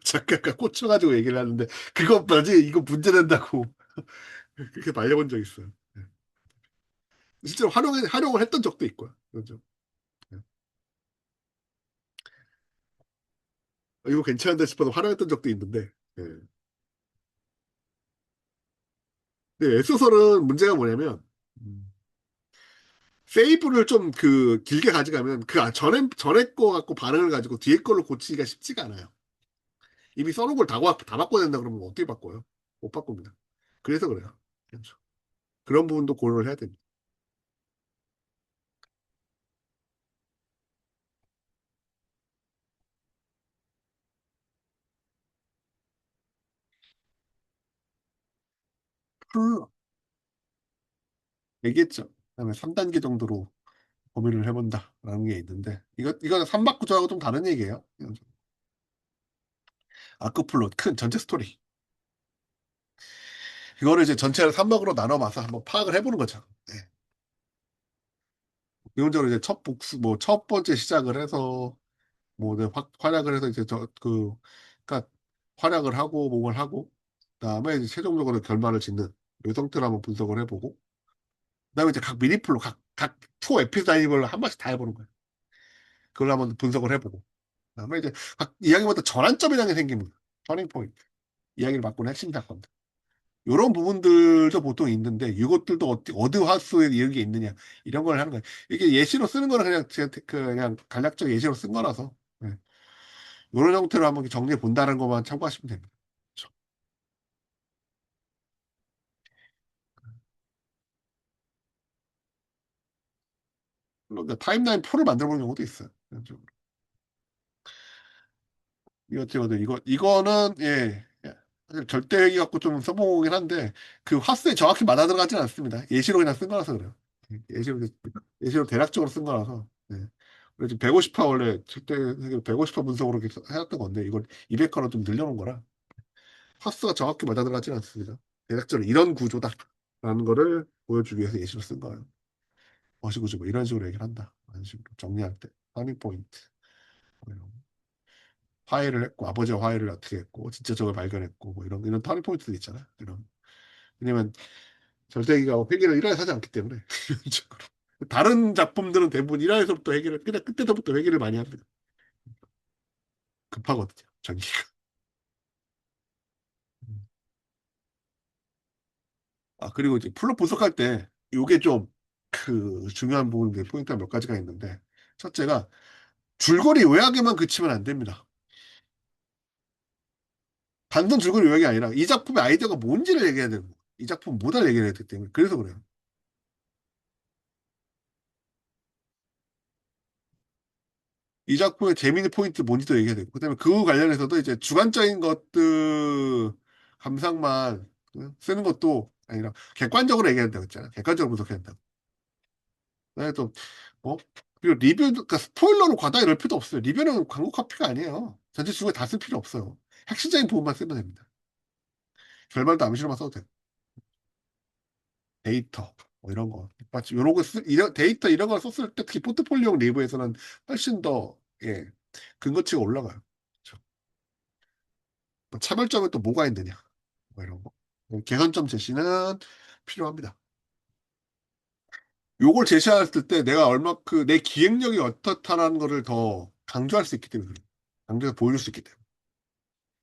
Speaker 1: 작가가 꽂혀가지고 얘기를 하는데 그것 맞지 이거 문제 된다고 그렇게 말려본 적 있어요. 네. 실제로 활용을 했던 적도 있고요. 그죠? 네. 이거 괜찮은데 싶어서 활용했던 적도 있는데 네. 근데 웹소설은 문제가 뭐냐면 음, 세이브를 좀 길게 가져가면 전에 거 갖고 반응을 가지고 뒤에 걸로 고치기가 쉽지가 않아요. 이미 써놓은 걸 다 바꿔야 된다 그러면 어떻게 바꿔요? 못 바꿉니다. 그래서 그래요. 그렇죠. 그런 부분도 고려를 해야 됩니다. 풀 얘기했죠. 그다음에 3단계 정도로 고민을 해본다라는 게 있는데 이거는 삼박구조하고 좀 다른 얘기예요. 아크플롯 큰 전체 스토리 이거를 이제 전체를 삼박으로 나눠봐서 한번 파악을 해보는 거죠. 네. 기본적으로 이제 첫 번째 시작을 해서 뭐 이제 활약을 해서 이제 그러니까 활약을 하고 뭘 하고 그다음에 이제 최종적으로 결말을 짓는 이 상태로 한번 분석을 해보고 그다음에 이제 각 미니플로 각투 에피소드를 한 번씩 다 해보는 거예요. 그걸 한번 분석을 해보고 그다음에 이제 각 이야기마다 전환점이라는 게 생깁니다. 터닝 포인트. 이야기를 바꾸는 핵심 사건들. 이런 부분들도 보통 있는데 이것들도 어디 화수에 이런 게 있느냐 이런 걸 하는 거예요. 이게 예시로 쓰는 거는 그냥 제가 그냥 간략적 예시로 쓴 거라서 네. 이런 형태로 한번 정리해 본다는 것만 참고하시면 됩니다. 그렇죠. 물론 타임라인 표를 만들어 보는 경우도 있어요. 이거는 사실 절대기 갖고 좀 써보긴 한데 그 화수에 정확히 맞아 들어가지는 않습니다. 예시로 그냥 쓴 거라서 그래요. 예시로 예시로 대략적으로 쓴 거라서. 네. 그래서 150화 원래 절대 150화 분석으로 계속 해왔던 건데 이걸 200화로 좀 늘려놓은 거라 파스가 정확히 맞아들어가지는 않습니다. 대략적으로 이런 구조다라는 거를 보여주기 위해서 예시로 쓴 거예요. 거시구조 뭐 이런 식으로 얘기를 한다. 이런 식으로 정리할 때 터닝 포인트 뭐 이런 거. 화해를 했고 아버지와 화해를 어떻게 했고 진짜 적을 발견했고 뭐 이런 터닝 포인트들 있잖아요. 이런 왜냐면 절대기가 회계를 1화에서 하지 않기 때문에 기본적으로. 다른 작품들은 대부분 1화에서부터 회계를 그냥 그때부터 회계를 많이 합니다. 급하거든요. 전기가. 아 그리고 이제 플롯 분석할 때 이게 좀 그 중요한 부분인데 포인트가 몇 가지가 있는데 첫째가 줄거리 요약에만 그치면 안 됩니다. 단순 줄거리 요약이 아니라 이 작품의 아이디어가 뭔지를 얘기해야 되는 거예요. 이 작품 뭐다를 얘기해야 되기 때문에 그래서 그래요. 이 작품의 재미있는 포인트 뭔지도 얘기해야 되고 그다음에 그 관련해서도 이제 주관적인 것들 감상만 쓰는 것도 아니라 객관적으로 얘기해야 된다고 했잖아. 객관적으로 분석해야 된다고. 그다음에 또 뭐 그리고 리뷰 그러니까 스포일러로 과다히 넣을 필요도 없어요. 리뷰는 광고 카피가 아니에요. 전체 주에 다 쓸 필요 없어요. 핵심적인 부분만 쓰면 됩니다. 결말도 암시로만 써도 돼요. 데이터 뭐 이런 거 마치 요런 거 이런 데이터 이런 걸 썼을 때 특히 포트폴리오 리뷰에서는 훨씬 더 예, 근거치가 올라가요. 그렇죠? 뭐 차별점은 또 뭐가 있느냐 뭐 이런 거 개선점 제시는 필요합니다. 요걸 제시했을 때 내가 얼마 그 내 기획력이 어떻다라는 거를 더 강조할 수 있기 때문에 그래요. 강조해서 보여줄 수 있기 때문에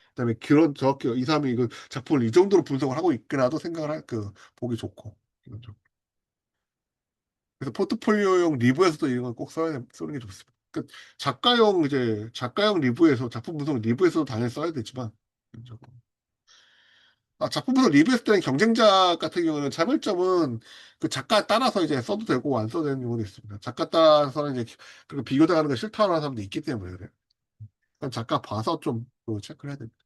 Speaker 1: 그다음에 그런 정확히 이 사람이 이거 작품을 이 정도로 분석을 하고 있구나도 생각을 그 보기 좋고 이건 좀 그래서 포트폴리오용 리뷰에서도 이런 걸 꼭 쓰는 게 좋습니다. 그러니까 작가용 리뷰에서 작품 분석 리뷰에서도 당연히 써야 되지만 개인적으로. 작품 분석 리뷰했을 때는 경쟁자 같은 경우는 차별점은 그 작가 따라서 이제 써도 되고 안 써도 되는 경우도 있습니다. 작가 따라서는 이제 그리고 비교당하는 거 싫다는 사람도 있기 때문에 그래요. 그럼 작가 봐서 좀그 체크를 해야 됩니다.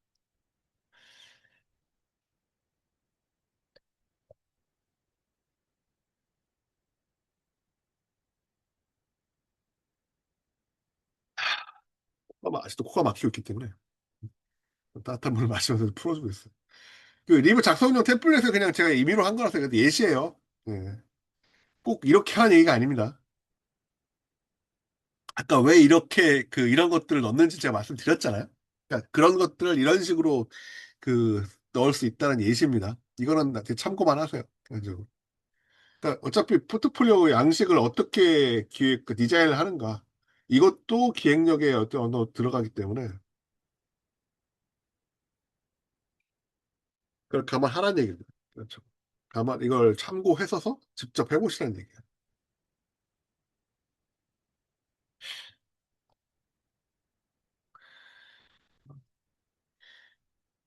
Speaker 1: 아직도 코가 막히고 있기 때문에 따뜻한 물을 마시면서 풀어주고 있어요. 그 리뷰 작성용 템플릿을 그냥 제가 임의로 한 거라서 이것도 예시예요. 예. 꼭 이렇게 하는 얘기가 아닙니다. 아까 왜 이렇게 이런 것들을 넣는지 제가 말씀드렸잖아요. 그러니까 그런 것들을 이런 식으로 그 넣을 수 있다는 예시입니다. 이거는 나한테 참고만 하세요. 개인적으로. 그러니까 어차피 포트폴리오 양식을 어떻게 디자인을 하는가 이것도 기획력에 어떤 언어 들어가기 때문에 그걸 감안하라는 얘기입니다. 그렇죠. 다만 이걸 참고해서 직접 해보시라는 얘기예요.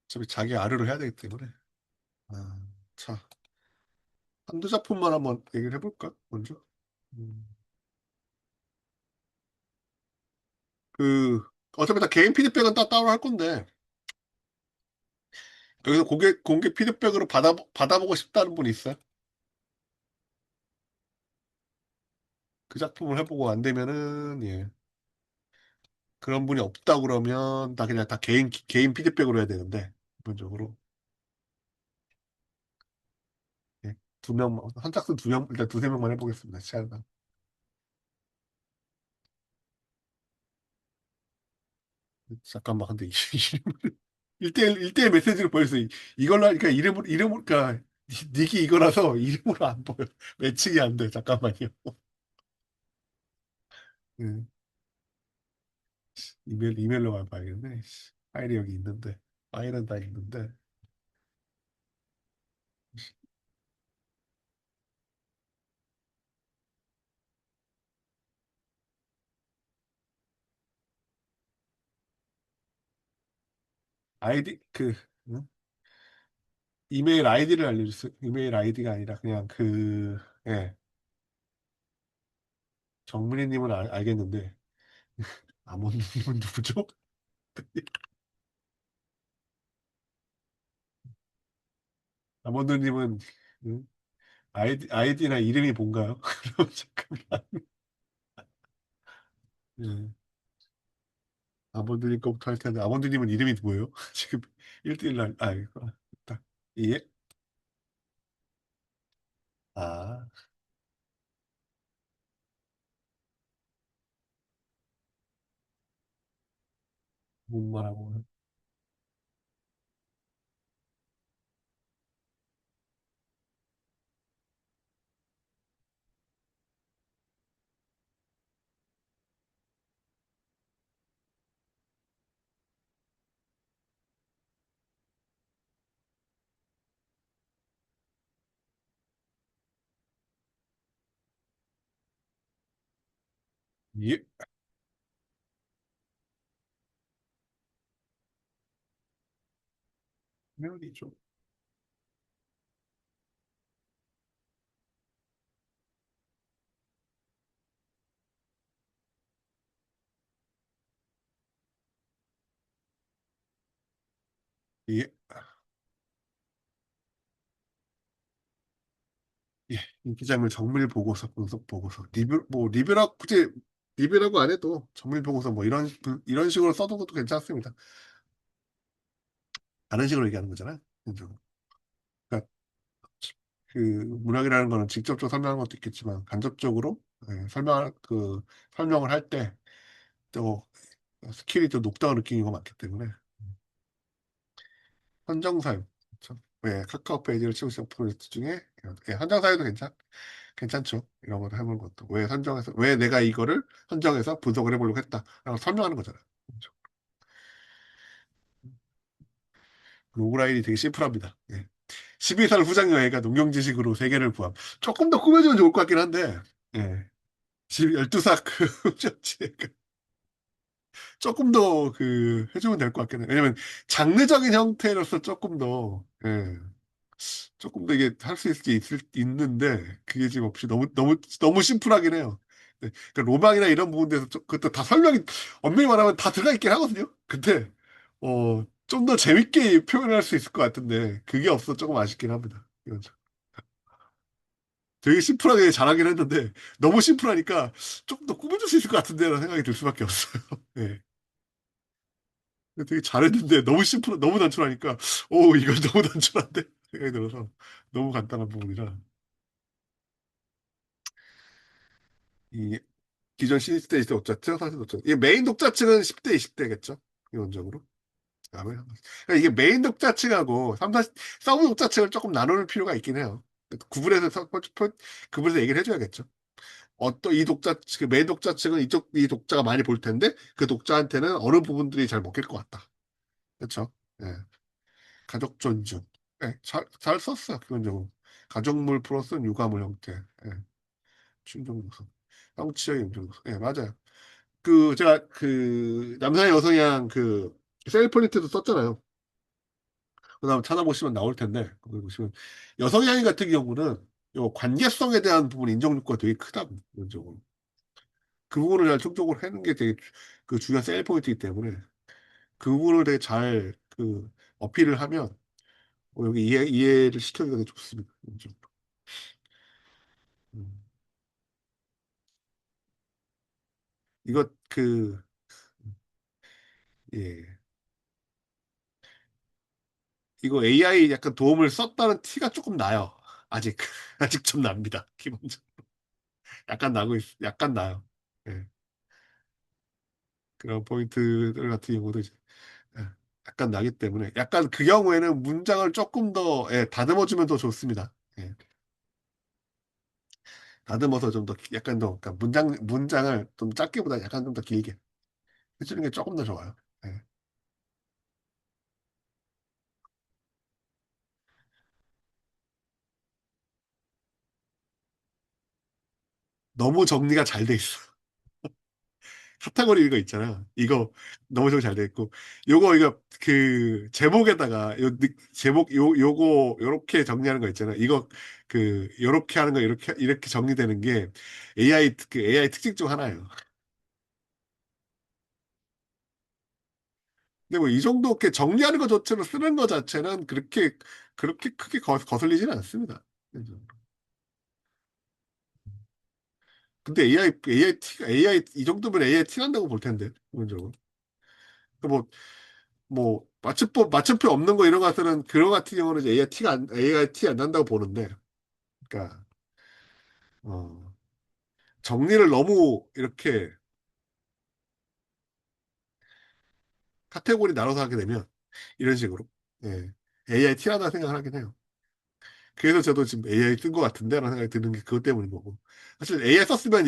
Speaker 1: 어차피 자기 아르를 해야 되기 때문에. 아, 자, 한두 작품만 한번 얘기를 해볼까? 먼저. 음, 그, 어차피 다 개인 피드백은 따로 할 건데, 여기서 공개 피드백으로 받아보고 싶다는 분 있어요? 그 작품을 해보고 안 되면은, 예. 그런 분이 없다 그러면, 다 그냥 다 개인 피드백으로 해야 되는데, 기본적으로. 예. 두 명, 한 짝수 두 명, 일단 두세 명만 해보겠습니다. 시간당. 잠깐만, 근데 일대일 메시지를 보냈어. 이걸로 하니까 그러니까 닉이 이거라서 이름으로 안 보여. 매칭이 안 돼. 잠깐만요. 음, 이메일로 봐야겠네. 파일이 여기 있는데. 파일은 다 있는데. 아이디, 응? 이메일 아이디를 알려주세요. 이메일 아이디가 아니라 그냥 예. 정민희님은 알겠는데. 아몬드님은 누구죠? 아몬드님은, 응? 아이디나 이름이 뭔가요? 그럼 잠깐만. 예. 아몬드님 거부터 할 텐데, 아몬드님은 이름이 뭐예요? 지금 1대1 이거, 딱. 예? 아, 뭔 말하고. 예? 면이죠. 예? 예. 인기장면 정밀 보고서, 분석 보고서. 리뷰라고, 굳이 리뷰라고 안 해도 정밀 보고서 뭐 이런 식으로 써도 것도 괜찮습니다. 다른 식으로 얘기하는 거잖아요. 그죠? 그러니까 그 문학이라는 거는 직접적으로 설명하는 것도 있겠지만 간접적으로 설명을 할 때 또 스킬이 또 높다고 느끼는 거 많기 때문에 한정사유 그렇죠? 왜 카카오 페이지를 치고 있는 프로젝트 중에 한정사유도 괜찮죠. 이런 것도 해보는 것도 왜 내가 이거를 선정해서 분석을 해보려고 했다라고 설명하는 거잖아요. 그렇죠? 로그라인이 되게 심플합니다. 예. 12살 후작 여행가 농경 지식으로 세계를 구함. 조금 더 꾸며주면 좋을 것 같긴 한데, 예. 12살 그 조금 더 해주면 될 것 같긴 해요. 왜냐면 장르적인 형태로서 조금 더 이게 할 수 있는데, 그게 지금 없이 너무 심플하긴 해요. 네, 그러니까 로망이나 이런 부분에서 그것도 다 설명이, 엄밀히 말하면 다 들어가 있긴 하거든요. 근데, 좀 더 재밌게 표현할 수 있을 것 같은데, 그게 없어 조금 아쉽긴 합니다. 이건 좀. 되게 심플하게 잘하긴 했는데, 너무 심플하니까 조금 더 꾸며줄 수 있을 것 같은데라는 생각이 들 수밖에 없어요. 네. 되게 잘했는데 너무 단순하니까 이거 너무 단순한데 생각이 들어서 너무 간단한 부분이라 이 기존 시대 20대 독자층, 40대 독자층 이게 메인 독자층은 10대, 20대겠죠 기본적으로. 그러니까 이게 메인 독자층하고 3, 40, 서브 독자층을 조금 나눌 필요가 있긴 해요. 구분해서 얘기를 해줘야겠죠. 이 그 메인 독자층은 이 독자가 많이 볼 텐데 그 독자한테는 어느 부분들이 잘 먹힐 것 같다. 그렇죠? 예. 가족 존중. 네, 잘 썼어, 기본적으로. 가족물 플러스 육아물 형태. 예, 충족 요소. 성취적 인정 요소. 예, 맞아요. 제가 남성의 여성향 셀프리트도 썼잖아요. 그다음 찾아보시면 나올 텐데, 거기 보시면 여성향이 같은 경우는 요 관계성에 대한 부분 인정 욕구가 되게 크다고, 기본적으로. 그 부분을 잘 충족을 하는 게 되게 중요한 셀 포인트이기 때문에 그 부분을 되게 잘 어필을 하면 여기 이해를 시켜주기가 되게 좋습니다. 음. 이거 예. 이거 AI 약간 도움을 썼다는 티가 조금 나요. 아직 아직 좀 납니다. 기본적으로 약간 나요. 예. 그런 포인트들 같은 경우도 이제 예, 약간 나기 때문에 약간 그 경우에는 문장을 조금 더 다듬어 주면 더 좋습니다. 예. 다듬어서 좀 더 약간 더 그러니까 문장을 좀 짧게보다 약간 좀 더 길게 해주는 게 조금 더 좋아요. 예. 너무 정리가 잘 돼 있어. 카테고리 이거 있잖아. 이거 너무 잘 있고, 이거 제목에다가 요렇게 정리하는 거 있잖아. 이거 요렇게 하는 거 이렇게 정리되는 게 AI 특징 중 하나예요. 근데 뭐 이 정도 이렇게 정리하는 거 자체로 쓰는 거 자체는 그렇게 크게 거슬리지는 않습니다. 그죠? 근데 AI 이 정도면 AI 티 난다고 볼 텐데, 기본적으로. 뭐, 맞춤법 없는 거 이런 것들은, 그런 같은 경우는 이제 AI 티 안 난다고 보는데, 그러니까, 어, 정리를 너무 이렇게 카테고리 나눠서 하게 되면, 이런 식으로, 예, AI 티 난다 생각을 하긴 해요. 그래서 저도 지금 AI 쓴 것 같은데, 라는 생각이 드는 게 그것 때문인 거고. 사실 AI 썼으면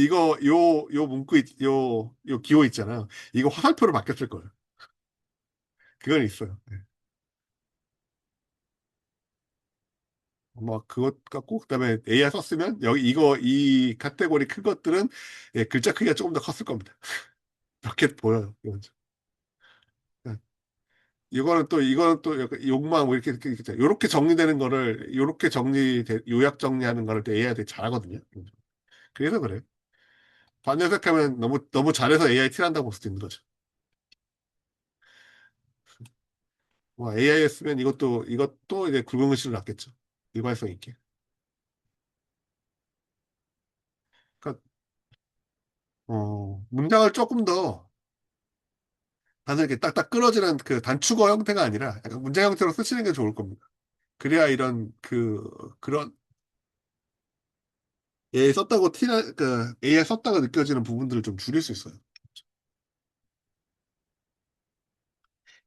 Speaker 1: 요 기호 있잖아요. 이거 화살표로 바뀌었을 거예요. 그건 있어요. 예. 뭐 그것 같고 그다음에 AI 썼으면 여기 이 카테고리 큰 것들은 예, 글자 크기가 조금 더 컸을 겁니다. 이렇게 보여요. 이건 좀. 예. 이거는 또 약간 욕망 뭐 이렇게 정리되는 거를 이렇게 요약 정리하는 거를 또 AI가 되게 잘하거든요. 그래서 그래요. 반대색하면 너무 잘해서 AI 티난다고 볼 수도 있는 거죠. 뭐 AI였으면 이것도 이제 굵은글씨로 났겠죠. 일관성 있게. 그러니까 문장을 조금 더 단순히 이렇게 딱딱 끊어지는 그 단축어 형태가 아니라 약간 문장 형태로 쓰시는 게 좋을 겁니다. 그래야 그런 AI 썼다고 느껴지는 부분들을 좀 줄일 수 있어요.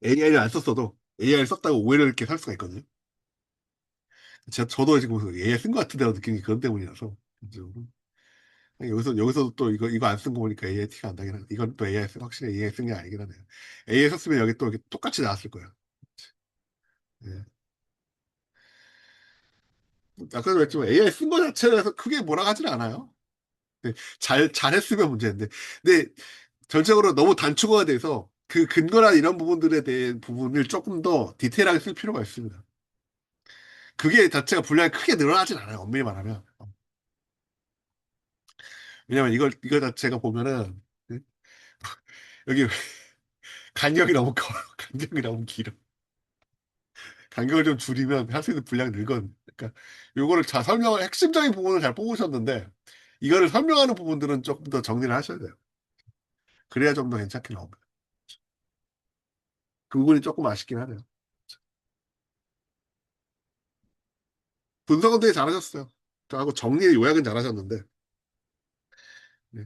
Speaker 1: AI를 안 썼어도 AI를 썼다고 오해를 이렇게 살 수가 있거든요. 저도 지금 AI 쓴 것 같은데라고 느끼는 게 그것 때문이라서. 개인적으로. 여기서도 또 이거 안 쓴 거 보니까 AI 티가 안 나긴 하네. 이건 또 확실히 AI 쓴 게 아니긴 하네요. AI 썼으면 여기 또 이렇게 똑같이 나왔을 거예요. 예. 아까도 말했지만 AI 쓴 거 자체에서 크게 뭐라 하진 않아요. 네, 잘했으면 문제인데. 근데 전체적으로 너무 단축화가 돼서 그 근거나 이런 부분들에 대한 부분을 조금 더 디테일하게 쓸 필요가 있습니다. 그게 자체가 분량이 크게 늘어나진 않아요. 엄밀히 말하면. 왜냐면 이거 자체가 보면은, 네? 여기 간격이 너무 커요. 간격이 너무 길어. 간격을 좀 줄이면 할 수 있는 분량이 늘거든요. 그러니까 요거를 핵심적인 부분을 잘 뽑으셨는데, 이거를 설명하는 부분들은 조금 더 정리를 하셔야 돼요. 그래야 좀 더 괜찮게 나옵니다. 그 부분이 조금 아쉽긴 하네요. 분석은 되게 잘하셨어요. 하고 요약은 잘하셨는데, 네.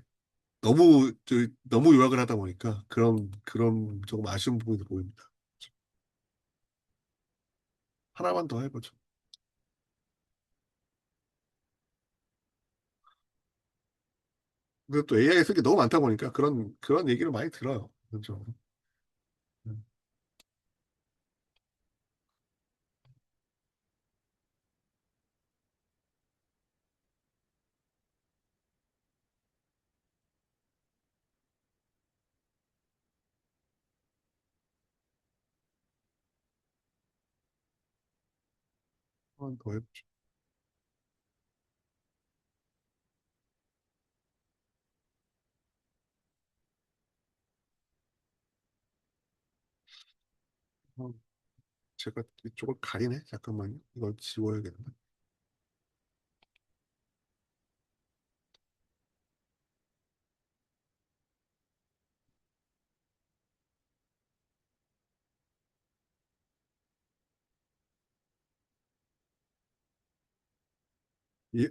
Speaker 1: 너무 요약을 하다 보니까 그런 조금 아쉬운 부분이 보입니다. 하나만 더 해보죠. 근데 또 AI 쓸 게 너무 많다 보니까 그런 얘기를 많이 들어요. 그렇죠. 하나만 더 해보죠. 어, 제가 이쪽을 가리네? 잠깐만요. 이걸 지워야겠네. 이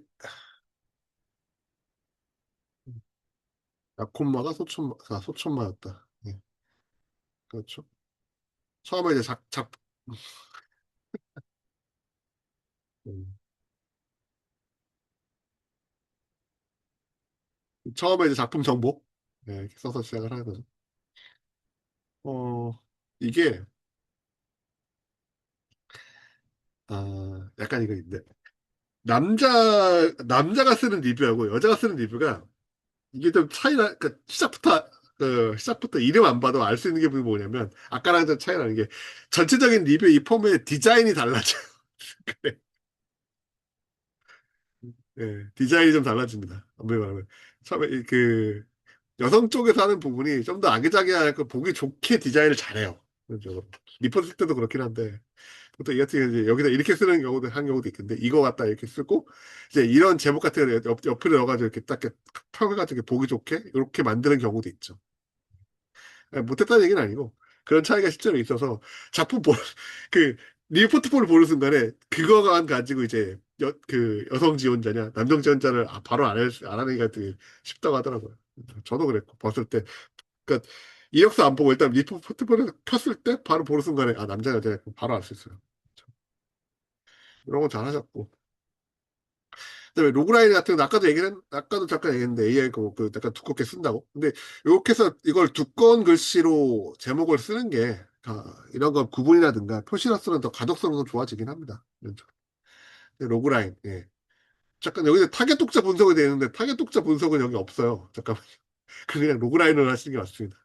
Speaker 1: 약혼마가 소천마였다. 네, 그렇죠. 처음에 이제 음, 처음에 이제 작품 정보 네, 이렇게 써서 시작을 하는 거죠. 어, 이게 약간 이거 있는데 남자가 쓰는 리뷰하고 여자가 쓰는 리뷰가 이게 좀 그러니까 시작부터 이름 안 봐도 알 수 있는 게 뭐냐면 아까랑 좀 차이 나는 게 전체적인 리뷰 이 폼의 디자인이 달라져요. 그래. 예, 디자인이 좀 달라집니다. 엄밀히 말하면 처음에 여성 쪽에서 하는 부분이 좀 더 아기자기하고 보기 좋게 디자인을 잘해요. 그죠? 리포트 쓸 때도 그렇긴 한데 보통 이 같은 경우 이제 여기다 이렇게 쓰는 경우도 한 경우도 있는데 이거 갖다 이렇게 쓰고 이제 이런 제목 같은 거 옆에 넣어가지고 이렇게 딱 이렇게 펴가지고 이렇게 보기 좋게 이렇게 만드는 경우도 있죠. 못했다는 얘기는 아니고 그런 차이가 실제로 있어서 작품 그 리포트폴을 보는 순간에 그거만 가지고 이제 그 여성 지원자냐 남성 지원자를 바로 알아내기가 되게 쉽다고 하더라고요. 저도 그랬고 봤을 때 그러니까 이력서 안 보고 일단 리포트폴을 켰을 때 바로 보는 순간에 아 남자 여자 바로 알 수 있어요. 이런 거 잘하셨고 그다음에 로그라인 같은 거 아까도 잠깐 얘기했는데 AI 그 약간 두껍게 쓴다고. 근데 이렇게 해서 이걸 두꺼운 글씨로 제목을 쓰는 게 이런 거 구분이라든가 표시로서는 더 가독성도 좋아지긴 합니다. 로그라인. 예. 잠깐 여기 타겟 독자 분석이 되는데 타겟 독자 분석은 여기 없어요. 잠깐만. 그냥 로그라인을 하시는 게 맞습니다.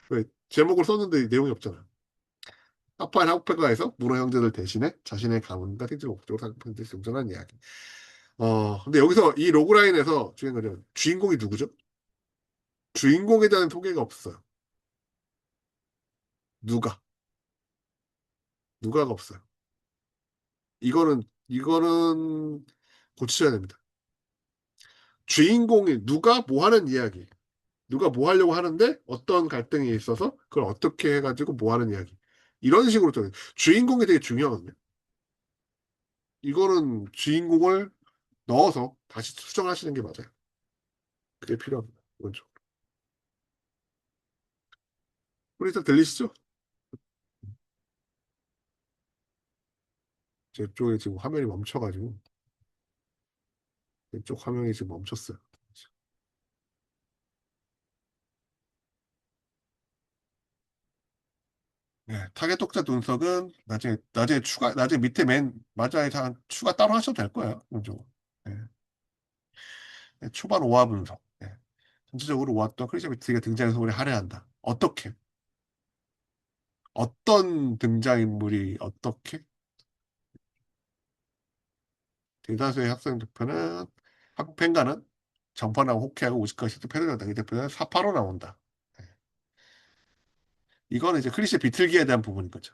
Speaker 1: 왜 제목을 썼는데 내용이 없잖아. 파파인 학회가에서 문어 형제들 대신에 자신의 가문과 생존 목적으로 상품들이 용전한 이야기. 근데 여기서 이 로그라인에서 중요한 거는 주인공이 누구죠? 주인공에 대한 소개가 없어요. 누가? 누가가 없어요. 이거는 고치셔야 됩니다. 주인공이 누가 뭐 하는 이야기. 누가 뭐 하려고 하는데 어떤 갈등이 있어서 그걸 어떻게 해가지고 뭐 하는 이야기. 이런 식으로 좀 주인공이 되게 중요하거든요. 이거는 주인공을 넣어서 다시 수정하시는 게 맞아요. 그게 필요합니다. 먼저. 우리 다 들리시죠? 제 쪽에 지금 화면이 멈춰가지고 이쪽 화면이 지금 멈췄어요. 네, 타겟 독자 분석은 나중에 밑에 맨 마지막에 추가 따로 하셔도 될 거예요. 이쪽. 네. 네, 초반 오화 분석. 네. 전체적으로 오왔던 크리스비트가 등장해서 우리 할애한다. 어떻게? 어떤 등장인물이 어떻게? 대다수의 학생 대표는 학생가는 정판하고 호쾌하고 우직한 시도 패러디다. 이 대표는 사파로 나온다. 네. 이거는 이제 크리스 비틀기에 대한 부분인 거죠.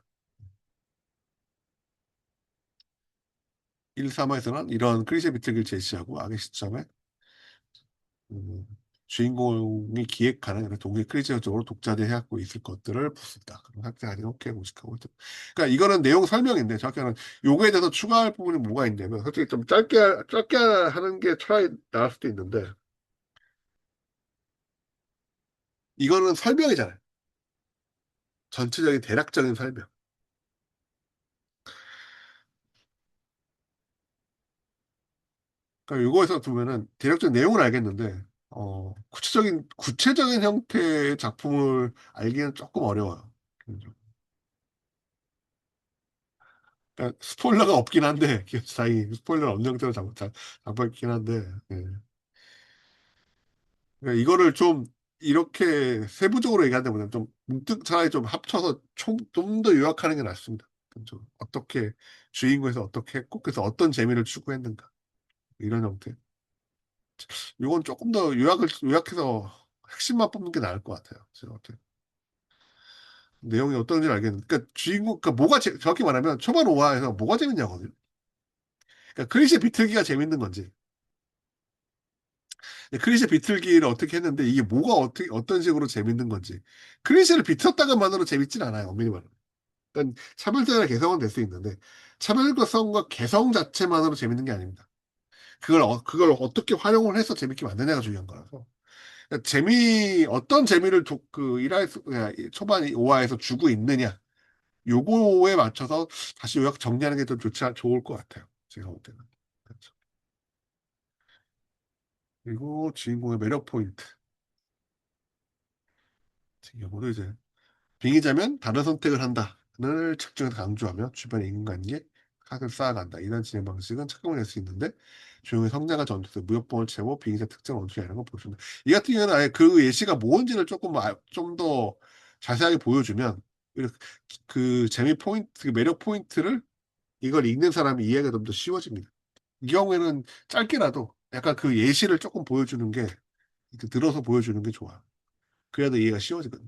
Speaker 1: 1, 3화에서는 이런 크리스 비틀기를 제시하고 악의 시점에 음, 주인공이 기획하는 동일 크리에이터적으로 독자들이 해갖고 있을 것들을 부순다. 그럼 학생 아닌 오케이 무식하고. 그러니까 이거는 내용 설명인데 정확히는 요거에 대해서 추가할 부분이 뭐가 있냐면 솔직히 좀 짧게 하는 게 차라리 나을 수도 있는데 이거는 설명이잖아요. 전체적인 대략적인 설명. 그러니까 요거에서 보면은 대략적인 내용을 알겠는데 구체적인 형태의 작품을 알기는 조금 어려워요. 그러니까 스포일러가 없긴 한데 다행히 스포일러 없는 형태로 잡았긴 한데 그러니까 이거를 좀 이렇게 세부적으로 얘기한다보다 좀 문득 차라리 좀 합쳐서 좀 더 요약하는 게 낫습니다. 좀 어떻게 주인공에서 어떻게 했고 그래서 어떤 재미를 추구했는가 이런 형태. 이건 조금 더 요약해서 핵심만 뽑는 게 나을 것 같아요. 제가 어때 내용이 어떤지 알겠는데 그러니까 그러니까 정확히 말하면 초반 5화에서 뭐가 재밌냐거든요. 그러니까 크리시의 비틀기가 재밌는 건지 크리시 비틀기를 어떻게 했는데 이게 뭐가 어떤 식으로 재밌는 건지 크리시를 비틀었다가만으로 재밌진 않아요. 엄밀히 말하면. 그러니까 차별성이나 개성은 될 수 있는데 차별성과 개성 자체만으로 재밌는 게 아닙니다. 그걸 어떻게 활용을 해서 재밌게 만드냐가 중요한 거라서 그러니까 어떤 재미를 초반 5화에서 주고 있느냐 요거에 맞춰서 다시 요약 정리하는 게 더 좋을 것 같아요. 제가 볼 때는. 그렇죠. 그리고 주인공의 매력 포인트. 이거도 이제 빙의자면 다른 선택을 한다를 측정해서 강조하며 주변의 인간관계 각을 쌓아간다. 이런 진행 방식은 착각을 낼 수 있는데 조용히 성장과 전투에서 무역봉을 채워 빙의자 특징을 원투하는 걸 보여준다. 이 같은 경우는 아예 그 예시가 뭔지를 좀 더 자세하게 보여주면 그 재미 포인트, 그 매력 포인트를 이걸 읽는 사람이 이해가 좀 더 쉬워집니다. 이 경우에는 짧게라도 약간 그 예시를 조금 보여주는 게 이렇게 들어서 보여주는 게 좋아. 그래야 더 이해가 쉬워지거든.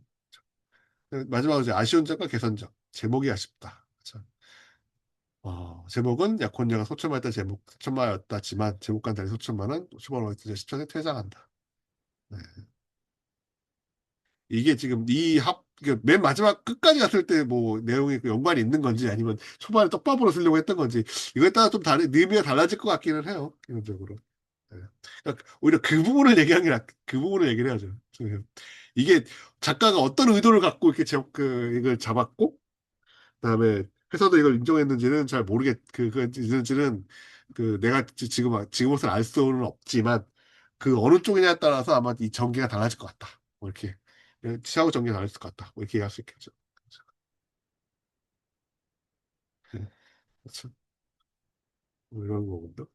Speaker 1: 마지막으로 이제 아쉬운 점과 개선점. 제목이 아쉽다. 제목은 약혼녀가 소천마였다 제목 소천마였다지만 제목과는 달리 소천마는 50원 월세 10천에 퇴장한다. 네. 이게 지금 이게 맨 마지막 끝까지 갔을 때 뭐 내용이 그 연관이 있는 건지 아니면 초반에 떡밥으로 쓰려고 했던 건지 이거에 따라 좀 다른 의미가 달라질 것 같기는 해요. 기본적으로. 네. 그러니까 오히려 그 부분을 얘기하는 게 그 부분을 얘기를 해야죠. 이게 작가가 어떤 의도를 갖고 이렇게 이걸 잡았고 그다음에 회사도 이걸 인정했는지는 잘 있는지는 내가 지금으로서는 알 수는 없지만 그 어느 쪽이냐에 따라서 아마 이 전개가 달라질 것 같다. 뭐 이렇게 시하고 전개가 달라질 것 같다. 뭐 이렇게 얘기할 수 있겠죠. 네. 그렇죠. 뭐 이런 거군요.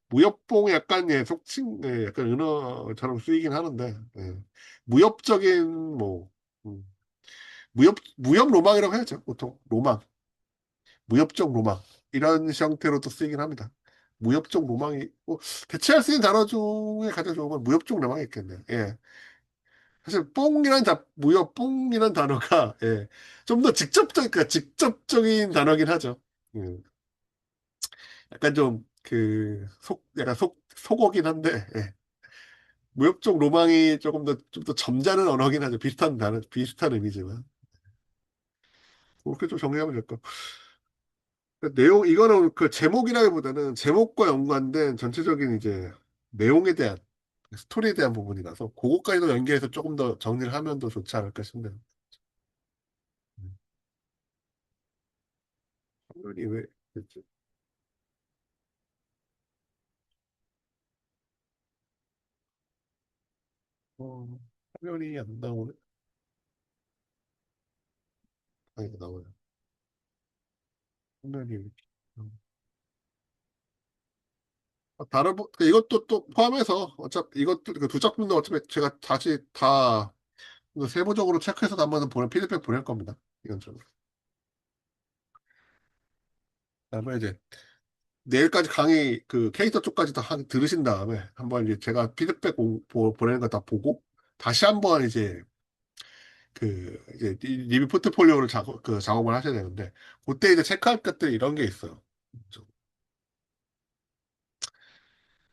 Speaker 1: 무협봉 약간 속칭 약간 은어처럼 쓰이긴 하는데 무협적인 뭐 음, 무협 로망이라고 해야죠. 보통 로망 무협적 로망 이런 형태로도 쓰이긴 합니다. 무협적 로망이 뭐 대체할 수 있는 단어 중에 가장 좋은 건 무협적 로망이 있겠네요. 예. 사실 무협 뽕이라는 단어가 좀 더 그러니까 직접적인 단어긴 하죠. 음, 약간 좀 약간 속어긴 한데 무협적 로망이 좀 더 점잖은 언어긴 하죠. 비슷한 의미지만 그렇게 좀 정리하면 될까. 이거는 그 제목이라기보다는 제목과 연관된 전체적인 이제 내용에 대한, 스토리에 대한 부분이라서, 그거까지도 연계해서 조금 더 정리를 하면 더 좋지 않을까 싶네요. 음. 화면이 왜, 됐지? 어, 화면이 안 나오네? 아니, 나오네. 화면이 이렇게. 이것도 또 포함해서, 어차피 이것도, 그 두 작품도 어차피 제가 다시 다 세부적으로 체크해서 한번 피드백 보낼 겁니다. 이건 좀. 그다음에 이제 내일까지 강의 그 캐릭터 쪽까지 다 들으신 다음에 한번 이제 제가 피드백 보내는 거 다 보고 다시 한번 이제 리뷰 포트폴리오를 작업을 하셔야 되는데 그때 이제 체크할 것들 이런 게 있어요.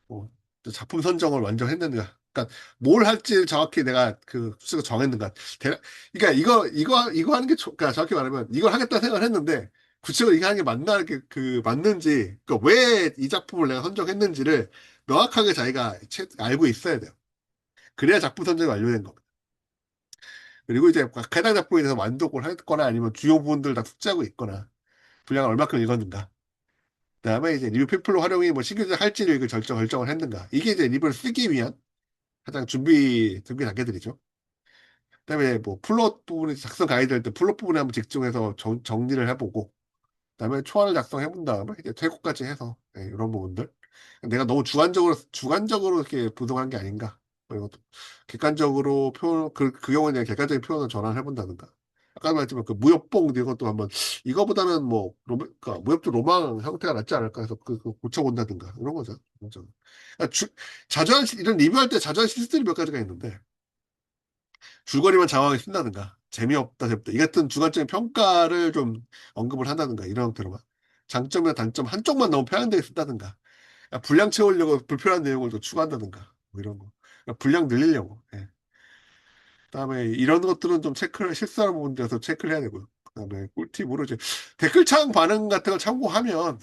Speaker 1: 뭐, 또 작품 선정을 완전 했는가. 그러니까 뭘 할지 정확히 내가 수가 정했는가. 그러니까 이거 하는 게 그러니까 정확히 말하면 이걸 하겠다 생각을 했는데 구체적으로 이거 하는 게 맞는지, 그러니까 왜 이 작품을 내가 선정했는지를 명확하게 자기가 알고 있어야 돼요. 그래야 작품 선정이 완료된 겁니다. 그리고 이제 해당 작품에 대해서 만족을 했거나 아니면 주요 부분들 다 숙지하고 있거나 분량을 얼마큼 읽었는가. 그다음에 이제 리뷰 페플로 활용이 뭐 신규제 할지를 이걸 결정을 했는가. 이게 이제 리뷰를 쓰기 위한 가장 준비 단계들이죠. 그다음에 뭐 플롯 부분이 작성 가이드 할 때 플롯 부분에 한번 집중해서 정리를 해보고 그다음에 초안을 작성해본 다음에 이제 퇴고까지 해서 이런 부분들 내가 너무 주관적으로 이렇게 부동한 게 아닌가 뭐 이것도 객관적으로 그 경우에 대한 객관적인 표현을 전환해본다든가 아까 말했지만 그 무협봉 이것도 한번 이거보다는 뭐 그러니까 무협도 로망 형태가 낫지 않을까 해서 그거 고쳐본다든가 이런 거죠. 그렇죠. 그러니까 이런 리뷰할 때 자주 하는 실수들이 몇 가지가 있는데 줄거리만 장황하게 쓴다든가 재미없다 재밌다 이 같은 주관적인 평가를 좀 언급을 한다든가 이런 형태로만 장점이나 단점 한쪽만 너무 편향되게 쓴다든가 그러니까 분량 채우려고 불필요한 내용을 더 추가한다든가 뭐 이런 거 그러니까 분량 늘리려고 그다음에 이런 것들은 좀 실수하는 부분들에서 체크를 해야 되고요. 그다음에 꿀팁으로 이제 댓글창 반응 같은 걸 참고하면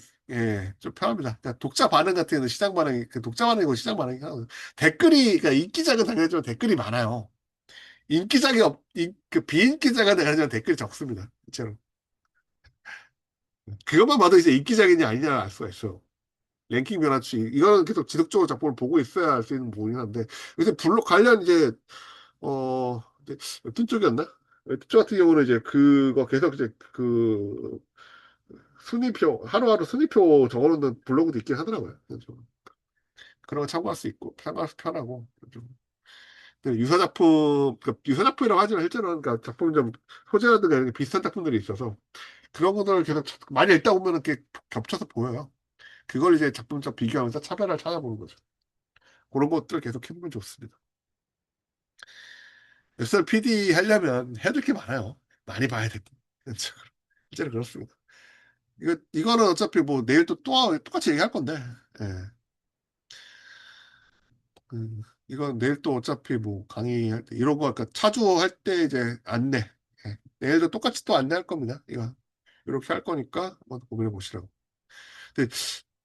Speaker 1: 좀 편합니다. 그러니까 독자 반응 같은 경우는 시장 반응이 독자 반응이고 시장 반응이 하거든요. 그러니까 인기작은 당연히좀 댓글이 많아요. 비인기자가 돼가지고 댓글이 적습니다. 실제로. 그것만 봐도 이제 인기작이냐 아니냐 알 수가 있어. 랭킹 변화치. 이거는 계속 지속적으로 작품을 보고 있어야 알 수 있는 부분이긴 한데, 요새 블록 관련 이제 웹툰 쪽이었나? 웹툰 쪽 같은 경우는 이제 그거 계속 이제 하루하루 순위표 적어놓는 블로그도 있긴 하더라고요. 그래서 그런 거 참고할 수 있고, 참고할 수 편하고. 좀 유사작품이라고 하지만 실제로는 그러니까 작품 좀 소재라든가 이런 게 비슷한 작품들이 있어서 그런 것들을 계속 많이 읽다 보면 이렇게 겹쳐서 보여요. 그걸 이제 작품적 비교하면서 차별화를 찾아보는 거죠. 그런 것들을 계속 해보면 좋습니다. SLPD 하려면 해야 될 게 많아요. 많이 봐야 돼. 실제로 그렇습니다. 이거는 어차피 뭐 내일 또 똑같이 얘기할 건데, 예. 이건 내일 또 어차피 뭐 강의할 때, 이런 거, 그러니까 차주할 때 이제 안내. 예. 내일도 똑같이 또 안내할 겁니다. 이거. 이렇게 할 거니까 한번 고민해 보시라고. 근데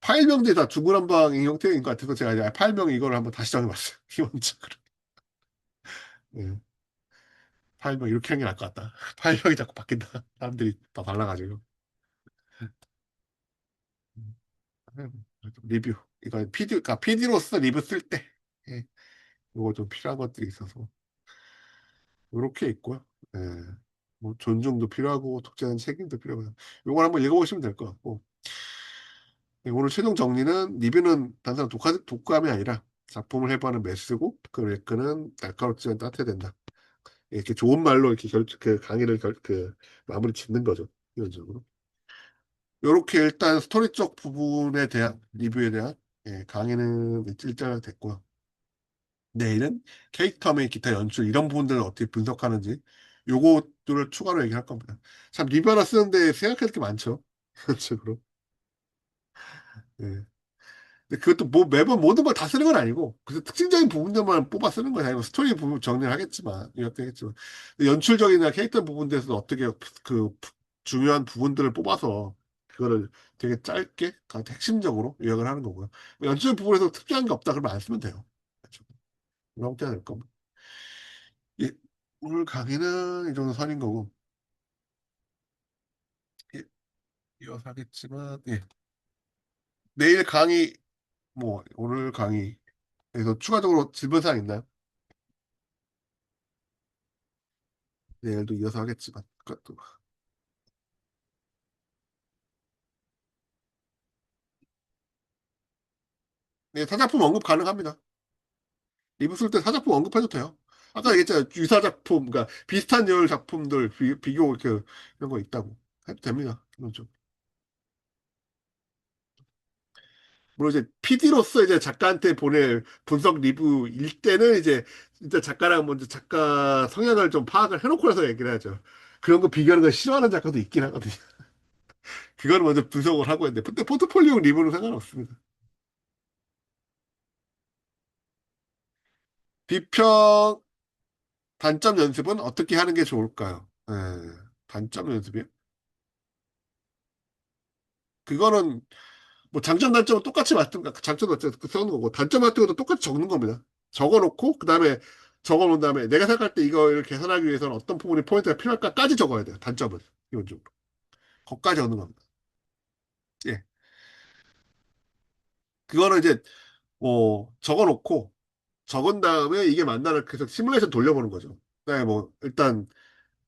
Speaker 1: 파일명들이 다 중구난방인 형태인 것 같아서 제가 이제 파일명 이걸 한번 다시 정해봤어요. 기본적으로. 예. 파일명 이렇게 하는 게 나을 것 같다. 파일명이 자꾸 바뀐다. 사람들이 다 달라가지고. 리뷰. 이거 그러니까 PD로서 리뷰 쓸 때. 예. 이거 좀 필요한 것들이 있어서. 이렇게 있고요. 예. 뭐 존중도 필요하고 독자는 책임도 필요하고. 이걸 한번 읽어보시면 될 것 같고. 예, 오늘 최종 정리는 리뷰는 단순한 독감이 아니라 작품을 해보는 메스고 그 레크는 날카롭지만 따뜻해야 된다. 이렇게 좋은 말로 이렇게 그 강의를 마무리 짓는 거죠. 기본적으로. 이렇게 일단 스토리 쪽 부분에 대한 리뷰에 대한 강의는 일단 됐고요. 내일은 캐릭터 및 기타 연출 이런 부분들을 어떻게 분석하는지 요것들을 추가로 얘기할 겁니다. 참 리뷰 하나 쓰는데 생각할 게 많죠. 기본적으로. 예. 근데 그것도 뭐 매번 모든 걸 다 쓰는 건 아니고 그래서 특징적인 부분들만 뽑아 쓰는 건 아니고 스토리 부분 정리를 하겠지만 이렇게 하겠지만 연출적이나 캐릭터 부분에서 어떻게 중요한 부분들을 뽑아서 그거를 되게 짧게 핵심적으로 요약을 하는 거고요. 연출 부분에서 특별한 게 없다 그러면 안 쓰면 돼요. 그렇죠. 그런 형태가 될 겁니다. 예, 오늘 강의는 이 정도 선인 거고 예, 이어서 하겠지만 예. 내일 강의 뭐 오늘 강의에서 추가적으로 질문사항 있나요? 내일도 이어서 하겠지만 그것도 네, 사작품 언급 가능합니다. 리뷰 쓸 때 사작품 언급해도 돼요. 아까 얘기했잖아요. 유사작품, 그러니까 비슷한 열 작품들 비교 이런 거 있다고 해도 됩니다. 이건 좀. 물론 이제 PD로서 이제 작가한테 보낼 분석 리뷰일 때는 이제 진짜 작가랑 먼저 작가 성향을 좀 파악을 해놓고 나서 얘기를 하죠. 그런 거 비교하는 거 싫어하는 작가도 있긴 하거든요. 그거를 먼저 분석을 하고 있는데, 근데 포트폴리오 리뷰는 상관없습니다. 비평 단점 연습은 어떻게 하는 게 좋을까요? 단점 연습이요? 그거는 뭐 장점 단점은 똑같이 맞든 장점 단점 써는 거고 단점 같은 것도 똑같이 적는 겁니다. 적어놓고 그다음에 적어놓은 다음에 내가 생각할 때 이걸 개선하기 위해서는 어떤 부분이 포인트가 필요할까까지 적어야 돼요. 단점은 기본적으로 거기까지 적는 겁니다. 예, 그거는 이제 뭐 적어놓고 적은 다음에 이게 맞나를 계속 시뮬레이션 돌려보는 거죠. 그다음에 뭐 일단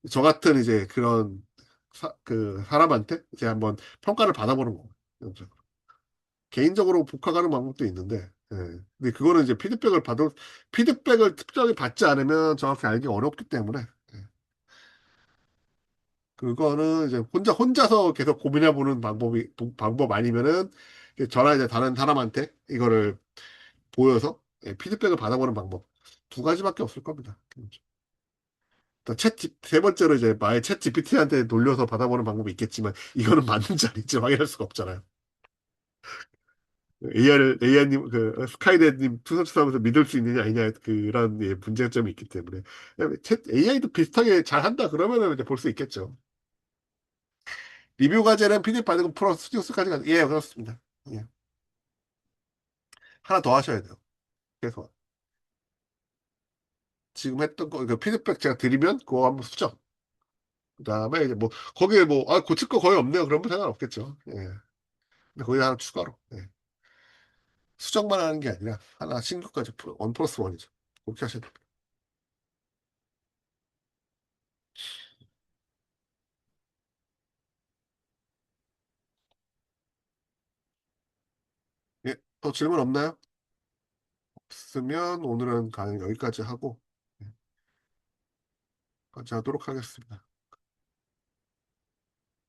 Speaker 1: 저 같은 이제 그런 그 사람한테 이제 한번 평가를 받아보는 거고 개인적으로 복학하는 방법도 있는데, 예. 근데 그거는 이제 피드백을 특별하게 받지 않으면 정확히 알기 어렵기 때문에, 예. 그거는 이제 혼자서 계속 고민해보는 방법 아니면은, 저나 이제 다른 사람한테 이거를 보여서 피드백을 받아보는 방법. 두 가지밖에 없을 겁니다. 세 번째로 이제 마의 챗 GPT한테 돌려서 받아보는 방법이 있겠지만, 이거는 맞는지 아닌지 확인할 수가 없잖아요. AI님, 스카이넷님 투서치하면서 믿을 수 있느냐, 아니냐, 그런 문제점이 있기 때문에. AI도 비슷하게 잘 한다, 그러면은 이제 볼 수 있겠죠. 리뷰 과제는 PDF 받은 거 풀어 스튜디오스까지 예, 그렇습니다. 예. 하나 더 하셔야 돼요. 그래서 지금 했던 거, 그 피드백 제가 드리면 그거 한번 수정. 그 다음에 이제 뭐, 거기에 뭐, 고칠 거 거의 없네요. 그러면 상관없겠죠. 예. 근데 거기 하나 추가로. 예. 수정만 하는 게 아니라 하나 신규까지 원 플러스 원이죠. 그렇게 하셔야 됩니다. 예. 더 질문 없나요? 없으면 오늘은 강의 여기까지 하고, 예, 까지 하도록 하겠습니다.